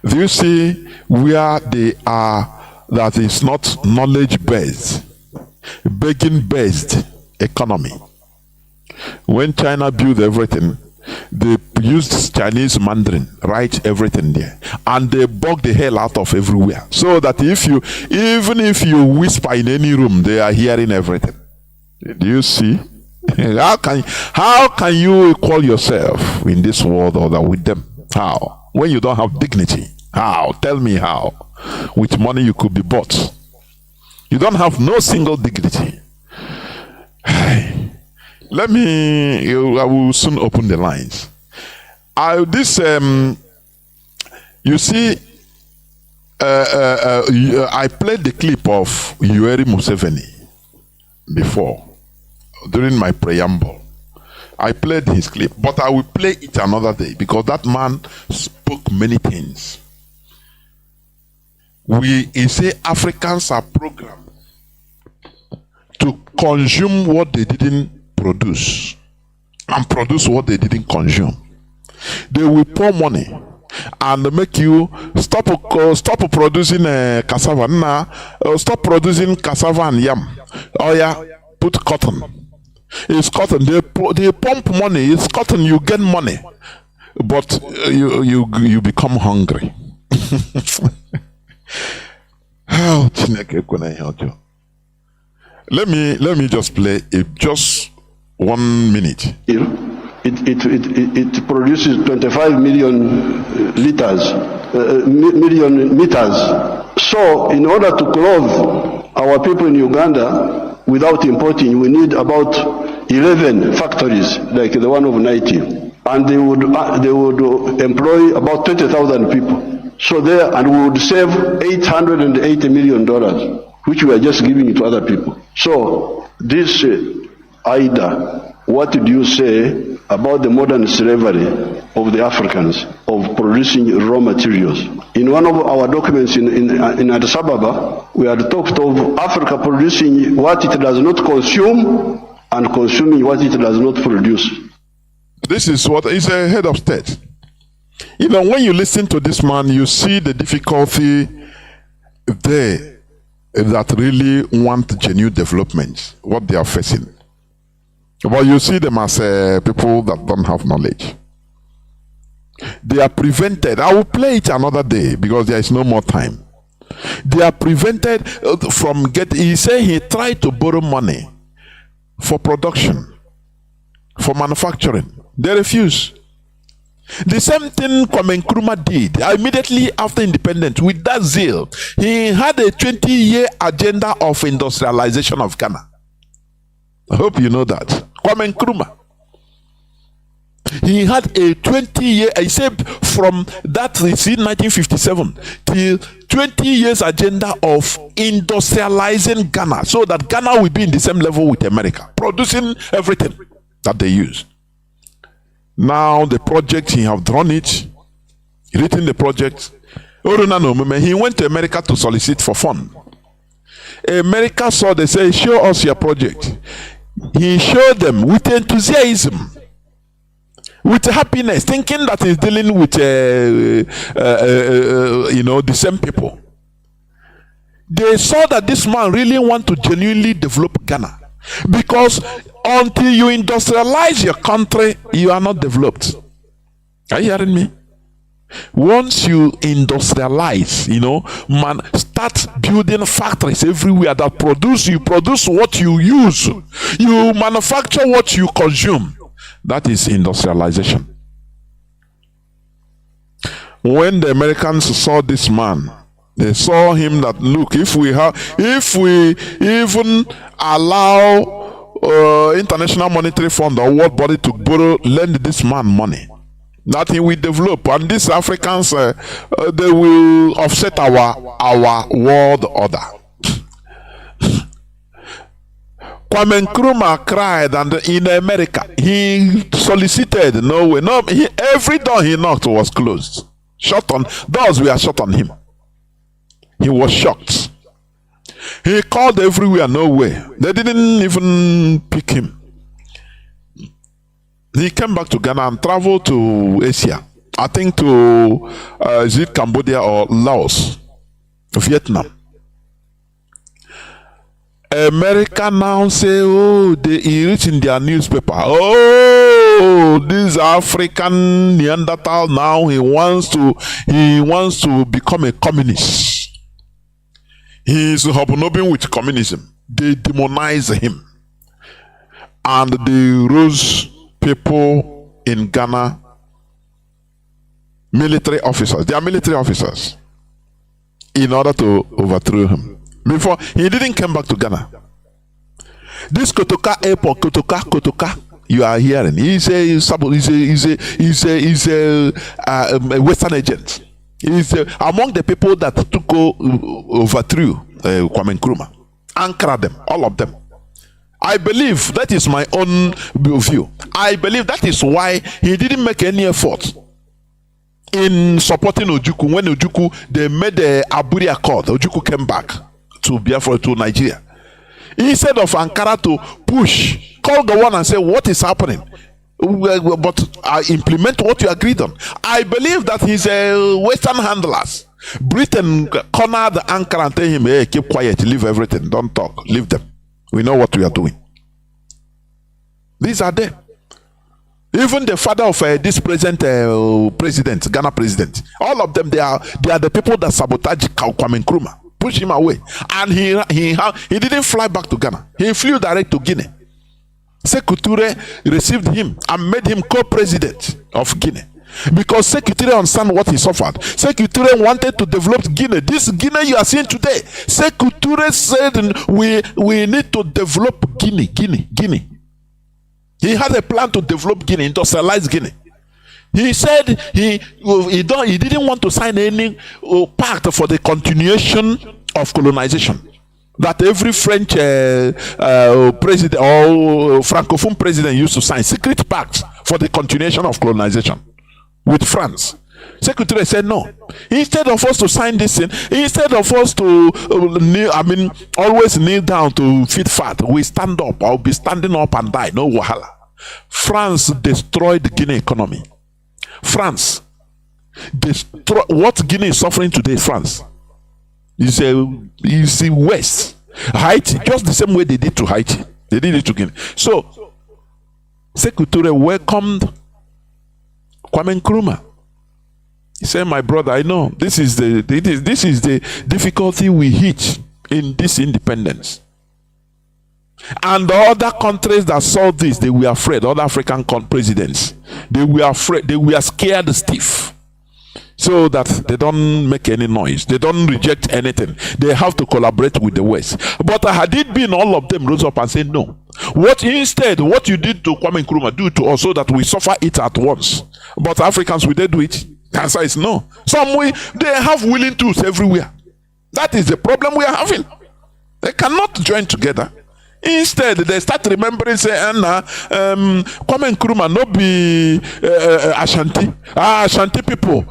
Do you see where they are? That is not knowledge based, begging based economy. When China built everything, they used Chinese Mandarin, write everything there, and they bug the hell out of everywhere. So that even if you whisper in any room, they are hearing everything. Do you see? How can you equal yourself in this world order with them? How? When you don't have dignity? How? Tell me how. With money you could be bought. You don't have no single dignity. I will soon open the lines. You see, I played the clip of Yoweri Museveni before. During my preamble, I played his clip, but I will play it another day because that man spoke many things. He say Africans are programmed to consume what they didn't produce and produce what they didn't consume. They will pour money and make you stop producing cassava. Stop producing cassava and yam. Oh yeah, put cotton. It's cotton. They pump money. It's cotton. You get money, but you become hungry. How Chineke can I help you? Let me just play just 1 minute. It produces 25 million liters, million meters. So in order to clothe our people in Uganda without importing, we need about 11 factories like the one of Naiti, and they would employ about 20,000 people. So there, and we would save $880 million, which we are just giving it to other people. So this Ida, what do you say about the modern slavery of the Africans of producing raw materials? In one of our documents in Addis Ababa, we had talked of Africa producing what it does not consume and consuming what it does not produce. This is what is a head of state. Even when you listen to this man, you see the difficulty there that really want genuine development, what they are facing. But you see them as people that don't have knowledge. They are prevented. I will play it another day because there is no more time. They are prevented from getting. He said he tried to borrow money for production, for manufacturing. They refuse. The same thing Kwame Nkrumah did immediately after independence with that zeal. He had a 20-year agenda of industrialization of Ghana. I hope you know that. Kwame Nkrumah. He had a 20-year, I said from that, you see, 1957 till 20 years agenda of industrializing Ghana so that Ghana will be in the same level with America, producing everything that they use. Now the project, he have drawn it, written the project. He went to America to solicit for fund. America saw, they say, show us your project. He showed them with enthusiasm, with happiness, thinking that he's dealing with the same people. They saw that this man really want to genuinely develop Ghana, because until you industrialize your country, you are not developed. Are you hearing me? Once you industrialize, man, start building factories everywhere that you produce what you use, you manufacture what you consume. That is industrialization. When the Americans saw this man, they saw him that, look, if we even allow International Monetary Fund or World Body to lend this man money, nothing will develop, and these Africans they will offset our world order. Kwame Nkrumah cried, and in America he solicited no way. No, every door he knocked was closed. Doors were shut on him. He was shocked. He called everywhere, no way. They didn't even pick him. He came back to Ghana and traveled to Asia. I think to is it Cambodia or Laos, Vietnam. America now say, oh, they reach in their newspaper. Oh, this African Neanderthal now he wants to become a communist. He is hobnobbing with communism. They demonize him, and the rose people in Ghana, military officers. They are military officers, in order to overthrow him. Before he didn't come back to Ghana. This Kotoka airport, Kotoka, you are hearing. He's a Western agent. He's among the people that overthrew Kwame Nkrumah, anchored them, all of them. I believe that is my own view. I believe that is why he didn't make any effort in supporting Ojukwu. When Ojukwu, they made the Aburi Accord, Ojukwu came back to Biafra, to Nigeria. Instead of Ankara to push, call the one and say, what is happening? But implement what you agreed on. I believe that he's a Western handlers. Britain cornered Ankara and tell him, hey, keep quiet, leave everything, don't talk, leave them. We know what we are doing. These are there. Even the father of this present president, Ghana president, all of them, they are the people that sabotage Kwame Nkrumah, push him away, and he didn't fly back to Ghana. He flew direct to Guinea. Sekou Touré received him and made him co-president of Guinea, because Sekou Touré understand what he suffered. Sekou Touré wanted to develop Guinea. This Guinea you are seeing today, Sekou Touré said we need to develop Guinea. He had a plan to develop Guinea, industrialize Guinea. He said he didn't want to sign any pact for the continuation of colonization that every French president or Francophone president used to sign, secret pacts for the continuation of colonization with France. Secretary said no. Instead of us to sign this thing, instead of us to always kneel down to feed fat, we stand up. I'll be standing up and die. No wahala. France destroyed the Guinea economy. France destroy what Guinea is suffering today. France is a West. Haiti, just the same way they did to Haiti, they did it to Guinea. So Sekou Touré welcomed Kwame Nkrumah. He said, my brother, I know this is the difficulty we hit in this independence. And the other countries that saw this, they were afraid. Other African presidents, they were afraid. They were scared stiff, so that they don't make any noise. They don't reject anything. They have to collaborate with the West. But had it been all of them rose up and said no, what you did to Kwame Nkrumah, do to us so that we suffer it at once. But Africans, will they do it? The answer is no. They have willing tools everywhere. That is the problem we are having. They cannot join together. Instead, they start remembering, say, Anna, Kwame Nkrumah, no be Ashanti. Ashanti people.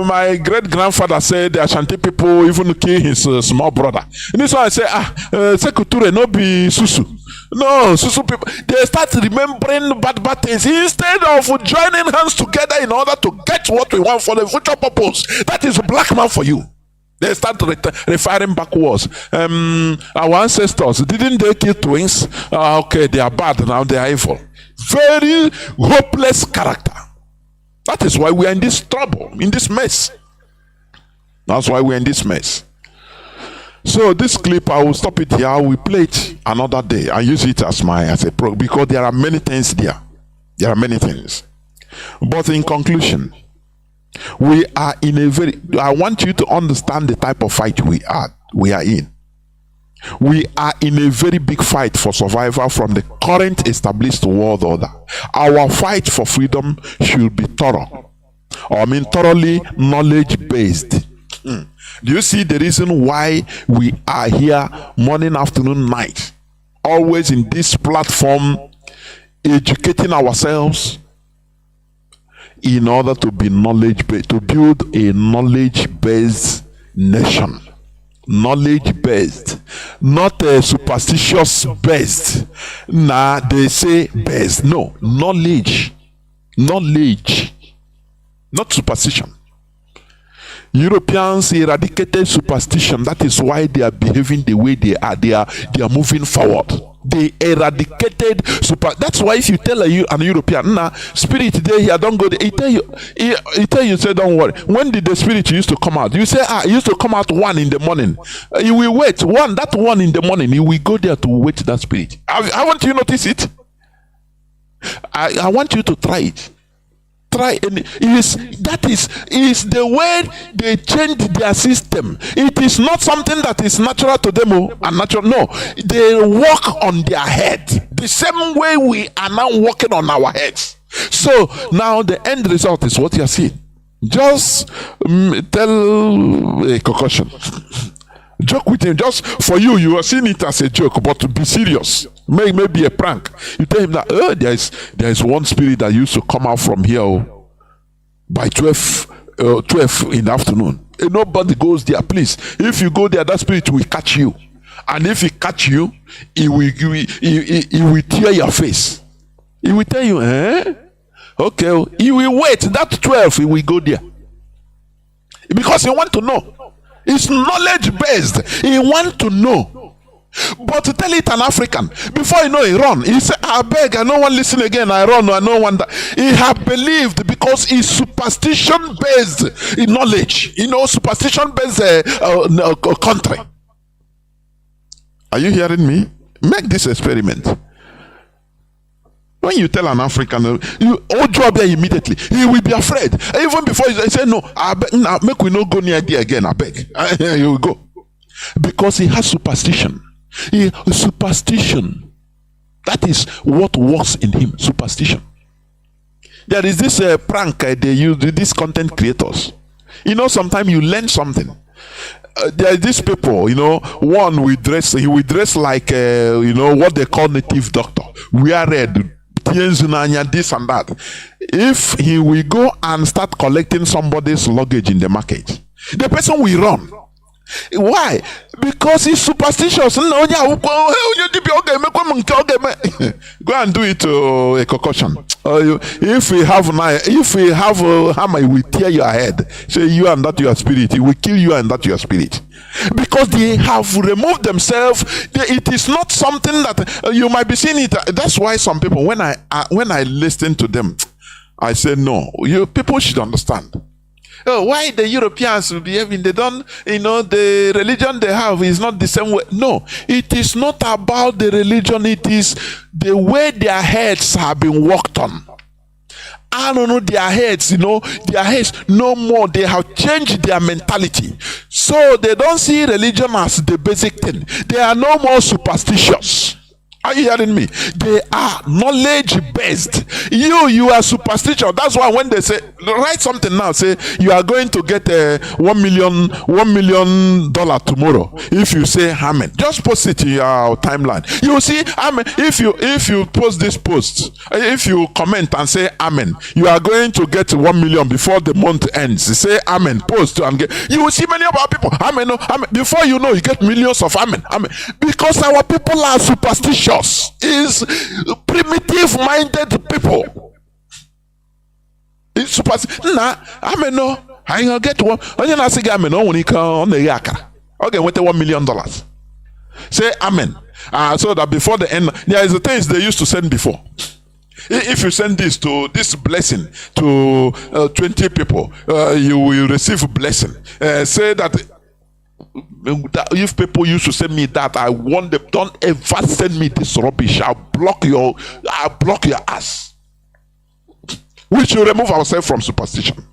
My great grandfather said the Ashanti people even kill his small brother. And this why I say, Sekou Touré, no be Susu. No, Susu people. They start remembering bad things instead of joining hands together in order to get what we want for the future purpose. That is a black man for you. They start referring backwards. Our ancestors, didn't they kill twins? Okay, they are bad, now they are evil. Very hopeless character. That is why we are in this trouble, in this mess. That's why we are in this mess. So this clip, I will stop it here. I will play it another day and use it as a pro, because there are many things there. There are many things. But in conclusion, we are in a very, I want you to understand the type of fight we are in. We are in a very big fight for survival from the current established world order. Our fight for freedom should be thorough. Thoroughly knowledge-based. Do you see the reason why we are here morning, afternoon, night? Always in this platform, educating ourselves, in order to be knowledge-based, to build a knowledge-based nation. Knowledge-based, not a superstitious-based. Nah, they say based. No, knowledge. Knowledge, not superstition. Europeans eradicated superstition. That is why they are behaving the way they are. They are moving forward. They eradicated that's why if you tell an European, nah, spirit there here, don't go there, he tell you, say, don't worry. When did the spirit used to come out? You say, it used to come out 1 in the morning. You will wait. That 1 in the morning, you will go there to wait that spirit. I want you to notice it. I want you to try it. Try, and that is the way they change their system. It is not something that is natural to them or unnatural. No, they work on their head the same way we are now working on our heads. So now the end result is what you are seeing. Just tell a concussion. Joke with him. Just for you, you are seeing it as a joke, but to be serious, maybe a prank. You tell him that there is one spirit that used to come out from here by 12 in the afternoon. And nobody goes there. Please, if you go there, that spirit will catch you, and if he catch you, he will tear your face. He will tell you, okay, he will wait. That 12, he will go there because he want to know. It's knowledge based. He want to know. But to tell it an African, before you know, he run. He say, I beg, I no one listen again. I run, I no one. He have believed because it's superstition based knowledge. Superstition based country. Are you hearing me? Make this experiment. When you tell an African, you all drop there immediately. He will be afraid. Even before he say, no, I beg, make we not go near there again. I beg. You will go. Because he has superstition. Superstition. That is what works in him. Superstition. There is this prank they use, these content creators. Sometimes you learn something. There are these people, one will dress, he will dress like, what they call native doctor. We are red. This and that. If he will go and start collecting somebody's luggage in the market, the person will run. Why? Because he's superstitious. Go and do it a concussion. If we have a hammer, he will tear your head. Say you and that your spirit. He will kill you and that your spirit. Because they have removed themselves. It is not something that you might be seeing it. That's why some people, when I listen to them, I say no. You people should understand. Why the Europeans will behaving? They don't, the religion they have is not the same way. No, it is not about the religion. It is the way their heads have been worked on. I don't know their heads, their heads no more. They have changed their mentality. So they don't see religion as the basic thing. They are no more superstitious. Are you hearing me? They are knowledge based. You are superstitious. That's why when they say write something now, say you are going to get $1 million tomorrow. If you say amen, just post it in your timeline. You will see amen. If you post this post, if you comment and say amen, you are going to get 1 million before the month ends. Say amen, post and get. You will see many of our people amen, no, amen. Before you know, you get millions of amen, amen. Because our people are superstitious. Is primitive minded people. It's super. Nah, amen. No, I ain't gonna get one. Only na say amen. No, when he come on the yakara. Okay, with the $1 million. Say amen. So that before the end, there is the things they used to send before. If you send this blessing to 20 people, you will receive blessing. Say that. If people used to send me that, I want them, don't ever send me this rubbish. I'll block your ass. We should remove ourselves from superstition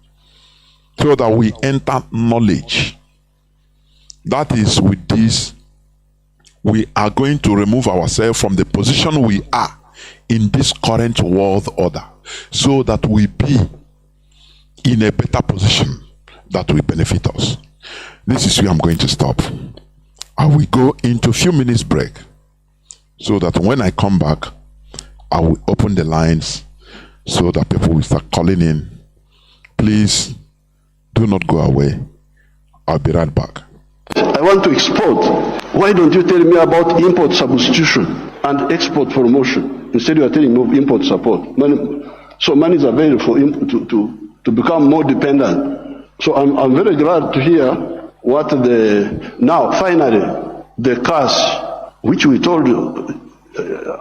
so that we enter knowledge. That is, with this, we are going to remove ourselves from the position we are in this current world order, so that we be in a better position that will benefit us. This is where I'm going to stop. I will go into a few minutes break, so that when I come back, I will open the lines so that people will start calling in. Please do not go away. I'll be right back. I want to export. Why don't you tell me about import substitution and export promotion? Instead you are telling me of import support. So money is available for to become more dependent. So I'm very glad to hear what now finally the cash which we told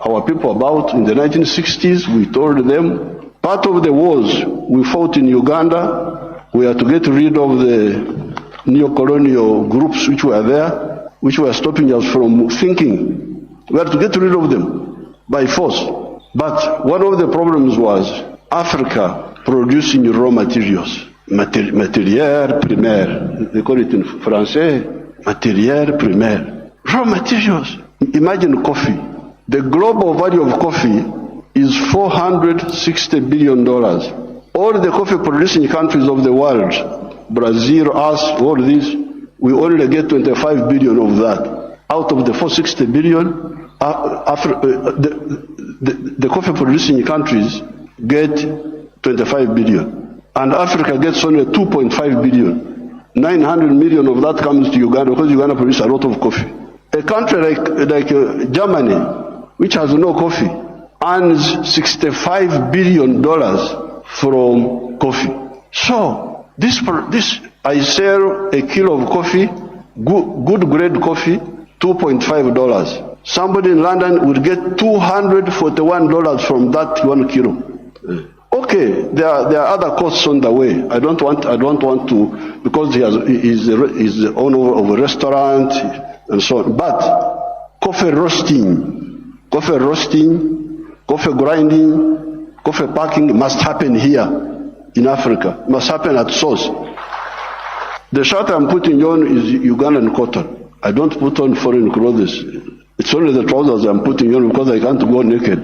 our people about in the 1960s, we told them part of the wars we fought in Uganda, we had to get rid of the neo-colonial groups which were there, which were stopping us from thinking. We had to get rid of them by force. But one of the problems was Africa producing raw materials. Matière primaire, they call it in Francais, matière primaire. Raw materials. Imagine coffee. The global value of coffee is $460 billion. All the coffee producing countries of the world, Brazil, us, all these, we only get 25 billion of that. Out of the 460 billion, the coffee producing countries get 25 billion. And Africa gets only 2.5 billion. 900 million of that comes to Uganda, because Uganda produces a lot of coffee. A country like Germany, which has no coffee, earns $65 billion from coffee. So this I sell a kilo of coffee, good grade coffee, $2.5. Somebody in London would get $241 from that 1 kilo. Okay, there are other costs on the way. I don't want to, because he's the owner of a restaurant and so on. But coffee roasting, coffee grinding, coffee packing must happen here in Africa. Must happen at source. The shirt I'm putting on is Ugandan cotton. I don't put on foreign clothes. It's only the trousers I'm putting on because I can't go naked,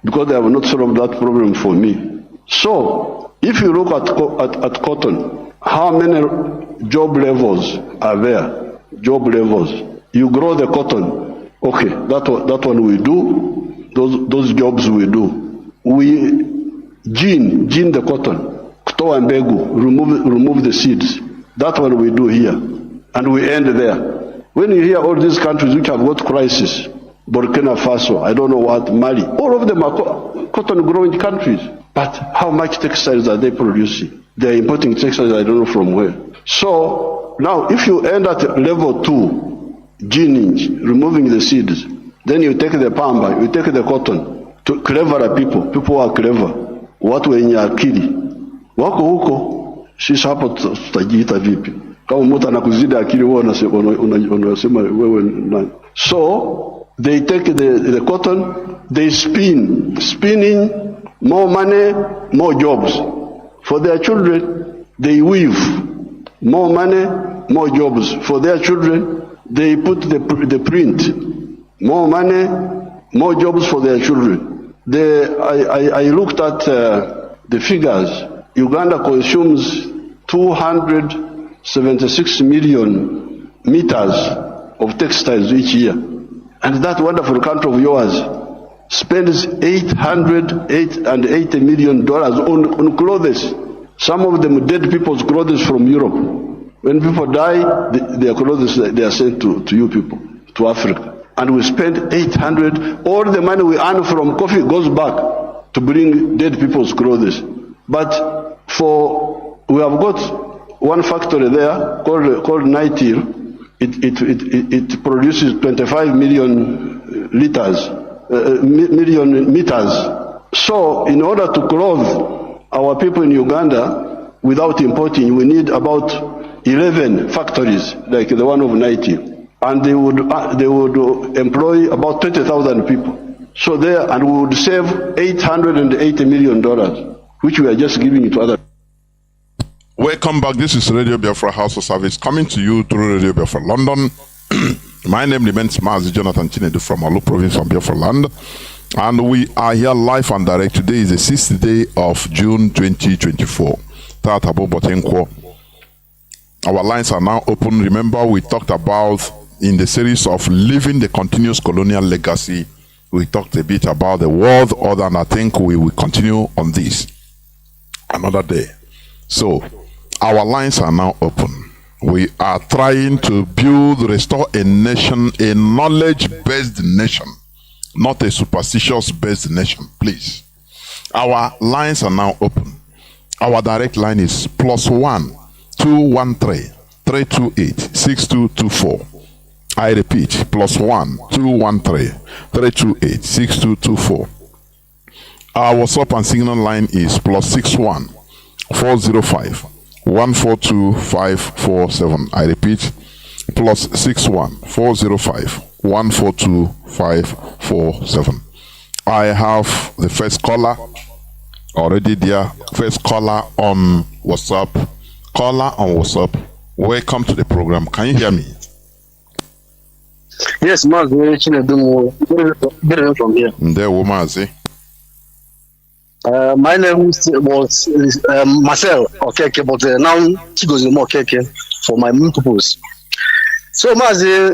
because they have not solved that problem for me. So, if you look at cotton, how many job levels are there? Job levels. You grow the cotton. Okay, that one we do. Those jobs we do. We gene the cotton. Kutoa mbegu, remove the seeds. That one we do here. And we end there. When you hear all these countries which have got crisis, Burkina Faso, I don't know what, Mali, all of them are cotton growing countries. But how much textiles are they producing? They're importing textiles, I don't know from where. So now if you end at level 2, gening, removing the seeds, then you take the pamba, you take the cotton, to cleverer people who are clever, watu wenye akili, wako huko, sisi hapo tutajiita vipi? Kama mtu anakuzidi akili wewe unasema wewe nani? So they take the cotton, they spinning, more money, more jobs. For their children, they weave, more money, more jobs. For their children, they put the print, more money, more jobs for their children. I looked at the figures. Uganda consumes 276 million meters of textiles each year. And that wonderful country of yours spends $880 million on clothes. Some of them dead people's clothes from Europe. When people die, their clothes, they are sent to you people, to Africa. And we spend 800, all the money we earn from coffee goes back to bring dead people's clothes. But we have got one factory there called Nitil. It produces 25 million million meters. So in order to clothe our people in Uganda without importing, we need about 11 factories like the one of Nitil. And they would employ about 20,000 people. So there, and we would save $880 million, which we are just giving it to others. Welcome back. This is Radio Biafra HAUSA-SERVICE coming to you through Radio Biafra London. My name remains Mazi Jonathan Chinedu from Alu Province of Biafra land. And we are here live and direct. Today is the 6th day of June 2024. Our lines are now open. Remember, we talked about in the series of Living the Continuous Colonial Legacy, we talked a bit about the world order, and I think we will continue on this another day. So, our lines are now open. We are trying to restore a nation, a knowledge-based nation, not a superstitious-based nation, please. Our lines are now open. Our direct line is +1 213 328 6224. I repeat, +1 213 328 6224. Our WhatsApp and Signal line is +61 405 142 547. I repeat, +61 405 142 547. I have the first caller already there. First caller on WhatsApp. Caller on WhatsApp. Welcome to the program. Can you hear me? Yes, Mazi, Chinedu, from here. There, Mazi. My name was Marcel Okeke, but now Chigozi Okeke for my purpose. So, Mazi,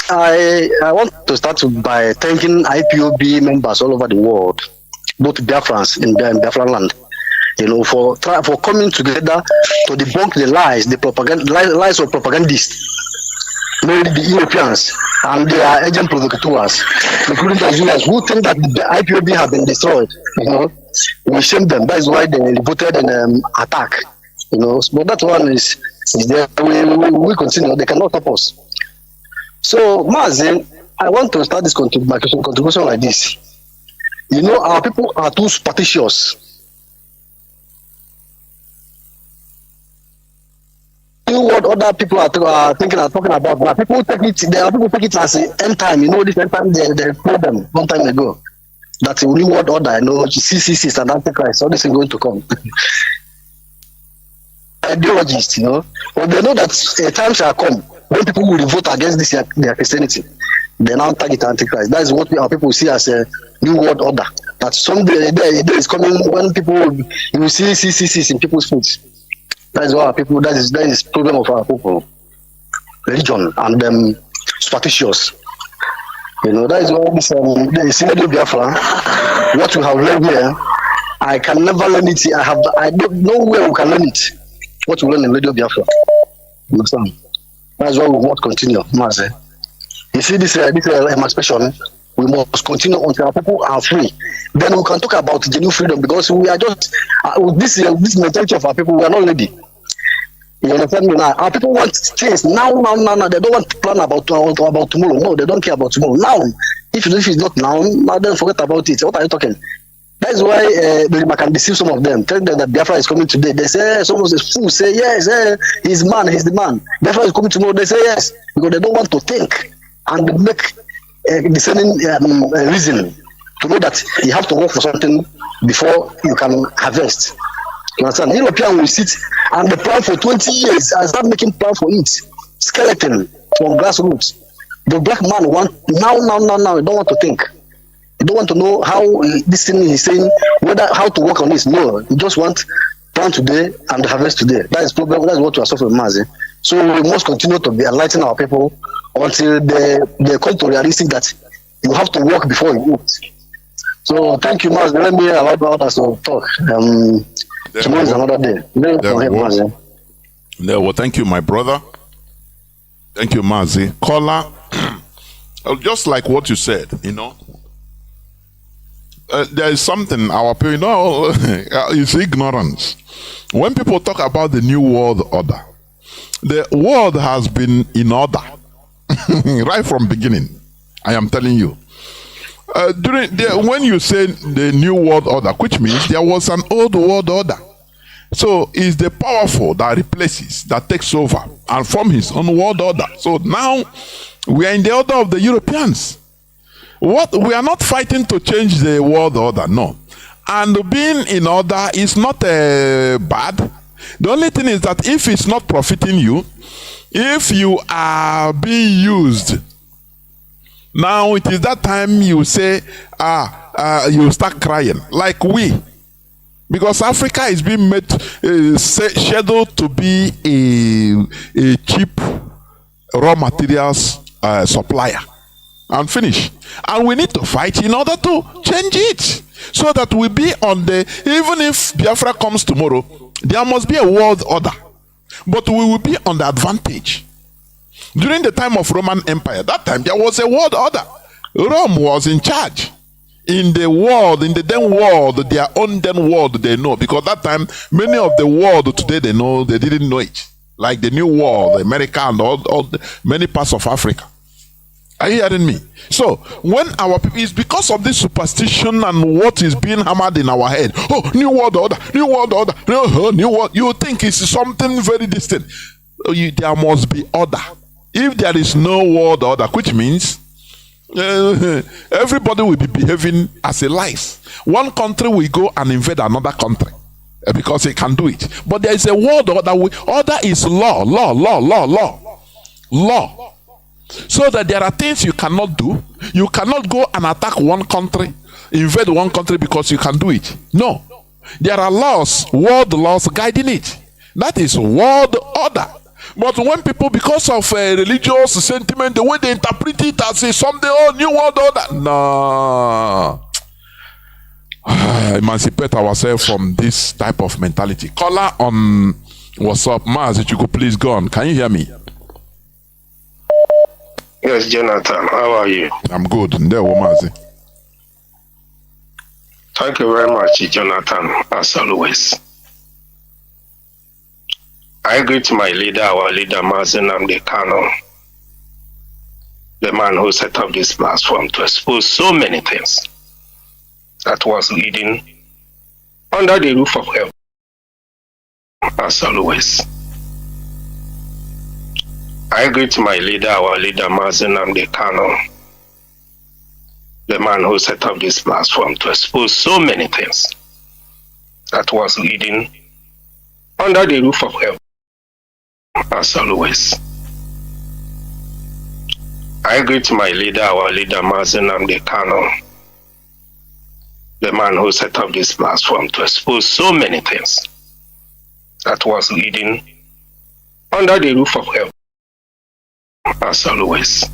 I want to start by thanking IPOB members all over the world, both Biafrans in Biafra land, for coming together to debunk the lies, lies of propagandists, mainly the Europeans and their agent provocateurs, including the Nigerians who think that the IPOB have been destroyed. We shame them. That is why they voted an attack. But that one is there. We continue. They cannot stop us. So, Mazi, I want to start this contribution like this. Our people are too superstitious. What other people are talking about. But people take it as end time. This end time they told them long time ago that the new world order, CCC and Antichrist, all this is going to come. Ideologists, but they know that a time shall come when people will vote against this their Christianity. They now target Antichrist. That is what our people see as a new world order. That someday is coming when you will see CCCs in people's feet. That is why our people. That is problem of our people, religion and superstitious. That is why this Chinedu Biafra, what we have learned here, I can never learn it. I don't know where we can learn it. What we learn in Radio Biafra. Understand? That is why we must continue, Mazi. You see this emancipation, we must continue until our people are free. Then we can talk about genuine freedom, because we are just with this mentality of our people, we are not ready. You understand me now? Our people want things now. They don't want to plan about tomorrow. No, they don't care about tomorrow. Now, if it's not now, then forget about it. What are you talking? That is why I can deceive some of them. Tell them that Biafra is coming today. They say, someone is fool. Say yes, he's the man. Biafra is coming tomorrow. They say yes, because they don't want to think and make discerning reason to know that you have to work for something before you can harvest. You understand? European will sit and they plan for 20 years and start making plan for it. Skeleton from grassroots. The black man want now, you don't want to think. You don't want to know how this thing he's saying, how to work on this. No, you just want plant today and harvest today. That is problem. That's what we are suffering, Mazi. So we must continue to be enlightening our people until they come to realistic that you have to work before you eat. So thank you, Mazi. Let me allow others to talk. Tomorrow is another day. Well, thank you, my brother. Thank you, Mazi. Caller, just like what you said, there is something our people, it's ignorance. When people talk about the new world order, the world has been in order right from beginning. I am telling you. When you say the new world order, which means there was an old world order. So it's the powerful that replaces, that takes over and form his own world order. So now we are in the order of the Europeans. We are not fighting to change the world order, no. And being in order is not bad. The only thing is that if it's not profiting you, if you are being used, now it is that time you say, you start crying, like we. Because Africa is being made, scheduled to be a cheap raw materials supplier. And finish. And we need to fight in order to change it. So that we be on even if Biafra comes tomorrow, there must be a world order. But we will be on the advantage. During the time of Roman Empire, that time there was a world order. Rome was in charge. In the world, in the then world, their own then world they know. Because that time, many of the world today they know, they didn't know it. Like the new world, America and all many parts of Africa. Are you hearing me? So, when our people, it's because of this superstition and what is being hammered in our head. Oh, new world order, new world order, new world. You think it's something very distant. There must be order. If there is no world order, which means everybody will be behaving as he likes. One country will go and invade another country because he can do it. But there is a world order. Order is law. So that there are things you cannot do. You cannot go and attack one country, invade one country because you can do it. No. There are laws, world laws guiding it. That is world order. But when people, because of religious sentiment, the way they interpret it as something, new world order. No. Emancipate ourselves from this type of mentality. Caller on WhatsApp, Mazi, you could please go on. Can you hear me? Yes, Jonathan, how are you? I'm good. Mazi. Thank you very much, Jonathan, as always. I agree to my leader, our leader, Mazi Nnamdi Kanu, the man who set up this platform to expose so many things that was leading under the roof of heaven, as always. I agree to my leader, our leader, Mazi Nnamdi Kanu, the man who set up this platform to expose so many things that was leading under the roof of heaven, as always. I agree to my leader, our leader, Mazi Nnamdi Kanu, the man who set up this platform to expose so many things that was leading under the roof of heaven, as always.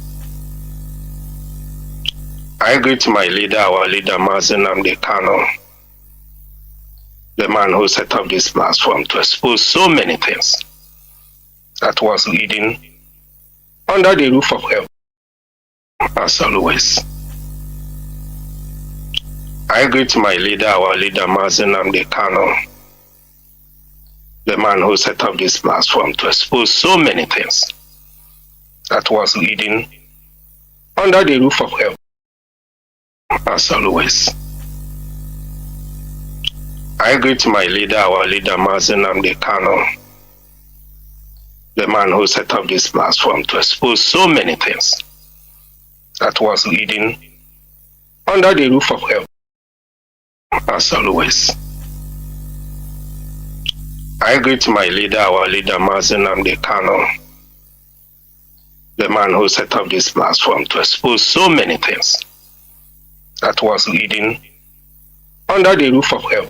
I agree to my leader, our leader, Mazi Nnamdi Kanu, the man who set up this platform to expose so many things that was leading under the roof of heaven, as always. I agree to my leader, our leader, Mazi Nnamdi Kanu, the man who set up this platform to expose so many things that was leading under the roof of heaven, as always. I agree to my leader, our leader, Mazi Nnamdi Kanu, the man who set up this platform to expose so many things that was leading under the roof of heaven, as always. I agree to my leader, our leader, Mazi Nnamdi Kanu, the man who set up this platform to expose so many things that was hidden under the roof of heaven.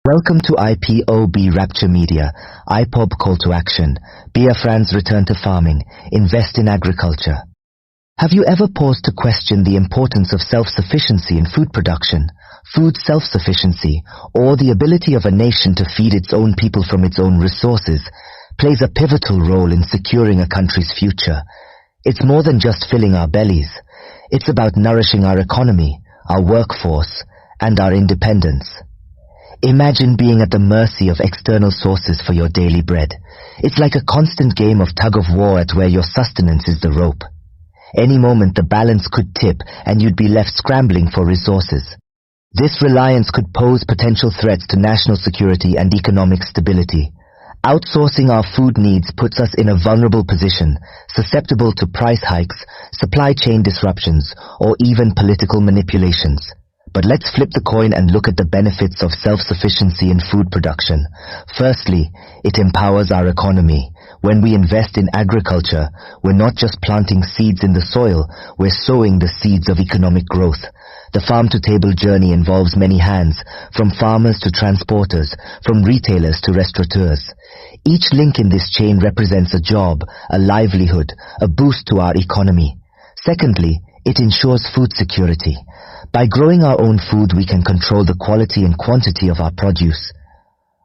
Welcome to IPOB Rapture Media, IPOB Call to Action, Biafran's Return to Farming, Invest in Agriculture. Have you ever paused to question the importance of self-sufficiency in food production, food self-sufficiency, or the ability of a nation to feed its own people from its own resources, plays a pivotal role in securing a country's future? It's more than just filling our bellies. It's about nourishing our economy, our workforce, and our independence. Imagine being at the mercy of external sources for your daily bread. It's like a constant game of tug-of-war at where your sustenance is the rope. Any moment the balance could tip and you'd be left scrambling for resources. This reliance could pose potential threats to national security and economic stability. Outsourcing our food needs puts us in a vulnerable position, susceptible to price hikes, supply chain disruptions, or even political manipulations. But let's flip the coin and look at the benefits of self-sufficiency in food production. Firstly, it empowers our economy. When we invest in agriculture, we're not just planting seeds in the soil, we're sowing the seeds of economic growth. The farm-to-table journey involves many hands, from farmers to transporters, from retailers to restaurateurs. Each link in this chain represents a job, a livelihood, a boost to our economy. Secondly, it ensures food security. By growing our own food, we can control the quality and quantity of our produce.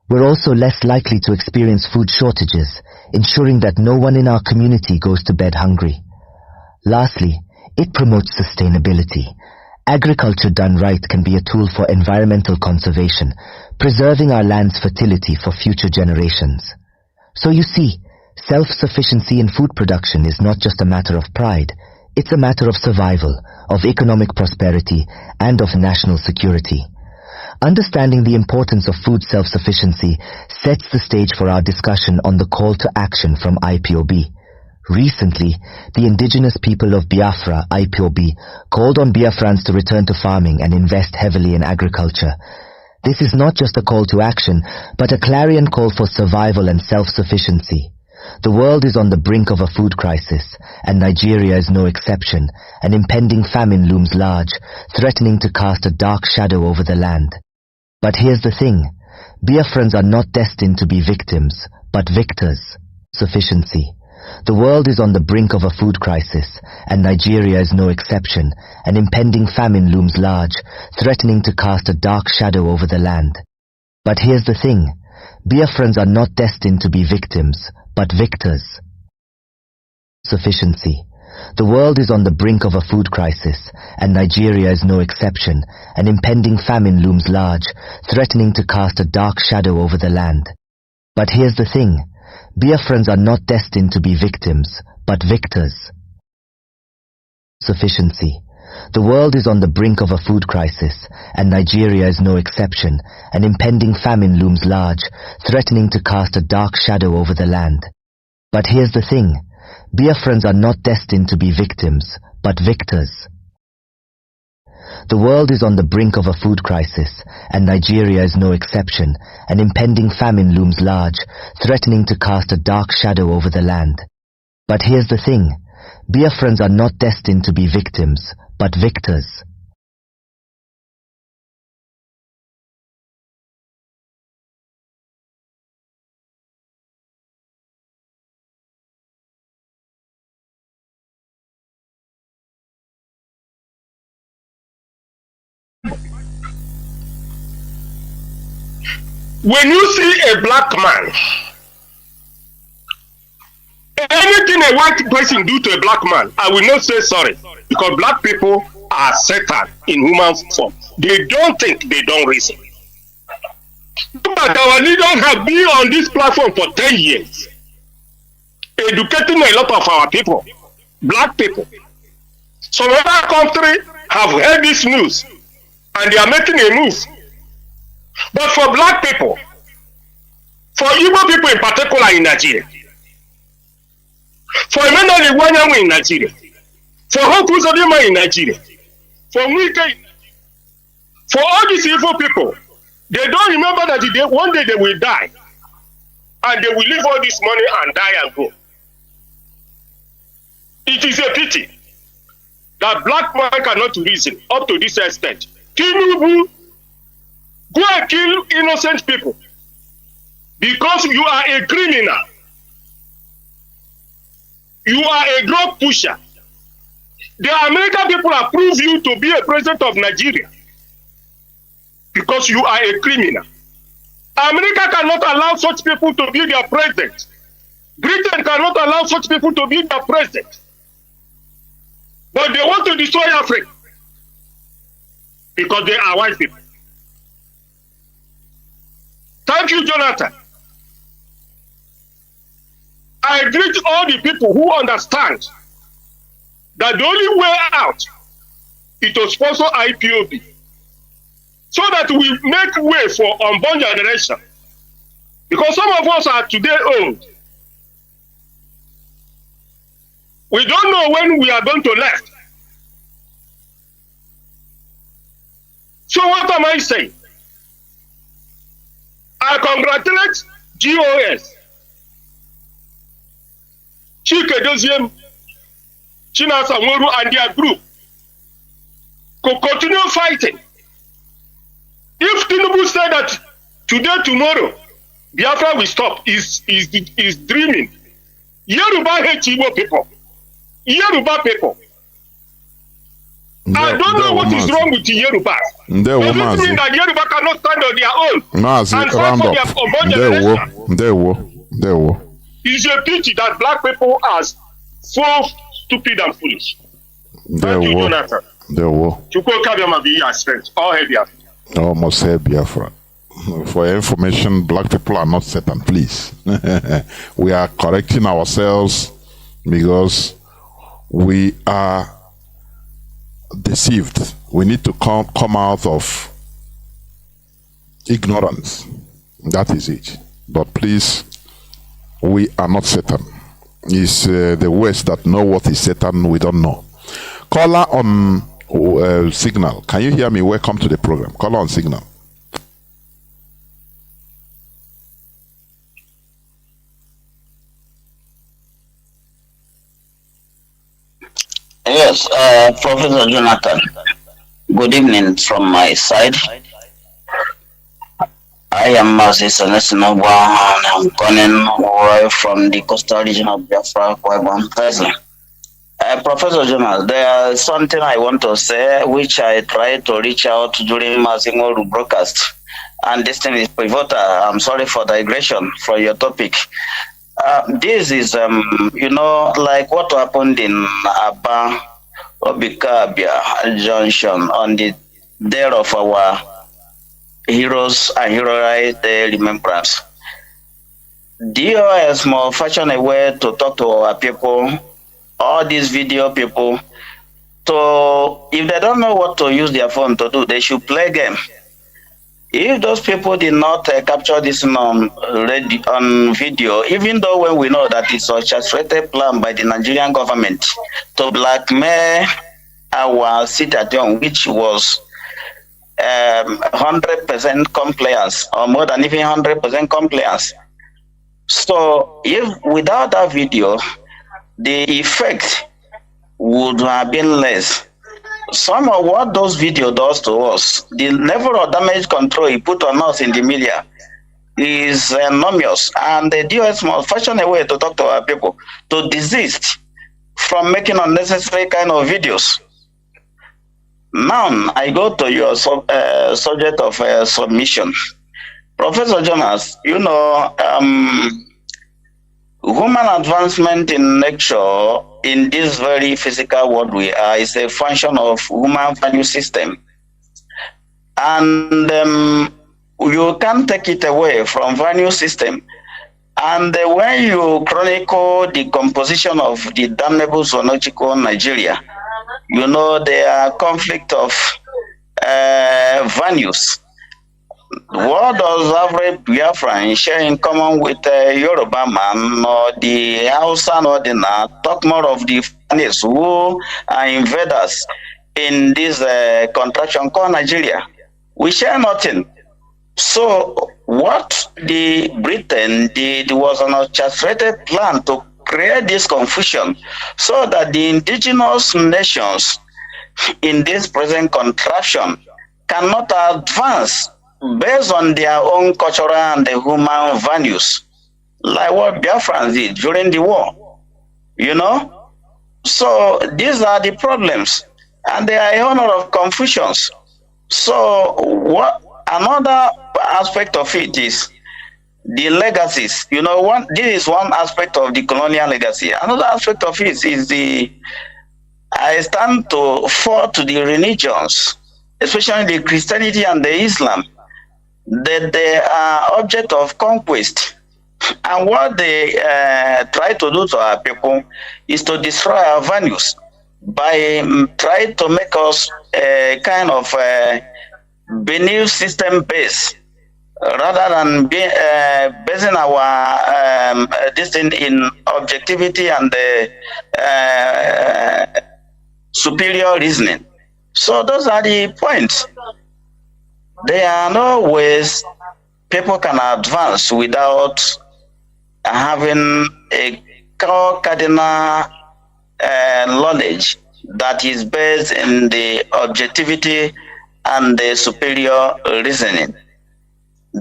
We're also less likely to experience food shortages, ensuring that no one in our community goes to bed hungry. Lastly, it promotes sustainability. Agriculture done right can be a tool for environmental conservation, preserving our land's fertility for future generations. So you see, self-sufficiency in food production is not just a matter of pride. It's a matter of survival, of economic prosperity, and of national security. Understanding the importance of food self-sufficiency sets the stage for our discussion on the call to action from IPOB. Recently, the indigenous people of Biafra, IPOB, called on Biafrans to return to farming and invest heavily in agriculture. This is not just a call to action, but a clarion call for survival and self-sufficiency. The world is on the brink of a food crisis, and Nigeria is no exception. An impending famine looms large, threatening to cast a dark shadow over the land. But here's the thing. Biafrans are not destined to be victims, but victors. Sufficiency. The world is on the brink of a food crisis, and Nigeria is no exception. An impending famine looms large, threatening to cast a dark shadow over the land. But here's the thing. Biafrans are not destined to be victims, but victors. Sufficiency. The world is on the brink of a food crisis, and Nigeria is no exception. An impending famine looms large, threatening to cast a dark shadow over the land. But here's the thing. Biafrans are not destined to be victims, but victors. Sufficiency. The world is on the brink of a food crisis, and Nigeria is no exception. An impending famine looms large, threatening to cast a dark shadow over the land. But here's the thing. Biafrans are not destined to be victims, but victors. The world is on the brink of a food crisis, and Nigeria is no exception. An impending famine looms large, threatening to cast a dark shadow over the land. But here's the thing. Biafrans are not destined to be victims, but victors. When you see a black man, anything a white person do to a black man, I will not say sorry, because black people are Satan in human form. They don't think, they don't reason. But our leaders have been on this platform for 10 years, educating a lot of our people, black people. Some other country have heard this news, and they are making a move. But for black people, for Igbo people in particular in Nigeria, for Emmanuel Iwanyanwu in Nigeria, for Hokuzodima in Nigeria, for Wike, for all these evil people They don't remember that one day they will die. And they will leave all this money and die and go. It is a pity that black man cannot reason up to this extent. Chinedu, go and kill innocent people because you are a criminal. You are a drug pusher. The American people approve you to be a president of Nigeria because you are a criminal. America cannot allow such people to be their president. Britain cannot allow such people to be their president. But they want to destroy Africa because they are white people. Thank you, Jonathan. I greet all the people who understand that the only way out is to sponsor IPOB so that we make way for unborn generation. Because some of us are today old. We don't know when we are going to left. So what am I saying? I congratulate GOS, Chinedu, Chinedu, and their group to continue fighting. If Tinubu said that today, tomorrow, Biafra will stop, is dreaming. Yoruba hate Igbo people. Yoruba people. I don't know what is wrong with the Yoruba. Does it mean that Yoruba cannot stand on their own? Mazi, and fight for their unborn generation? It's a pity that black people are so stupid and foolish. Thank you, Jonathan. Chukwu Kabiyama be your strength. All hail Biafra. Almost hail Biafra. For your information, black people are not Satan, please. We are correcting ourselves because we are deceived. We need to come out of ignorance. That is it. But please, we are not Satan. It's the West that know what is Satan, we don't know. Caller on Signal. Can you hear me? Welcome to the program. Caller on Signal. Yes, Professor Jonathan. Good evening from my side. I am Mazi, and I'm calling from the coastal region of Biafra, Kwaiban, Presley. Professor Jonas, there is something I want to say, which I tried to reach out during Mazingoru broadcast, and this thing is pivotal. I'm sorry for digression for your topic. This is, like what happened in Aba, Obikabia Junction on the day of our heroes and heroic remembrance. DOS more fashion a way to talk to our people, all these video people, so if they don't know what to use their phone to do, they should play game. If those people did not capture this on video, even though when we know that it's a orchestrated plan by the Nigerian government to blackmail our citizen, which was 100% compliance, or more than even 100% compliance. So if without that video, the effect would have been less. Some of what those video does to us, the level of damage control he put on us in the media is enormous, and the DOS must fashion a way to talk to our people to desist from making unnecessary kind of videos. Now I go to your subject of submission. Professor Jonas, human advancement in nature in this very physical world we are is a function of human value system. And you can't take it away from value system. And when you chronicle the composition of the damnable zoological Nigeria, there are conflict of values. What does average Biafran share in common with Yoruba man or the Hausa or the Na? Talk more of the Fulanis who are invaders in this contraction called Nigeria. We share nothing. So what the Britain did was an orchestrated plan to create this confusion so that the indigenous nations in this present contraption cannot advance based on their own cultural and the human values, like what Biafrans did during the war, you know? So these are the problems, and they are a honor of confusions. So what another aspect of it is the legacies. You know, this is one aspect of the colonial legacy. Another aspect of it is I stand to fall to the religions, especially the Christianity and the Islam, that they are object of conquest. And what they try to do to our people is to destroy our values by trying to make us a kind of belief system base, rather than basing our this thing in objectivity and superior reasoning. So those are the points. There are no ways people can advance without having a cardinal knowledge that is based in the objectivity and the superior reasoning.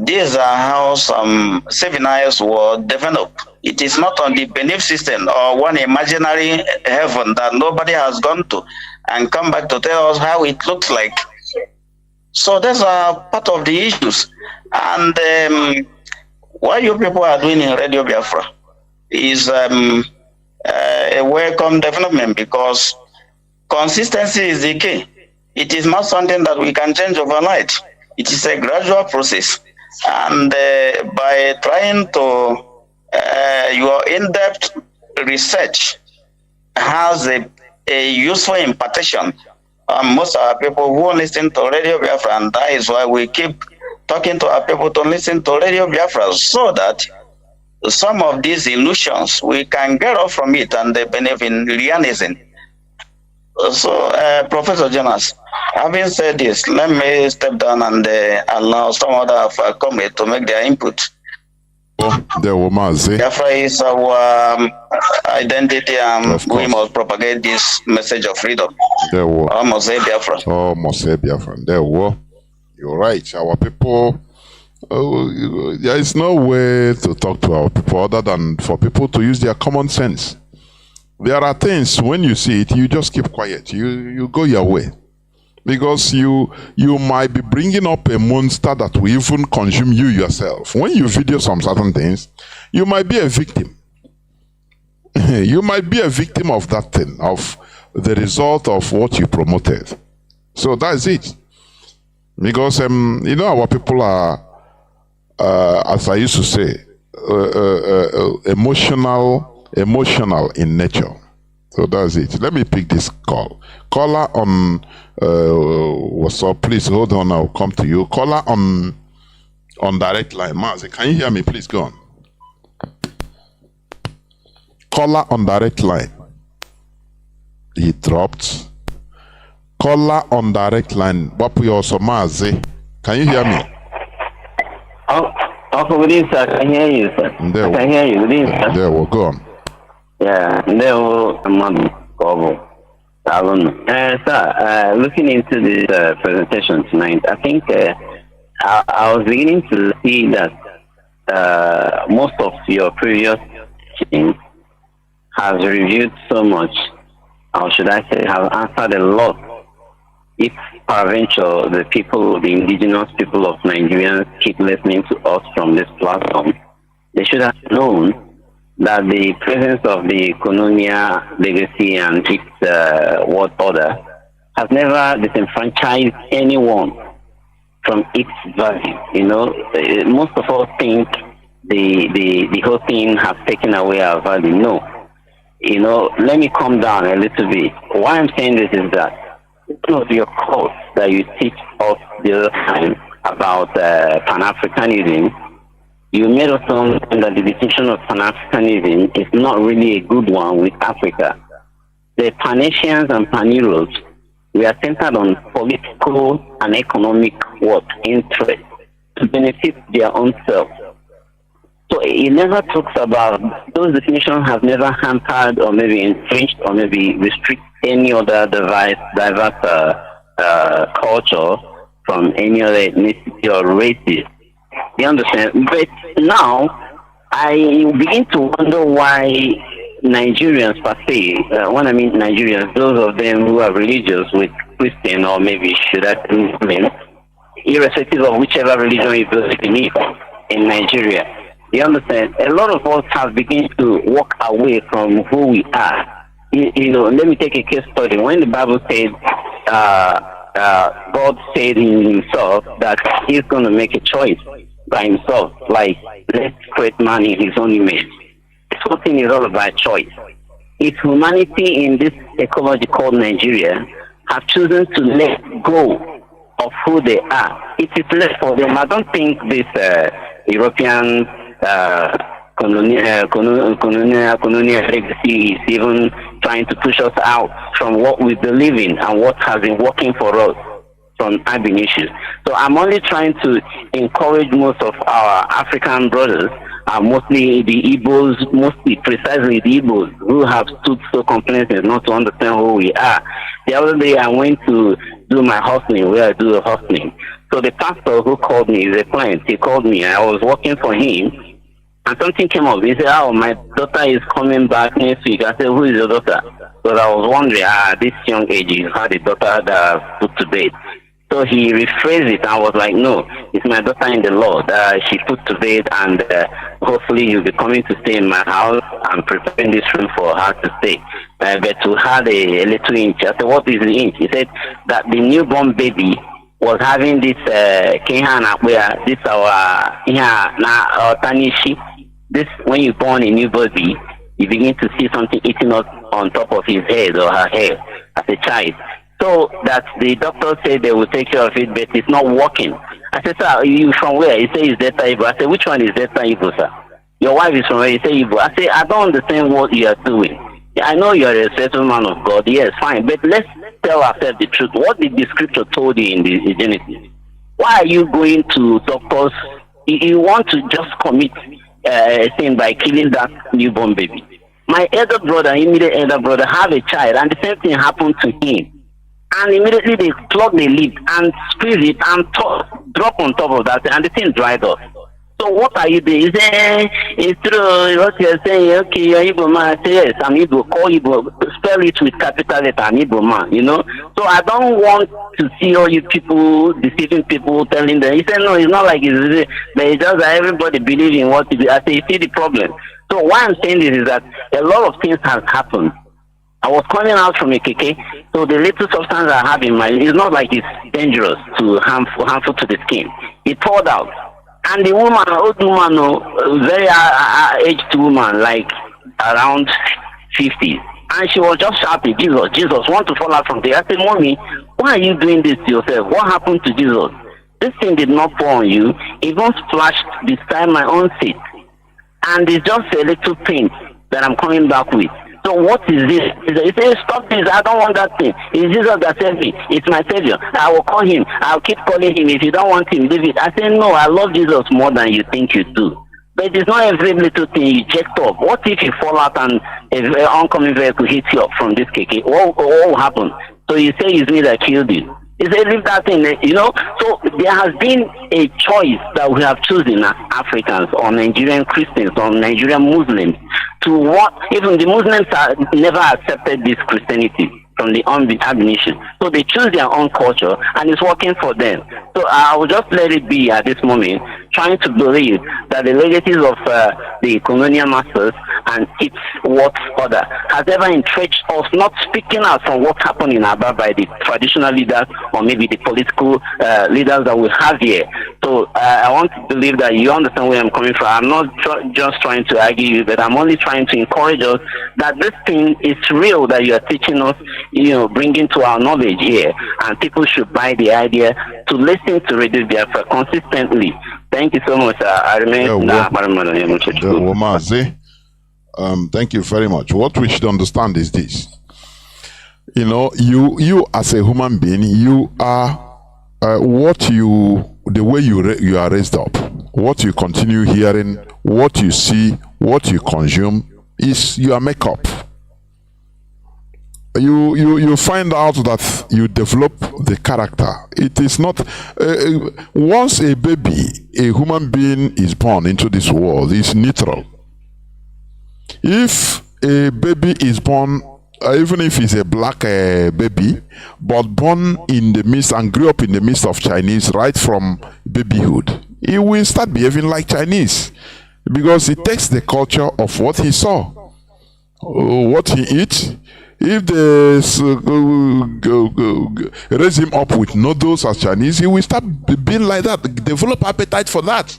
These are how some civilized world develop. It is not on the belief system or one imaginary heaven that nobody has gone to and come back to tell us how it looks like. So those are part of the issues. And what you people are doing in Radio Biafra is a welcome development, because consistency is the key. It is not something that we can change overnight. It is a gradual process. And by trying to, your in-depth research has a useful impartation on most of our people who listen to Radio Biafra, and that is why we keep talking to our people to listen to Radio Biafra, so that some of these illusions we can get off from it and they benefit in realism. So, Professor Jonas, having said this, let me step down and allow some other comrades to make their input. There were Mazi. Biafra is our identity, and we must propagate this message of freedom. There were. Almost say Biafra. Almost say Biafra. There were. You're right. Our people, there is no way to talk to our people other than for people to use their common sense. There are things, when you see it, you just keep quiet. You go your way. Because you might be bringing up a monster that will even consume you yourself. When you video some certain things, you might be a victim. You might be a victim of that thing, of the result of what you promoted. So that's it. Because, you know, our people are, as I used to say, emotional in nature. So that's it. Let me pick this call. Caller on what's up? Please hold on. I'll come to you. Caller on direct line. Mazi, can you hear me? Please go on. Caller on direct line. He dropped. Caller on direct line. Wapu also Mazi. Can you hear me? Good evening, sir. I can hear you, sir. There I can hear you. Good evening, sir. There we go on. Yeah, there will sir, looking into this presentation tonight, I think I was beginning to see that most of your previous teachings has reviewed so much, or should I say, have answered a lot. If peradventure the indigenous people of Nigeria keep listening to us from this platform, they should have known that the presence of the colonial legacy and its world order has never disenfranchised anyone from its value. You know, most of us think the whole thing has taken away our value. No. You know, let me calm down a little bit. Why I'm saying this is that one of your course that you teach us the other time about Pan-Africanism, you made us understand that the distinction of Pan-Africanism is not really a good one with Africa. The Pan-Asians and Pan-Europes, we are centered on political and economic interest. to benefit their own self. So it never talks about, those definitions have never hampered or maybe infringed or maybe restrict any other diverse culture from any other ethnicity or races. You understand? But now, I begin to wonder why Nigerians per se, when I mean Nigerians, those of them who are religious with Christian or maybe should I say Muslim, irrespective of whichever religion you believe in Nigeria. You understand? A lot of us have begun to walk away from who we are. You know, let me take a case study. When the Bible said, God said in himself that he's going to make a choice by himself, like, let's create man in his own image. This whole thing is all about choice. If humanity in this ecology called Nigeria have chosen to let go of who they are, it is left for them. I don't think this European colonial legacy is even trying to push us out from what we believe in and what has been working for us from ab initio. So I'm only trying to encourage most of our African brothers, mostly the Igbos, mostly precisely the Igbos, who have stood so complacent not to understand who we are. The other day I went to do my hustling, where I do the hustling. So the pastor who called me is a client. He called me. I was working for him, and something came up. He said, "Oh, my daughter is coming back next week." I said, "Who is your daughter?" So I was wondering, this young age, you had a daughter that put to bed. So he rephrased it, and I was like, "No, it's my daughter in the Lord. She put to bed, and hopefully you'll be coming to stay in my house. I'm preparing this room for her to stay." But to have a little inch. I said, "What is the inch?" He said that the newborn baby was having this where this tanishi. This, when you born a new baby, you begin to see something eating up on top of his head or her head as a child. So that the doctor said they will take care of it, but it's not working. I said, "Sir, you from where?" He said, "It's Delta Igbo." I said, "Which one is Delta Igbo, sir?" "Your wife is from where?" He said, "Igbo." I said, "I don't understand what you are doing. I know you are a certain man of God. Yes, fine. But let's tell ourselves the truth. What did the scripture told you in the Genesis? Why are you going to doctors? You want to just commit a sin by killing that newborn baby. My elder brother, immediate elder brother, have a child, and the same thing happened to him. And immediately they plug the lid and squeeze it and drop on top of that, and the thing dried up. So what are you doing? You say, it's true what you're saying. Okay, you're Igbo man. I say, yes, I'm Igbo. Call Igbo. Spell it with capital letter. I'm Igbo man, you know. So I don't want to see all you people deceiving people, telling them. He said, no, it's not like it's, but it's just that everybody believes in what it is. I say, you see the problem. So why I'm saying this is that a lot of things have happened. I was coming out from a KK, so the little substance I have in my, it's not like it's dangerous to harmful to the skin. It poured out. And the woman, old woman, very aged woman, like around 50, and she was just shouting, "Jesus, Jesus, want to fall out from there." I said, "Mommy, why are you doing this to yourself? What happened to Jesus? This thing did not fall on you. It even splashed beside my own seat. And it's just a little paint that I'm coming back with. So what is this?" He said, "Stop this, I don't want that thing. It's Jesus that saved me. It's my Savior. I will call him. I'll keep calling him. If you don't want him, leave it." I said, "No, I love Jesus more than you think you do. But it's not every little thing you jacked up. What if you fall out and an oncoming vehicle hits you up from this KK? What will happen? So you say it's me that killed you." He said, "Leave that thing," you know. So there has been a choice that we have chosen as Africans or Nigerian Christians or Nigerian Muslims to what, even the Muslims have never accepted this Christianity from the admonition. So they choose their own culture and it's working for them. So I will just let it be at this moment, trying to believe that the legacies of the colonial masters and its what order has ever entrenched us, not speaking out from what happened in Aba by the traditional leaders or maybe the political leaders that we have here. So I want to believe that you understand where I'm coming from. I'm not just trying to argue you, but I'm only trying to encourage us that this thing is real that you are teaching us, you know, bringing to our knowledge here, and people should buy the idea to listen to Radio Biafra consistently. Thank you so much. I remain Mazi. Thank you very much. What we should understand is this. You know, you as a human being, you are what you the way you are raised up, what you continue hearing, what you see, what you consume is your makeup. You find out that you develop the character. It is not once a baby, a human being is born into this world, it's neutral. If a baby is born, even if it's a black baby, but born in the midst and grew up in the midst of Chinese right from babyhood, he will start behaving like Chinese because it takes the culture of what he saw, what he eats. If they raise him up with noodles as Chinese, he will start being like that, develop appetite for that.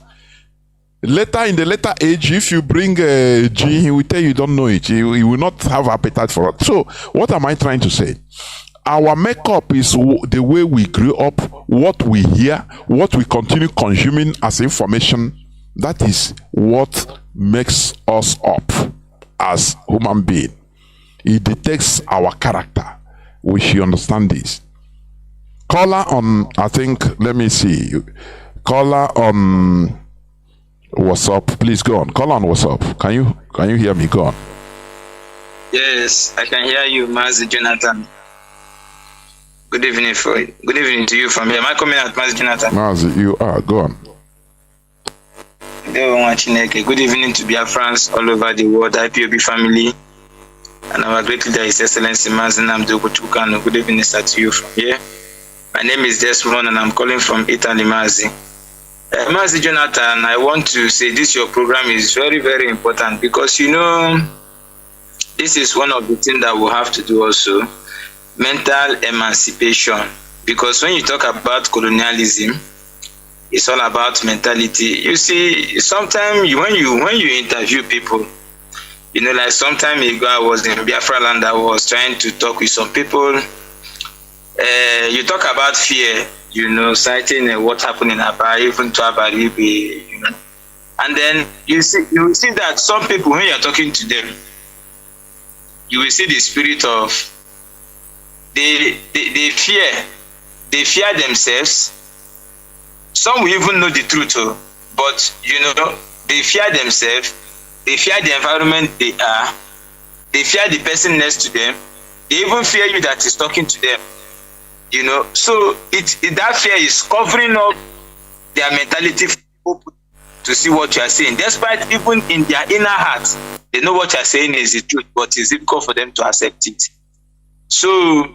Later, in the later age, if you bring a gene, he will tell you don't know it. He will not have appetite for it. So, what am I trying to say? Our makeup is the way we grew up, what we hear, what we continue consuming as information. That is what makes us up as human beings. It detects our character. We should understand this. Caller on, I think, let me see. Caller on WhatsApp, please go on. Caller on WhatsApp. Can you hear me? Go on. Yes, I can hear you, Mazi Jonathan. Good evening to you from here. Am I coming out, Mazi Jonathan? Mazi, you are. Go on. Good evening to Biafrans all over the world, IPOB family. And our great leader, His Excellency Mazi Nnamdi Kanu. Good evening, sir, to you from here. My name is Desmond and I'm calling from Italy, Mazi. Mazi Jonathan, I want to say this your program is very, very important because this is one of the things that we have to do also, mental emancipation. Because when you talk about colonialism, it's all about mentality. You see, sometimes when you interview people, like some time ago, I was in Biafra land. I was trying to talk with some people. You talk about fear, citing what happened in Aba, even to Abaribe, and then you see that some people, when you're talking to them, you will see the spirit of they fear themselves. Some will even know the truth, but they fear themselves. They fear the environment they are. They fear the person next to them. They even fear you that is talking to them. So that fear is covering up their mentality to see what you are saying. Despite even in their inner heart, they know what you are saying is the truth, but it's difficult for them to accept it. So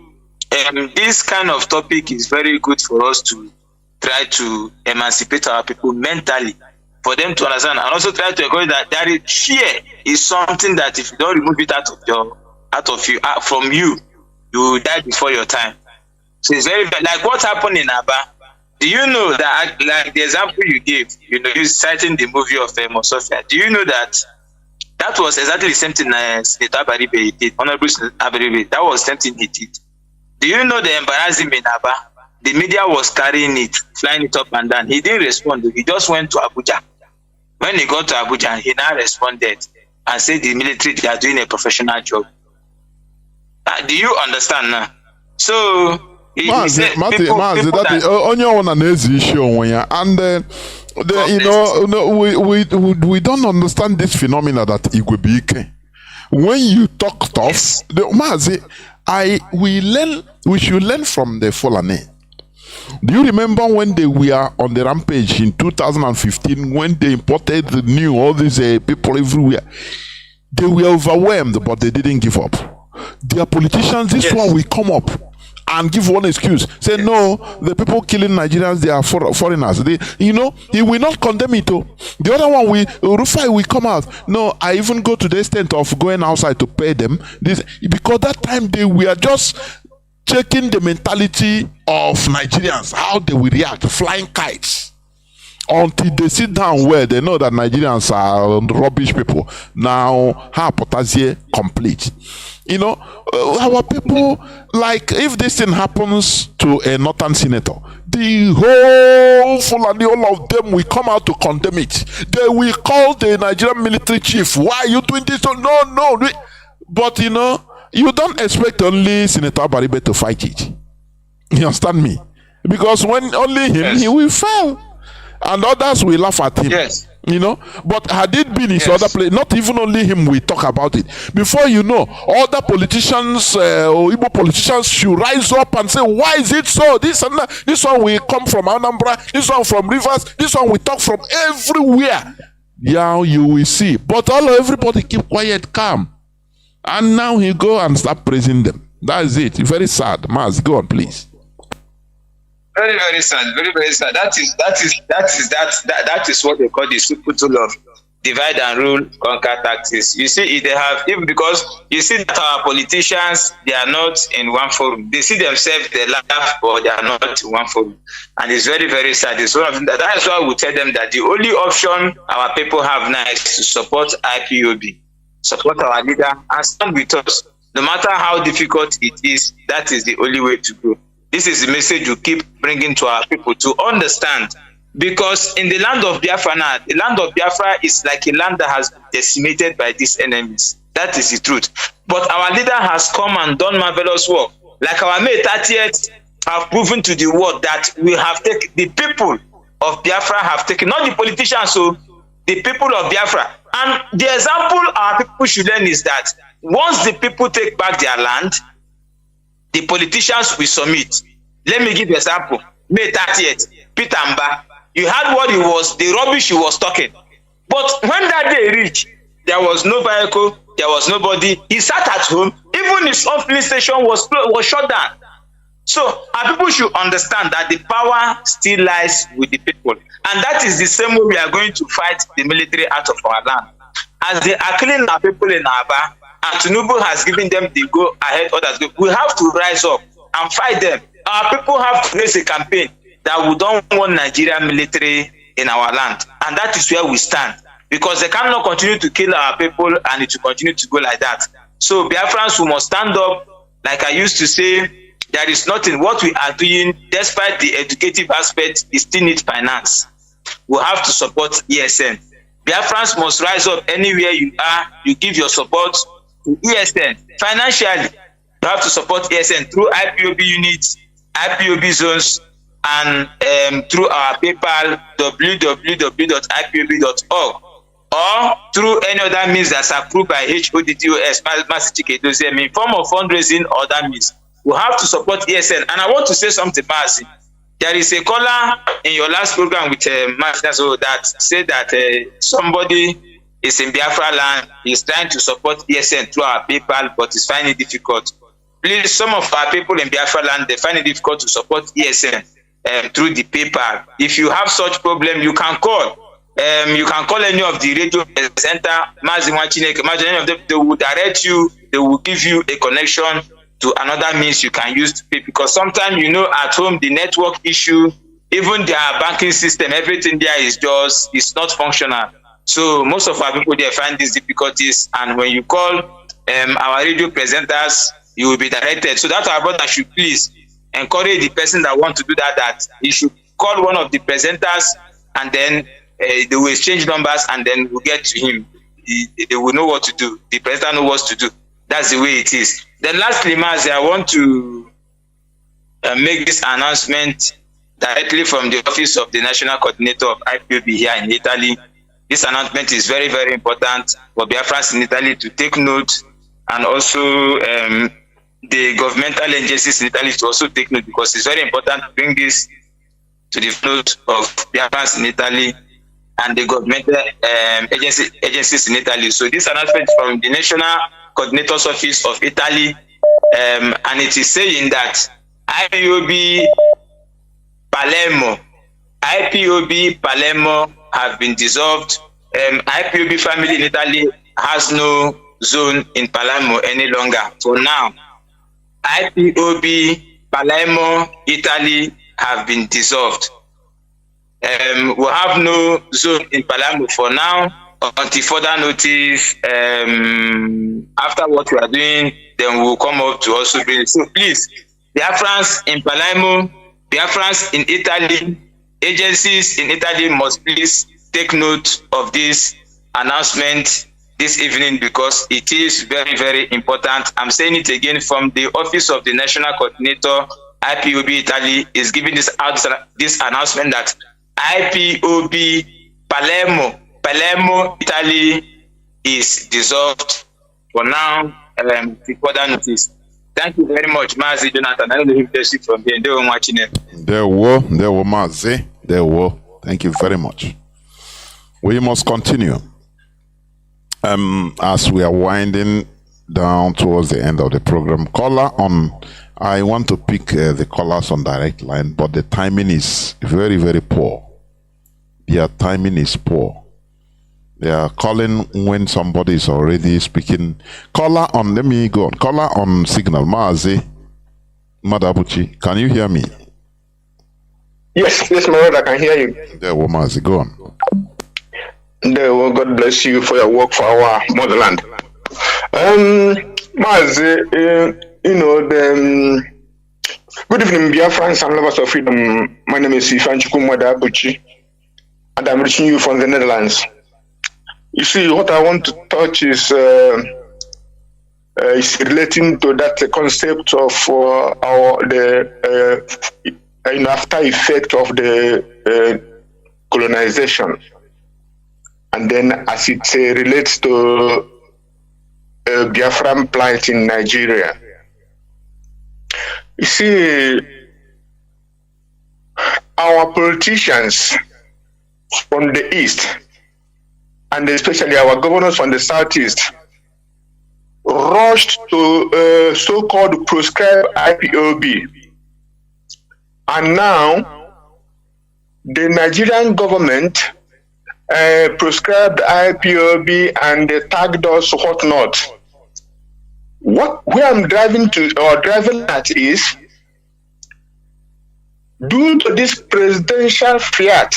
this kind of topic is very good for us to try to emancipate our people mentally, for them to understand, and also try to encourage that there is fear is something that if you don't remove it from you, you will die before your time. So it's very like what happened in Aba. Do you know that, like the example you gave, you citing the movie of Mosofia, do you know that was exactly the same thing Senator Abaribe did, Honorable Senator Abaribe, that was the same thing he did. Do you know the embarrassment in Aba? The media was carrying it, flying it up and down. He didn't respond. He just went to Abuja. When he got to Abuja, he now responded and said the military, they are doing a professional job. Do you understand now? So, Mazi, that is only on an easy issue, and we don't understand this phenomena that Igwebike. When you talk tough, Mazi, we should learn from the Fulani. Do you remember when they were on the rampage in 2015 when they imported all these people everywhere? They were overwhelmed, but they didn't give up. Their politicians, this one will come up and give one excuse. Say, no, the people killing Nigerians, they are foreigners. He will not condemn it. The other one, Rufai will come out. No, I even go to the extent of going outside to pay them. Because that time they were just checking the mentality of Nigerians, how they will react, flying kites. Until they sit down where they know that Nigerians are rubbish people. Now, potassium complete. Our people, like, if this thing happens to a northern senator, the whole Fulani, all of them will come out to condemn it. They will call the Nigerian military chief. Why are you doing this? No. But, you don't expect only Senator Baribe to fight it. You understand me? Because when only him, he will fail. And others will laugh at him. Yes. You know, but had it been his Yes. other place, not even only him will talk about it. Before you know, other politicians or Igbo politicians should rise up and say, why is it so? This and that. This one will come from Anambra, this one from Rivers, this one will talk from everywhere. Yeah, you will see. But everybody keep quiet, calm. And now he go and start praising them. That is it. Very sad. Mazi, go on, please. Very, very sad. Very, very sad. That is what they call the super tool of divide and rule, conquer tactics. You see, they have, even because you see that our politicians, they are not in one forum. They see themselves, they laugh, but they are not in one forum. And it's very, very sad. It's one of them. That is why we tell them that the only option our people have now is to support IPOB, support our leader, and stand with us. No matter how difficult it is, that is the only way to go. This is the message you keep bringing to our people to understand. Because in the land of Biafra now, the land of Biafra is like a land that has been decimated by these enemies. That is the truth. But our leader has come and done marvelous work. Like our May 30th have proven to the world that we have taken, the people of Biafra have taken, not the politicians, so the people of Biafra. And the example our people should learn is that once the people take back their land, the politicians will submit. Let me give you an example. May 30th, Peter Mba, you heard what he was, the rubbish he was talking. But when that day reached, there was no vehicle, there was nobody. He sat at home. Even his own police station was shut down. So our people should understand that the power still lies with the people. And that is the same way we are going to fight the military out of our land. As they are killing our people in Aba, and Tinubu has given them the go ahead others go, we have to rise up and fight them. Our people have to raise a campaign that we don't want Nigerian military in our land. And that is where we stand. Because they cannot continue to kill our people and it will continue to go like that. So Biafrans, we must stand up. Like I used to say, there is nothing. What we are doing, despite the educative aspect, it still needs finance. We have to support ESN. Biafrans must rise up anywhere you are. You give your support to ESN. Financially, you have to support ESN through IPOB units, IPOB zones, and through our PayPal, www.ipob.org, or through any other means that's approved by HODDOS, Mazi Chinedu, in form of fundraising or other means. We have to support ESN. And I want to say something, Mazi. There is a caller in your last program with Mazi that said that somebody is in Biafra land, is trying to support ESN through our PayPal, but is finding it difficult. Please, some of our people in Biafra land, they find it difficult to support ESN through the PayPal. If you have such problem, you can call. You can call any of the radio center, Mazi Chineke, imagine any of them, they will direct you, they will give you a connection to another means you can use to pay. Because sometimes, you know, at home, the network issue, even their banking system, everything there is just, it's not functional. So most of our people, they find these difficulties. And when you call our radio presenters, you will be directed. So that's our brother should please encourage the person that want to do that, that he should call one of the presenters, and then they will exchange numbers, and then we'll get to him. They will know what to do. The presenter knows what to do. That's the way it is. Then lastly, Mazi, I want to make this announcement directly from the office of the National Coordinator of IPOB here in Italy. This announcement is very, very important for Biafrans in Italy to take note, and also the governmental agencies in Italy to also take note, because it's very important to bring this to the note of Biafrans in Italy and the governmental agencies in Italy. So this announcement from the National Coordinator's Office of Italy, and it is saying that IPOB Palermo have been dissolved. IPOB family in Italy has no zone in Palermo any longer. For now, IPOB Palermo Italy have been dissolved. We have no zone in Palermo for now until further notice. After what we are doing, then we'll come up to also bring it. So please, Biafrans in Palermo, Biafrans in Italy, agencies in Italy must please take note of this announcement this evening, because it is very, very important. I'm saying it again, from the office of the National Coordinator IPOB Italy is giving this announcement that IPOB Palermo Italy is dissolved for now. Further notice. Thank you very much, Mazi, Jonathan. I don't know if they see from here. They were watching it. There were Mazi. There were. Thank you very much. We must continue. As we are winding down towards the end of the program, I want to pick the callers on direct line, but the timing is very, very poor. Their timing is poor. They are calling when somebody is already speaking. Caller on, let me go on. Caller on signal. Mazi, Madabuchi, can you hear me? Yes, my brother, I can hear you. There, Mazi, go on. God bless you for your work for our motherland. Mazi, good evening, Biafrans and lovers of freedom. My name is Ifanchukwu Madabuchi, and I'm reaching you from the Netherlands. You see, what I want to touch is relating to that concept of after effect of the colonization, and then as it relates to Biafran plight in Nigeria. You see, our politicians from the east, and especially our governors from the southeast, rushed to so-called proscribed IPOB. And now, the Nigerian government proscribed IPOB and they tagged us whatnot. Where I'm driving at is, due to this presidential fiat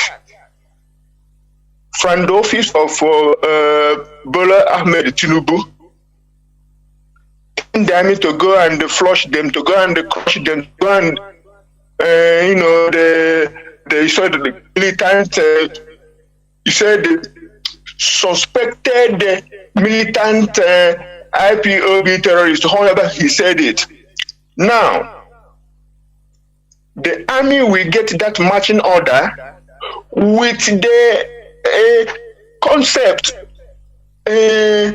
from the office of Bola Ahmed Chinedu, them to go and flush them, to go and crush them, to go and they said the militant, he said suspected militant IPOB terrorists, however he said it. Now, the army will get that marching order with the concept, they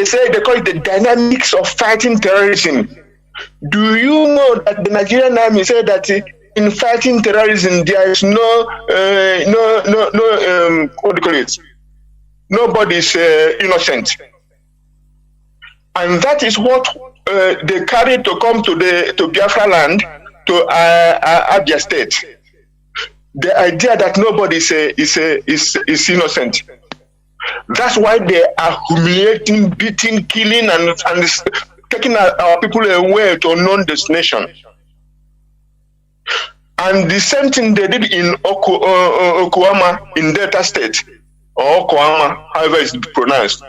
say they call it the dynamics of fighting terrorism. Do you know that the Nigerian army said that in fighting terrorism there is what do you call it? Nobody's innocent, and that is what they carried to come to Biafra land, to Abia State. The idea that nobody is innocent. That's why they are humiliating, beating, killing, and taking our people away to unknown destination. And the same thing they did in Okwama in Delta State, or Okwama, however it's pronounced.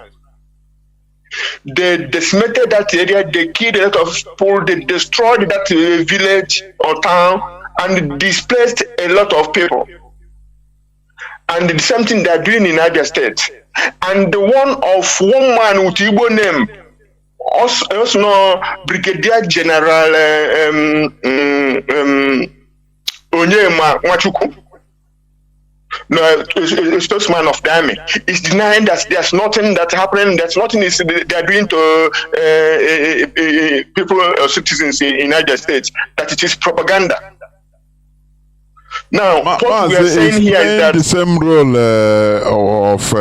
They decimated that area, they killed a lot of people, they destroyed that village or town, and displaced a lot of people. And the same thing they are doing in Abia State. And the one man with Igbo name, also know Brigadier General Onyema Nwachukwu, a spokesman of the army, is denying that there's nothing that's happening, there's nothing they are doing to people or citizens in Abia State, that it is propaganda. Now, what we are saying here is that the same role of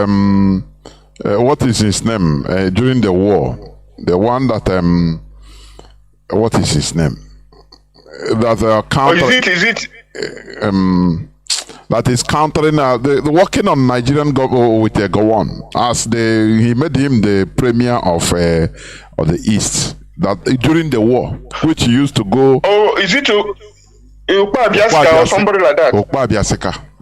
what is his name during the war, the one that what is his name? That counter. Is it? That is countering the working on Nigerian with Gowon, as he made him the premier of the East that during the war, which he used to go. Oh, is it? Or somebody like that. Okpa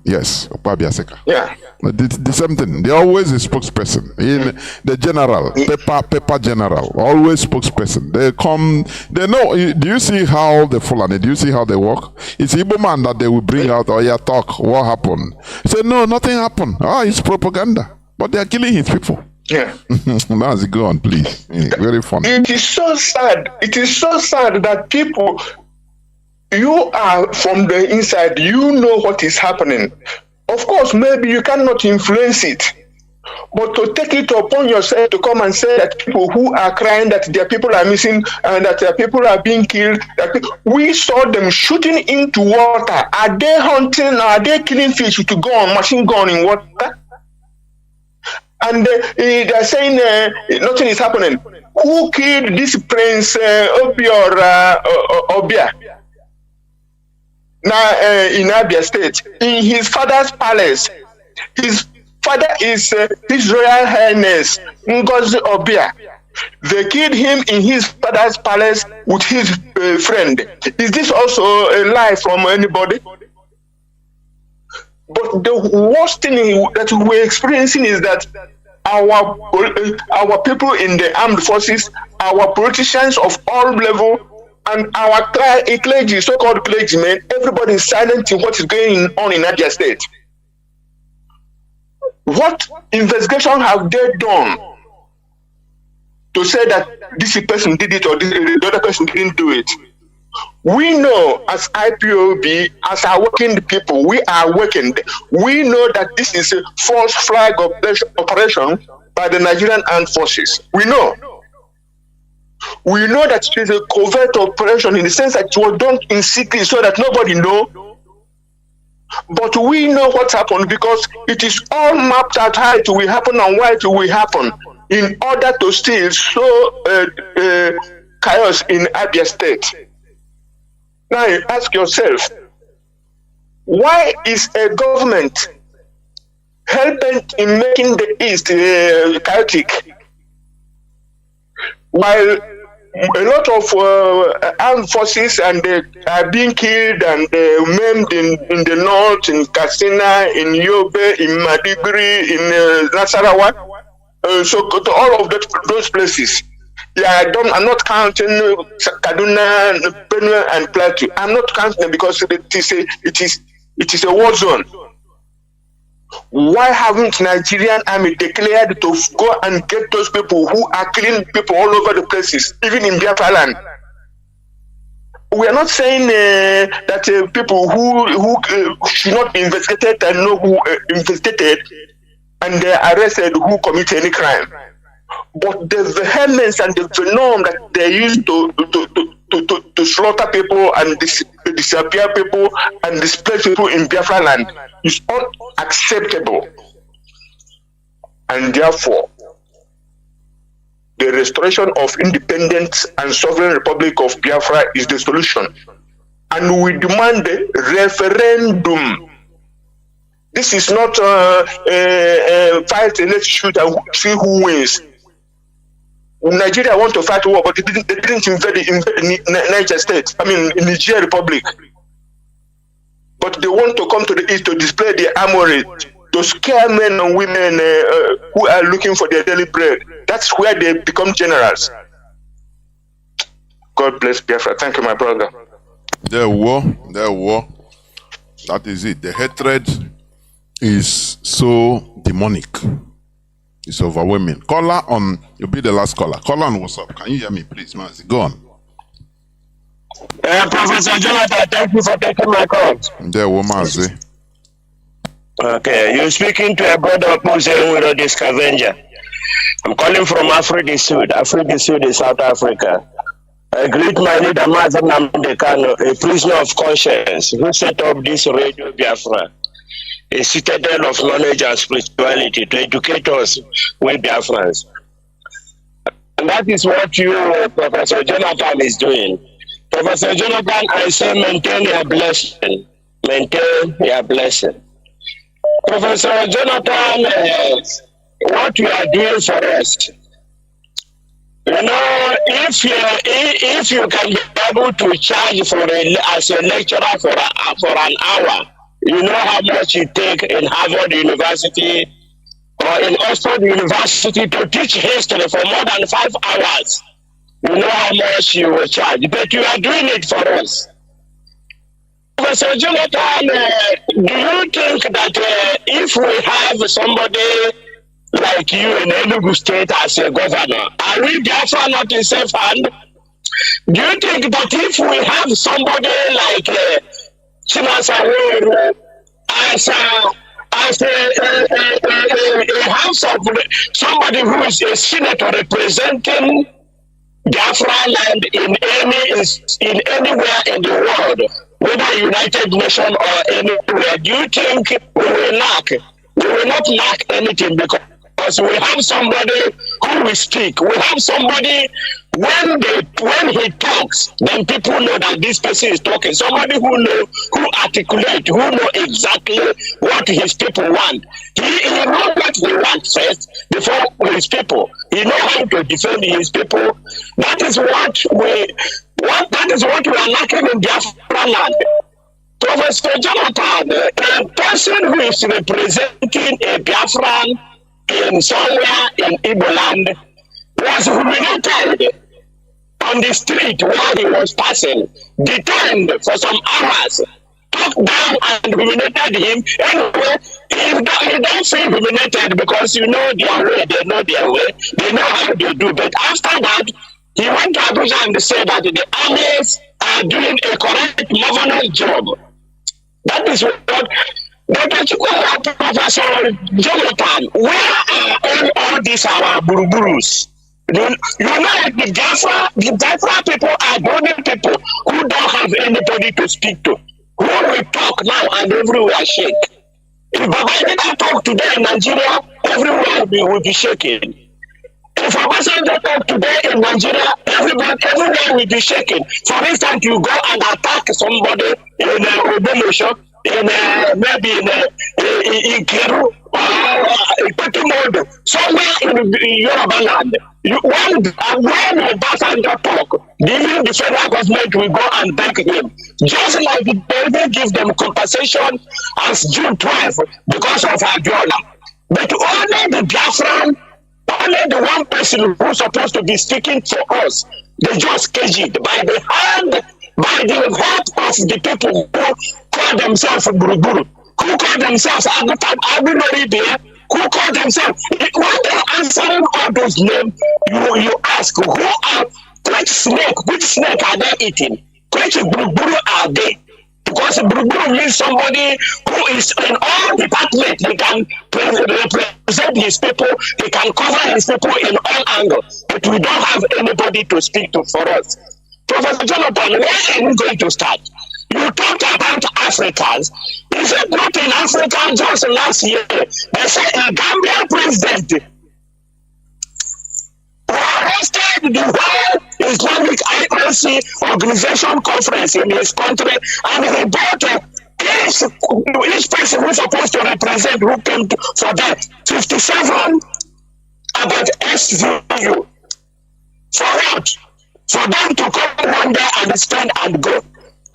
yes, Okpa Yeah. The same thing. They always a spokesperson. In the general, paper general, always spokesperson. They come, they know. Do you see how the Fulani, do you see how they work? It's Igbo man that they will bring out, oh yeah, talk, what happened? Say, no, nothing happened. It's propaganda. But they are killing his people. Yeah. Mazi, go on, please. Very funny. It is so sad. It is so sad that people You are from the inside, you know what is happening. Of course, maybe you cannot influence it, but to take it upon yourself to come and say that people who are crying, that their people are missing and that their people are being killed, we saw them shooting into water. Are they hunting? Are they killing fish with gun, machine gun in water? And they're saying nothing is happening. Who killed this Prince Obia? Now in Abia State, in his father's palace. His father is His Royal Highness Ngozi Obia. They killed him in his father's palace with his friend. Is this also a lie from anybody? But the worst thing that we're experiencing is that our people in the armed forces, our politicians of all levels, and our clergy, so-called clergymen, everybody is silent in what is going on in Abia State. What investigation have they done to say that this person did it or the other person didn't do it? We know as IPOB, as our working people, we are working. We know that this is a false flag operation by the Nigerian armed forces. We know. We know that it is a covert operation in the sense that it was done in secret so that nobody knows. But we know what happened because it is all mapped out how it will happen and why it will happen in order to still sow chaos in Abia State. Now you ask yourself, why is a government hell-bent in making the East chaotic while a lot of armed forces and they are being killed and maimed in the north, in Katsina, in Yobe, in Maiduguri, in Nasarawa, so to all of those places. Yeah, I'm not counting Kaduna, Benue, and Plateau. I'm not counting them because it is a war zone. Why haven't Nigerian army declared to go and get those people who are killing people all over the places, even in Biafra land? We are not saying that people who should not be investigated and know who investigated and they are arrested who commit any crime. But the vehemence and the venom that they use to slaughter people and disappear people and displace people in Biafra land is unacceptable. And therefore, the restoration of independence and sovereign republic of Biafra is the solution. And we demand a referendum. This is not fight, let's shoot and see who wins. Nigeria want to fight war, but they didn't invade Niger State. In Niger Republic. But they want to come to the east to display their armory, to scare men and women who are looking for their daily bread. That's where they become generals. God bless Biafra. Thank you, my brother. There were. That is it. The hatred is so demonic. It's overwhelming. Caller on, you'll be the last caller. Caller on WhatsApp. Can you hear me, please, Mazi? Go on. Professor Jonathan, thank you for taking my call. There were Mazi. Okay, you're speaking to a brother who's with a scavenger. I'm calling from Africa Sud. Africa Sud is South Africa. I greet my leader, Mazi Nnamdi Kanu, a prisoner of conscience, who set up this Radio Biafra, a citadel of knowledge and spirituality to educate us, we Biafrans. And that is what you, Professor Jonathan, is doing. Professor Jonathan, I say maintain your blessing. Maintain your blessing. Professor Jonathan, what you are doing for us, if you can be able to charge as a lecturer for an hour, you know how much you take in Harvard University or in Oxford University to teach history for more than 5 hours. You know how much you will charge, but you are doing it for us. Professor Jonathan, do you think that if we have somebody like you in Enugu State as a governor, are we therefore not in safe hand? Do you think that if we have somebody like Chinedu as a house of somebody who is a senator representing Biafra land in anywhere in the world, whether United Nations or anywhere, do you think we will lack? We will not lack anything because we have somebody who will speak. We have somebody when he talks, then people know that this person is talking. Somebody who articulate, who know exactly what his people want. He knows what he wants first before his people. He knows how to defend his people. That is what we are lacking in Biafra land. Professor Jonathan, a person who is representing a Biafran in somewhere in Igbo land was humiliated on the street while he was passing, detained for some hours, talked down and humiliated him. Anyway, he don't feel humiliated because you know their way, they know their way, they know how they do. But after that, he went to Abuja and said that the armies are doing a correct, marvelous job. That is what Professor Jonathan, where are all these our buruburus? You know, the Biafra people are the only people who don't have anybody to speak to. Who will talk now and everywhere shake. If Babangida talk today in Nigeria, everywhere will be shaking. If Obasanjo talk today in Nigeria, everywhere will be shaking. For instance, you go and attack somebody in Obenosho, maybe in Keru or Petimodo, somewhere in Yoruba land. When Obasanjo talk, even the federal government will go and back him. Just like they will give them compensation as June 12 because of Abiola. But only the Biafran, only the one person who's supposed to be speaking for us, they just cage it by the heart of the people who call themselves Buruburu, who call themselves Abinori, who call themselves, when they're answering all those names, you ask, who are, which snake are they eating? Which Buruburu are they? Because Buruburu means somebody who is in all departments. He can represent his people, he can cover his people in all angles. But we don't have anybody to speak to for us. Professor Jonathan, where are we going to start? You talked about Africans. Is it not in Africa just last year? They said a Gambian president arrested the whole Islamic IOC organization conference in his country, and he brought each person who's supposed to represent who came for that 57 about SVU. For what? For them to come one day and spend and go.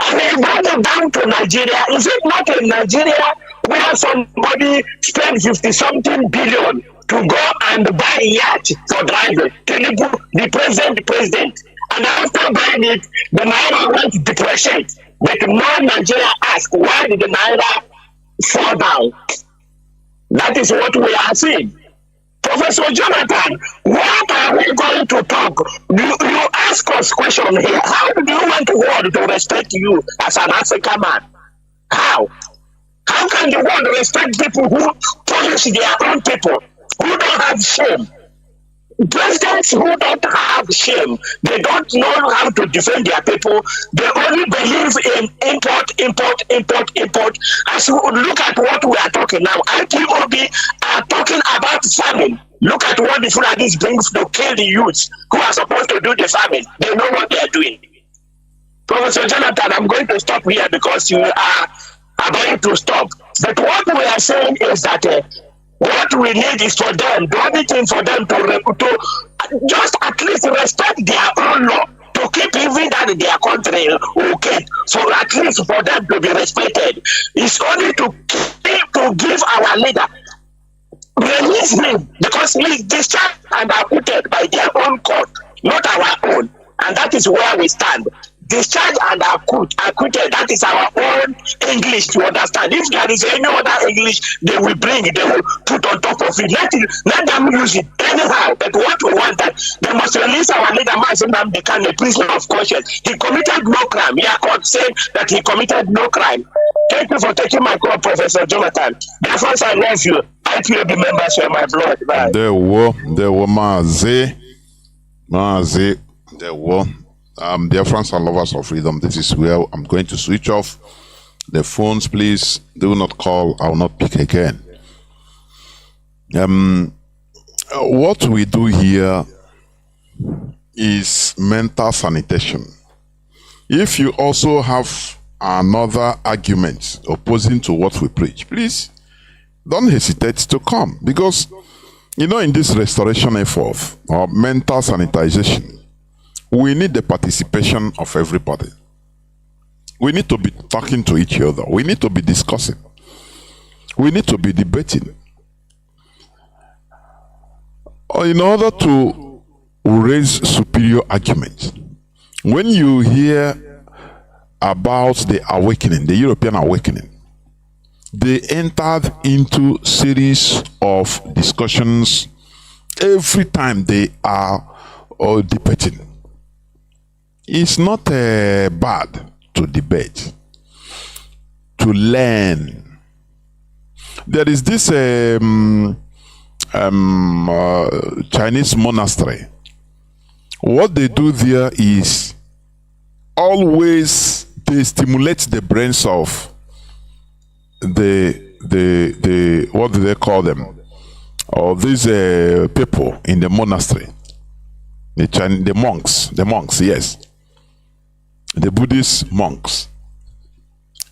And they brought them down to Nigeria. Is it not in Nigeria where somebody spent 50-something billion to go and buy a yacht for driving? Chinedu, the president. And after buying it, the Naira went to depreciate. But now Nigeria asked, why did the Naira fall down? That is what we are seeing. Professor Jonathan, what are we going to talk? You ask us question here. How do you want the world to respect you as an African man? How? How can the world respect people who punish their own people, who don't have shame? Presidents who don't have shame, they don't know how to defend their people. They only believe in import. As we look at what we are talking now, IPOB are talking about famine. Look at what the Fulanis bring to kill the youths who are supposed to do the famine. They know what they are doing. Professor Jonathan, I'm going to stop here because you are about to stop. But what we are saying is that what we need is for them, the only thing for them to just at least respect their own law, to keep even that their country okay, so at least for them to be respected. It's only to give our leader, release him, because he is discharged and acquitted by their own court, not our own. And that is where we stand. Discharged and acquitted, that is our own English to understand. If there is any other English they will bring, they will put on top of it. Let them use it anyhow. But what we want that they must release our leader Mazi Nnamdi Kanu, a prisoner of conscience. He committed no crime. Yeah, court said that he committed no crime. Thank you for taking my call, Professor Jonathan. Therefore, I love you. IPOB members were my blood. Bye. There were Mazi, there were. Dear friends and lovers of freedom, this is where I'm going to switch off the phones. Please do not call. I will not pick again. What we do here is mental sanitation. If you also have another argument opposing to what we preach, please don't hesitate to come, because in this restoration effort or mental sanitization, we need the participation of everybody. We need to be talking to each other. We need to be discussing. We need to be debating. In order to raise superior arguments. When you hear about the awakening, the European awakening, they entered into series of discussions every time they are debating. It's not bad to debate, to learn. There is this Chinese monastery. What they do there is always they stimulate the brains of the what do they call them? Or these people in the monastery. The monks, yes. The Buddhist monks.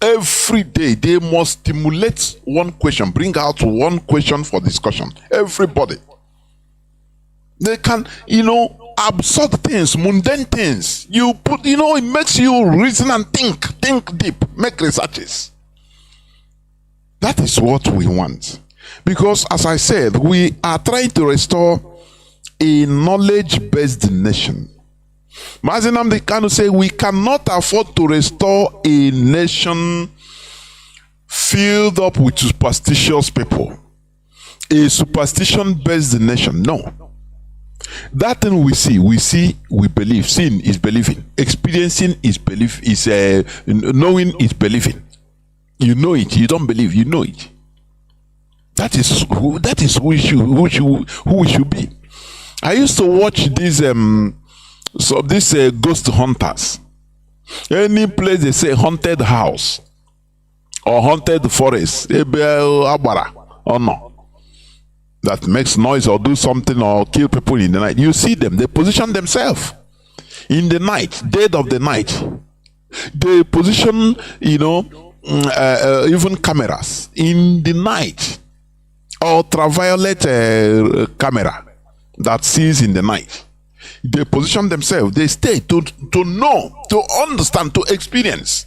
Every day they must stimulate one question, bring out one question for discussion. Everybody. They can, absurd things, mundane things. You put, it makes you reason and think deep, make researches. That is what we want. Because as I said, we are trying to restore a knowledge-based nation. Mazi Nnamdi Kanu say we cannot afford to restore a nation filled up with superstitious people. A superstition-based nation. No. That thing we see, we believe. Seeing is believing. Experiencing is belief. Knowing is believing. You know it. You don't believe. You know it. That is who we should be. I used to watch these ghost hunters. Any place they say haunted house or haunted forest, or no, that makes noise or do something or kill people in the night. You see them, they position themselves in the night, dead of the night. They position, even cameras in the night, ultraviolet camera that sees in the night. They position themselves, they stay to know, to understand, to experience.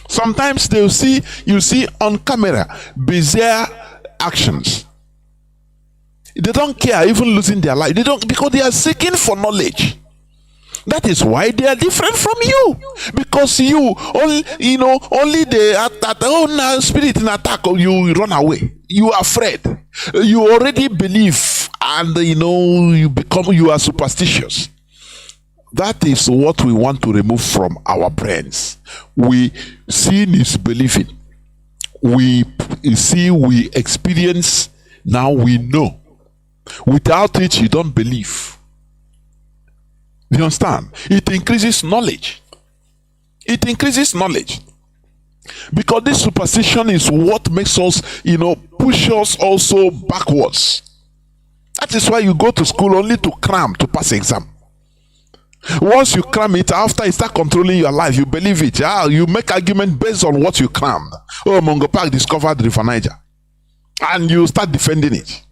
Sometimes you see on camera bizarre actions. They don't care even losing their life. They don't, because they are seeking for knowledge. That is why they are different from you. Because you only the spirit in attack, or you run away. You are afraid. You already believe, and you are superstitious. That is what we want to remove from our brains. Seeing is believing. We see, we experience, now we know. Without it, you don't believe. You understand? It increases knowledge. It increases knowledge. Because this superstition is what makes us, push us also backwards. That is why you go to school only to cram to pass exam. Once you cram it, after it start controlling your life, you believe it. You make argument based on what you crammed. Oh, Mungo Park discovered River Niger. And you start defending it.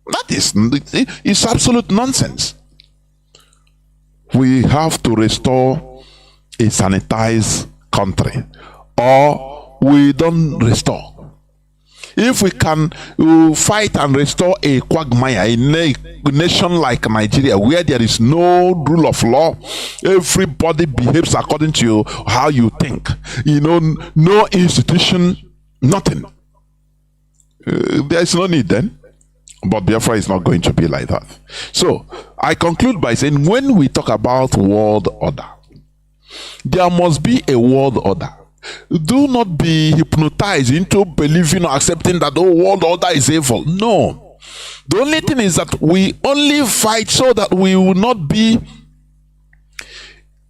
That is, it's absolute nonsense. We have to restore a sanitized country, or we don't restore. If we can fight and restore a quagmire in a nation like Nigeria, where there is no rule of law, everybody behaves according to how you think. No institution, nothing. There is no need then. But Biafra is not going to be like that. So I conclude by saying, when we talk about world order, there must be a world order. Do not be hypnotized into believing or accepting that the world order is evil. No. The only thing is that we only fight so that we will not be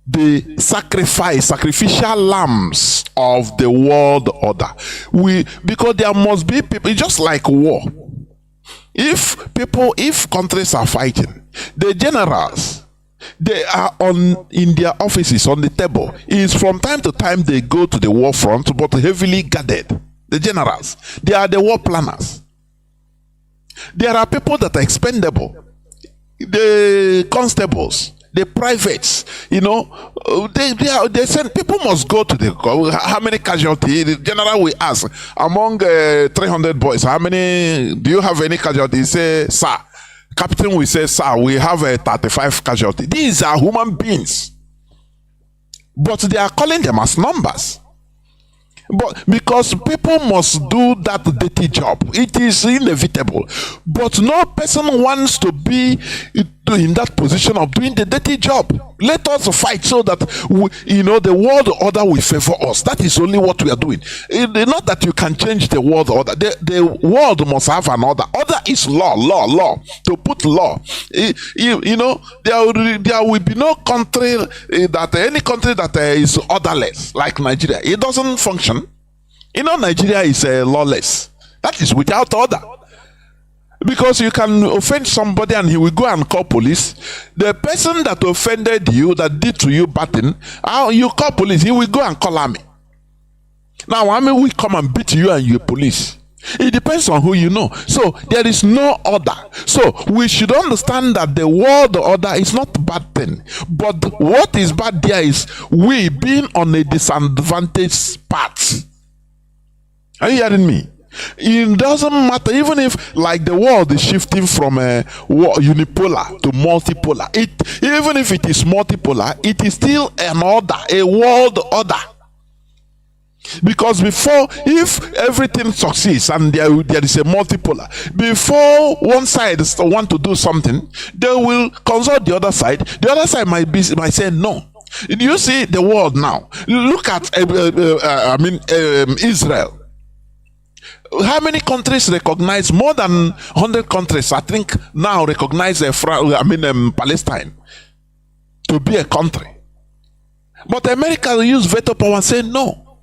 the sacrificial lambs of the world order. Because there must be people, it's just like war. If countries are fighting, the generals, they are in their offices on the table. Is from time to time they go to the war front, but heavily guarded. The generals, they are the war planners. There are people that are expendable. The constables, the privates, they send people must go to the how many casualties. The general will ask among 300 boys, how many do you have any casualties? Say, sir. Captain will say, sir, we have 35 casualties. These are human beings, but they are calling them as numbers. But because people must do that dirty job, it is inevitable. But no person wants to be in that position of doing the dirty job. Let us fight so that the world order will favor us. That is only what we are doing. Not that you can change the world order. The world must have an order. Order is law. To put law, there will be no country any country that is orderless like Nigeria. It doesn't function. Nigeria is lawless. That is without order. Because you can offend somebody and he will go and call police. The person that offended you, that did to you bad thing, you call police, he will go and call army. Now army will come and beat you and your police. It depends on who you know. So there is no order. So we should understand that the world order is not a bad thing. But what is bad there is we being on a disadvantaged part. Are you hearing me? It doesn't matter, even if like the world is shifting from unipolar to multipolar. Even if it is multipolar, it is still an order, a world order. Because before, if everything succeeds and there is a multipolar, before one side want to do something, they will consult the other side. The other side might say no. You see the world now. Look at Israel. How many countries recognize? More than 100 countries, I think, now recognize Palestine to be a country. But America will use veto power and say no.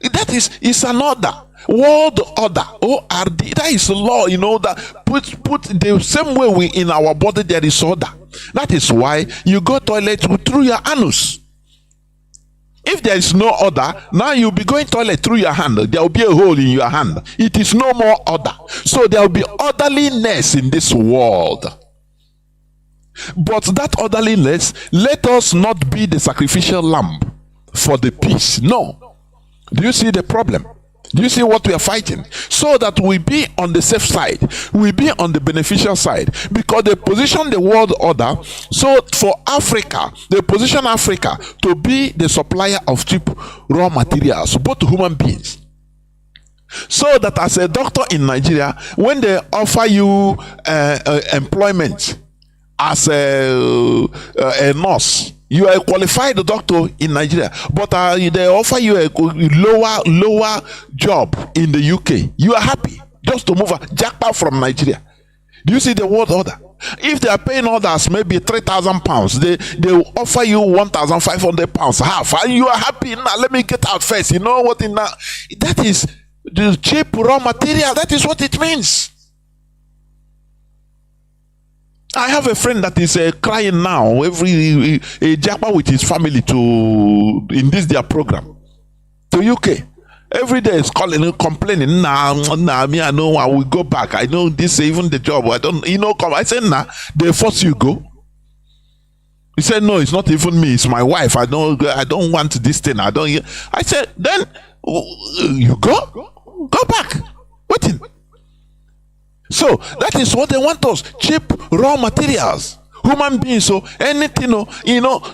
That is an order. World order. ORD. That is law, that put the same way we in our body there is order. That is why you go toilet through your anus. If there is no order, now you'll be going toilet through your hand. There will be a hole in your hand. It is no more order. So there will be orderliness in this world. But that orderliness, let us not be the sacrificial lamb for the peace. No. Do you see the problem? Do you see what we are fighting? So that we be on the safe side, we be on the beneficial side, because they position the world order. So for Africa, they position Africa to be the supplier of cheap raw materials, both human beings. So that as a doctor in Nigeria, when they offer you employment as a nurse, you are a qualified doctor in Nigeria, but they offer you a lower job in the UK. You are happy just to move a jackpot from Nigeria. Do you see the world order? If they are paying others maybe £3,000, they will offer you £1,500 half, and you are happy. Now let me get out first. You know what? That is the cheap raw material. That is what it means. I have a friend that is crying now every jackpot with his family in this their program to UK. Every day is calling, complaining. Nah, me, I know I will go back. I know this, even the job. I don't, come. I said, nah, they force you go. He said, no, it's not even me. It's my wife. I don't want this thing. I said, then you go back. Waiting. So that is what they want us: cheap raw materials, human beings, so anything,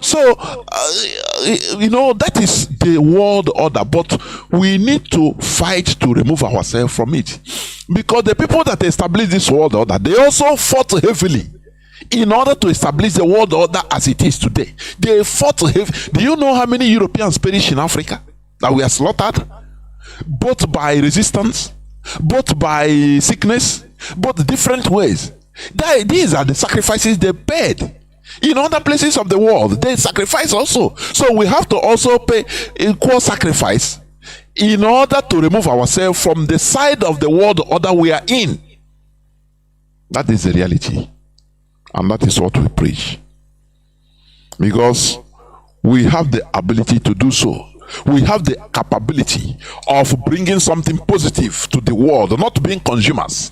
so that is the world order. But we need to fight to remove ourselves from it, because the people that established this world order, they also fought heavily in order to establish the world order as it is today. They fought heavily. Do you know how many Europeans perished in Africa that we are slaughtered, both by resistance, both by sickness, both different ways? These are the sacrifices they paid. In other places of the world, they sacrifice also. So we have to also pay equal sacrifice in order to remove ourselves from the side of the world order we are in. That is the reality. And that is what we preach. Because we have the ability to do so. We have the capability of bringing something positive to the world, not being consumers.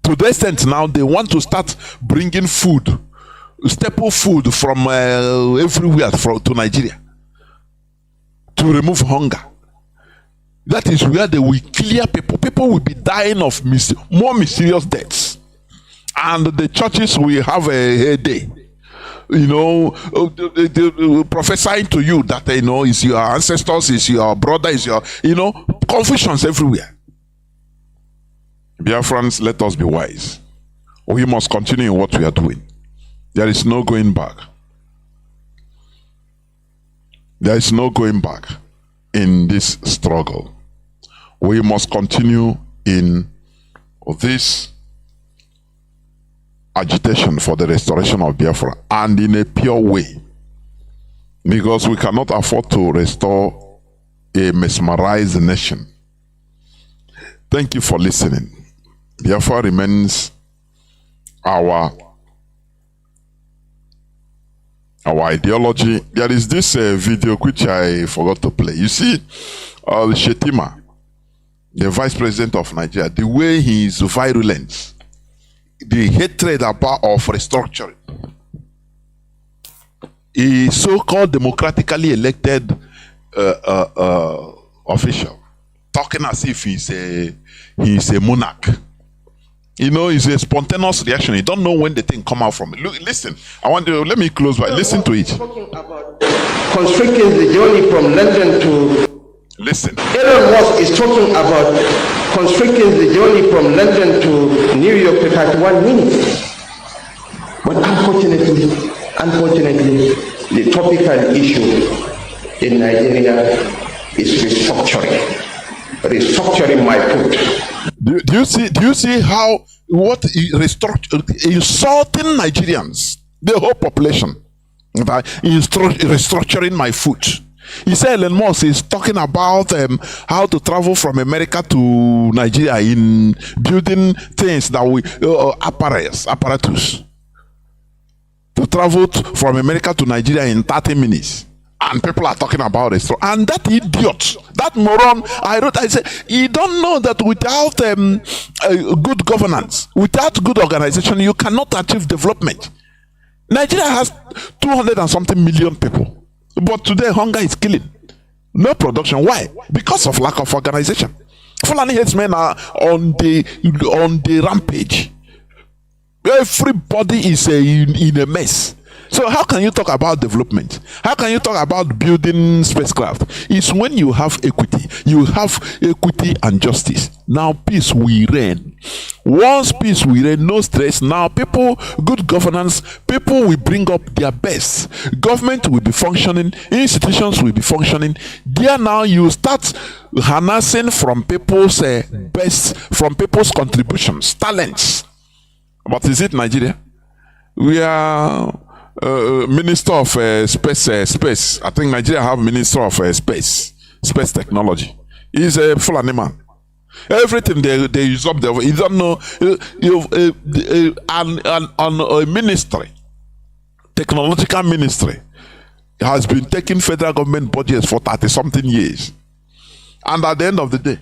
To the extent now they want to start bringing food, staple food from everywhere to Nigeria to remove hunger. That is where they will clear people. People will be dying of more mysterious deaths. And the churches will have a heyday. Prophesying to you that, it's your ancestors, it's your brother, it's your, confusions everywhere. Biafrans, let us be wise. We must continue what we are doing. There is no going back. There is no going back in this struggle. We must continue in this agitation for the restoration of Biafra, and in a pure way, because we cannot afford to restore a mesmerized nation. Thank you for listening. Biafra remains our ideology. There is this video which I forgot to play. You see, Shetima, the vice president of Nigeria, the way he is virulent, the hatred of restructuring. A so-called democratically elected official, talking as if he's a monarch. It's a spontaneous reaction. You don't know when the thing come out from it. Look, listen. Let me close by. Listen to it. Constricting the journey from London to... Listen. Elon Musk is talking about constricting the journey from London to New York to 31 minutes. But unfortunately, the topical issue in Nigeria is restructuring. Restructuring my foot. Do you see how insulting Nigerians, the whole population, restructuring my foot? He said Elon Musk is talking about how to travel from America to Nigeria in building things that we apparatus to travel from America to Nigeria in 30 minutes. And people are talking about it. And that idiot, that moron, I said, you don't know that without good governance, without good organization, you cannot achieve development. Nigeria has 200 and something million people. But today, hunger is killing. No production. Why? Because of lack of organization. Fulani headsmen are on the rampage. Everybody is in a mess. So how can you talk about development? How can you talk about building spacecraft? It's when you have equity. You have equity and justice. Now peace will reign. Once peace will reign, no stress. Now people, good governance, people will bring up their best. Government will be functioning. Institutions will be functioning. There now you start harnessing from people's best, from people's contributions, talents. But is it Nigeria? We are... Minister of space. I think Nigeria have Minister of space technology. He's a Fulani man. Everything they use up there. You don't know. On a ministry, technological ministry, has been taking federal government budgets for 30-something years, and at the end of the day,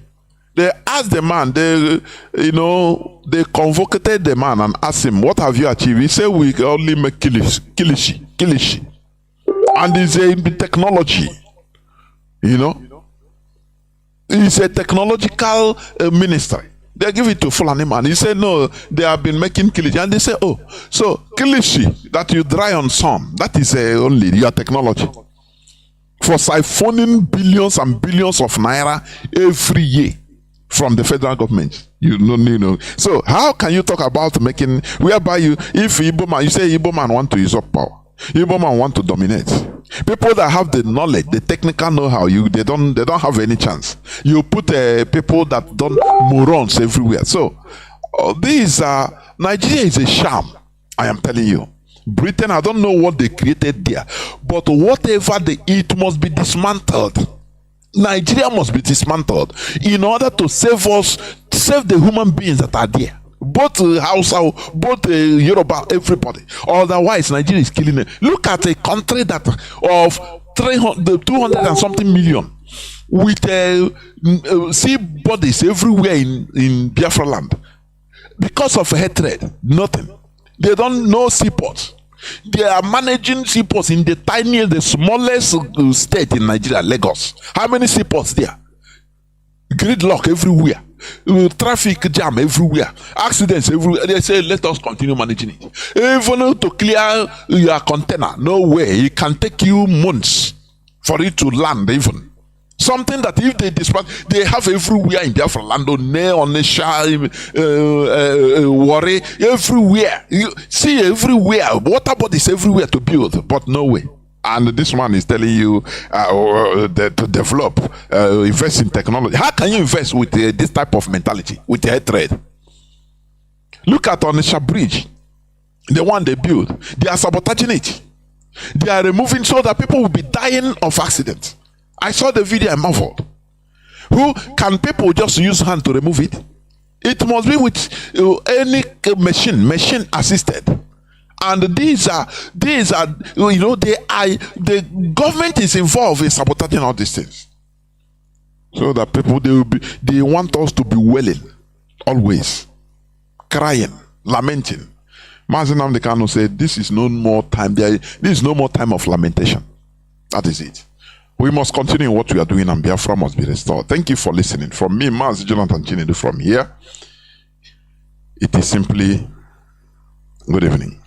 they asked the man, they convocated the man and asked him, what have you achieved? He said, we only make kilishi. And it's a technology, It's a technological ministry. They give it to Fulani man. He said, no, they have been making kilishi. And they say, oh, so kilishi that you dry on sun, that is only your technology. For siphoning billions and billions of naira every year from the federal government. You know. So how can you talk about making, whereby if Igbo man, you say Igbo man want to usurp power. Igbo man want to dominate. People that have the knowledge, the technical know-how, they don't have any chance. You put people that don't morons everywhere. So Nigeria is a sham. I am telling you. Britain, I don't know what they created there, but whatever they eat must be dismantled. Nigeria must be dismantled in order to save the human beings that are there. Both Hausa, both Yoruba, everybody. Otherwise, Nigeria is killing them. Look at a country that of 200 and something million, with sea bodies everywhere in Biafra land. Because of hatred, nothing. They don't know seaports. They are managing seaports in the smallest state in Nigeria, Lagos. How many seaports there? Gridlock everywhere. Traffic jam everywhere, accidents everywhere. They say, let us continue managing it. Even to clear your container, no way. It can take you months for it to land. Even something that if they dispatch, they have everywhere in Biafra land, on the worry everywhere. You see everywhere, water bodies everywhere to build, but no way. And this man is telling you to develop, invest in technology. How can you invest with this type of mentality, with hatred? Look at Onisha Bridge, the one they built. They are sabotaging it. They are removing so that people will be dying of accidents. I saw the video and marveled. Who can people just use hand to remove it? It must be with any machine assisted. And these are the government is involved in sabotaging all these things, so that people they want us to be wailing, always crying, lamenting. Mazi Nnamdi Kanu said, "This is no more time. This is no more time of lamentation. That is it. We must continue what we are doing, and Biafra must be restored." Thank you for listening. From me, Mazi Jonathan Chinedu, from here. It is simply good evening.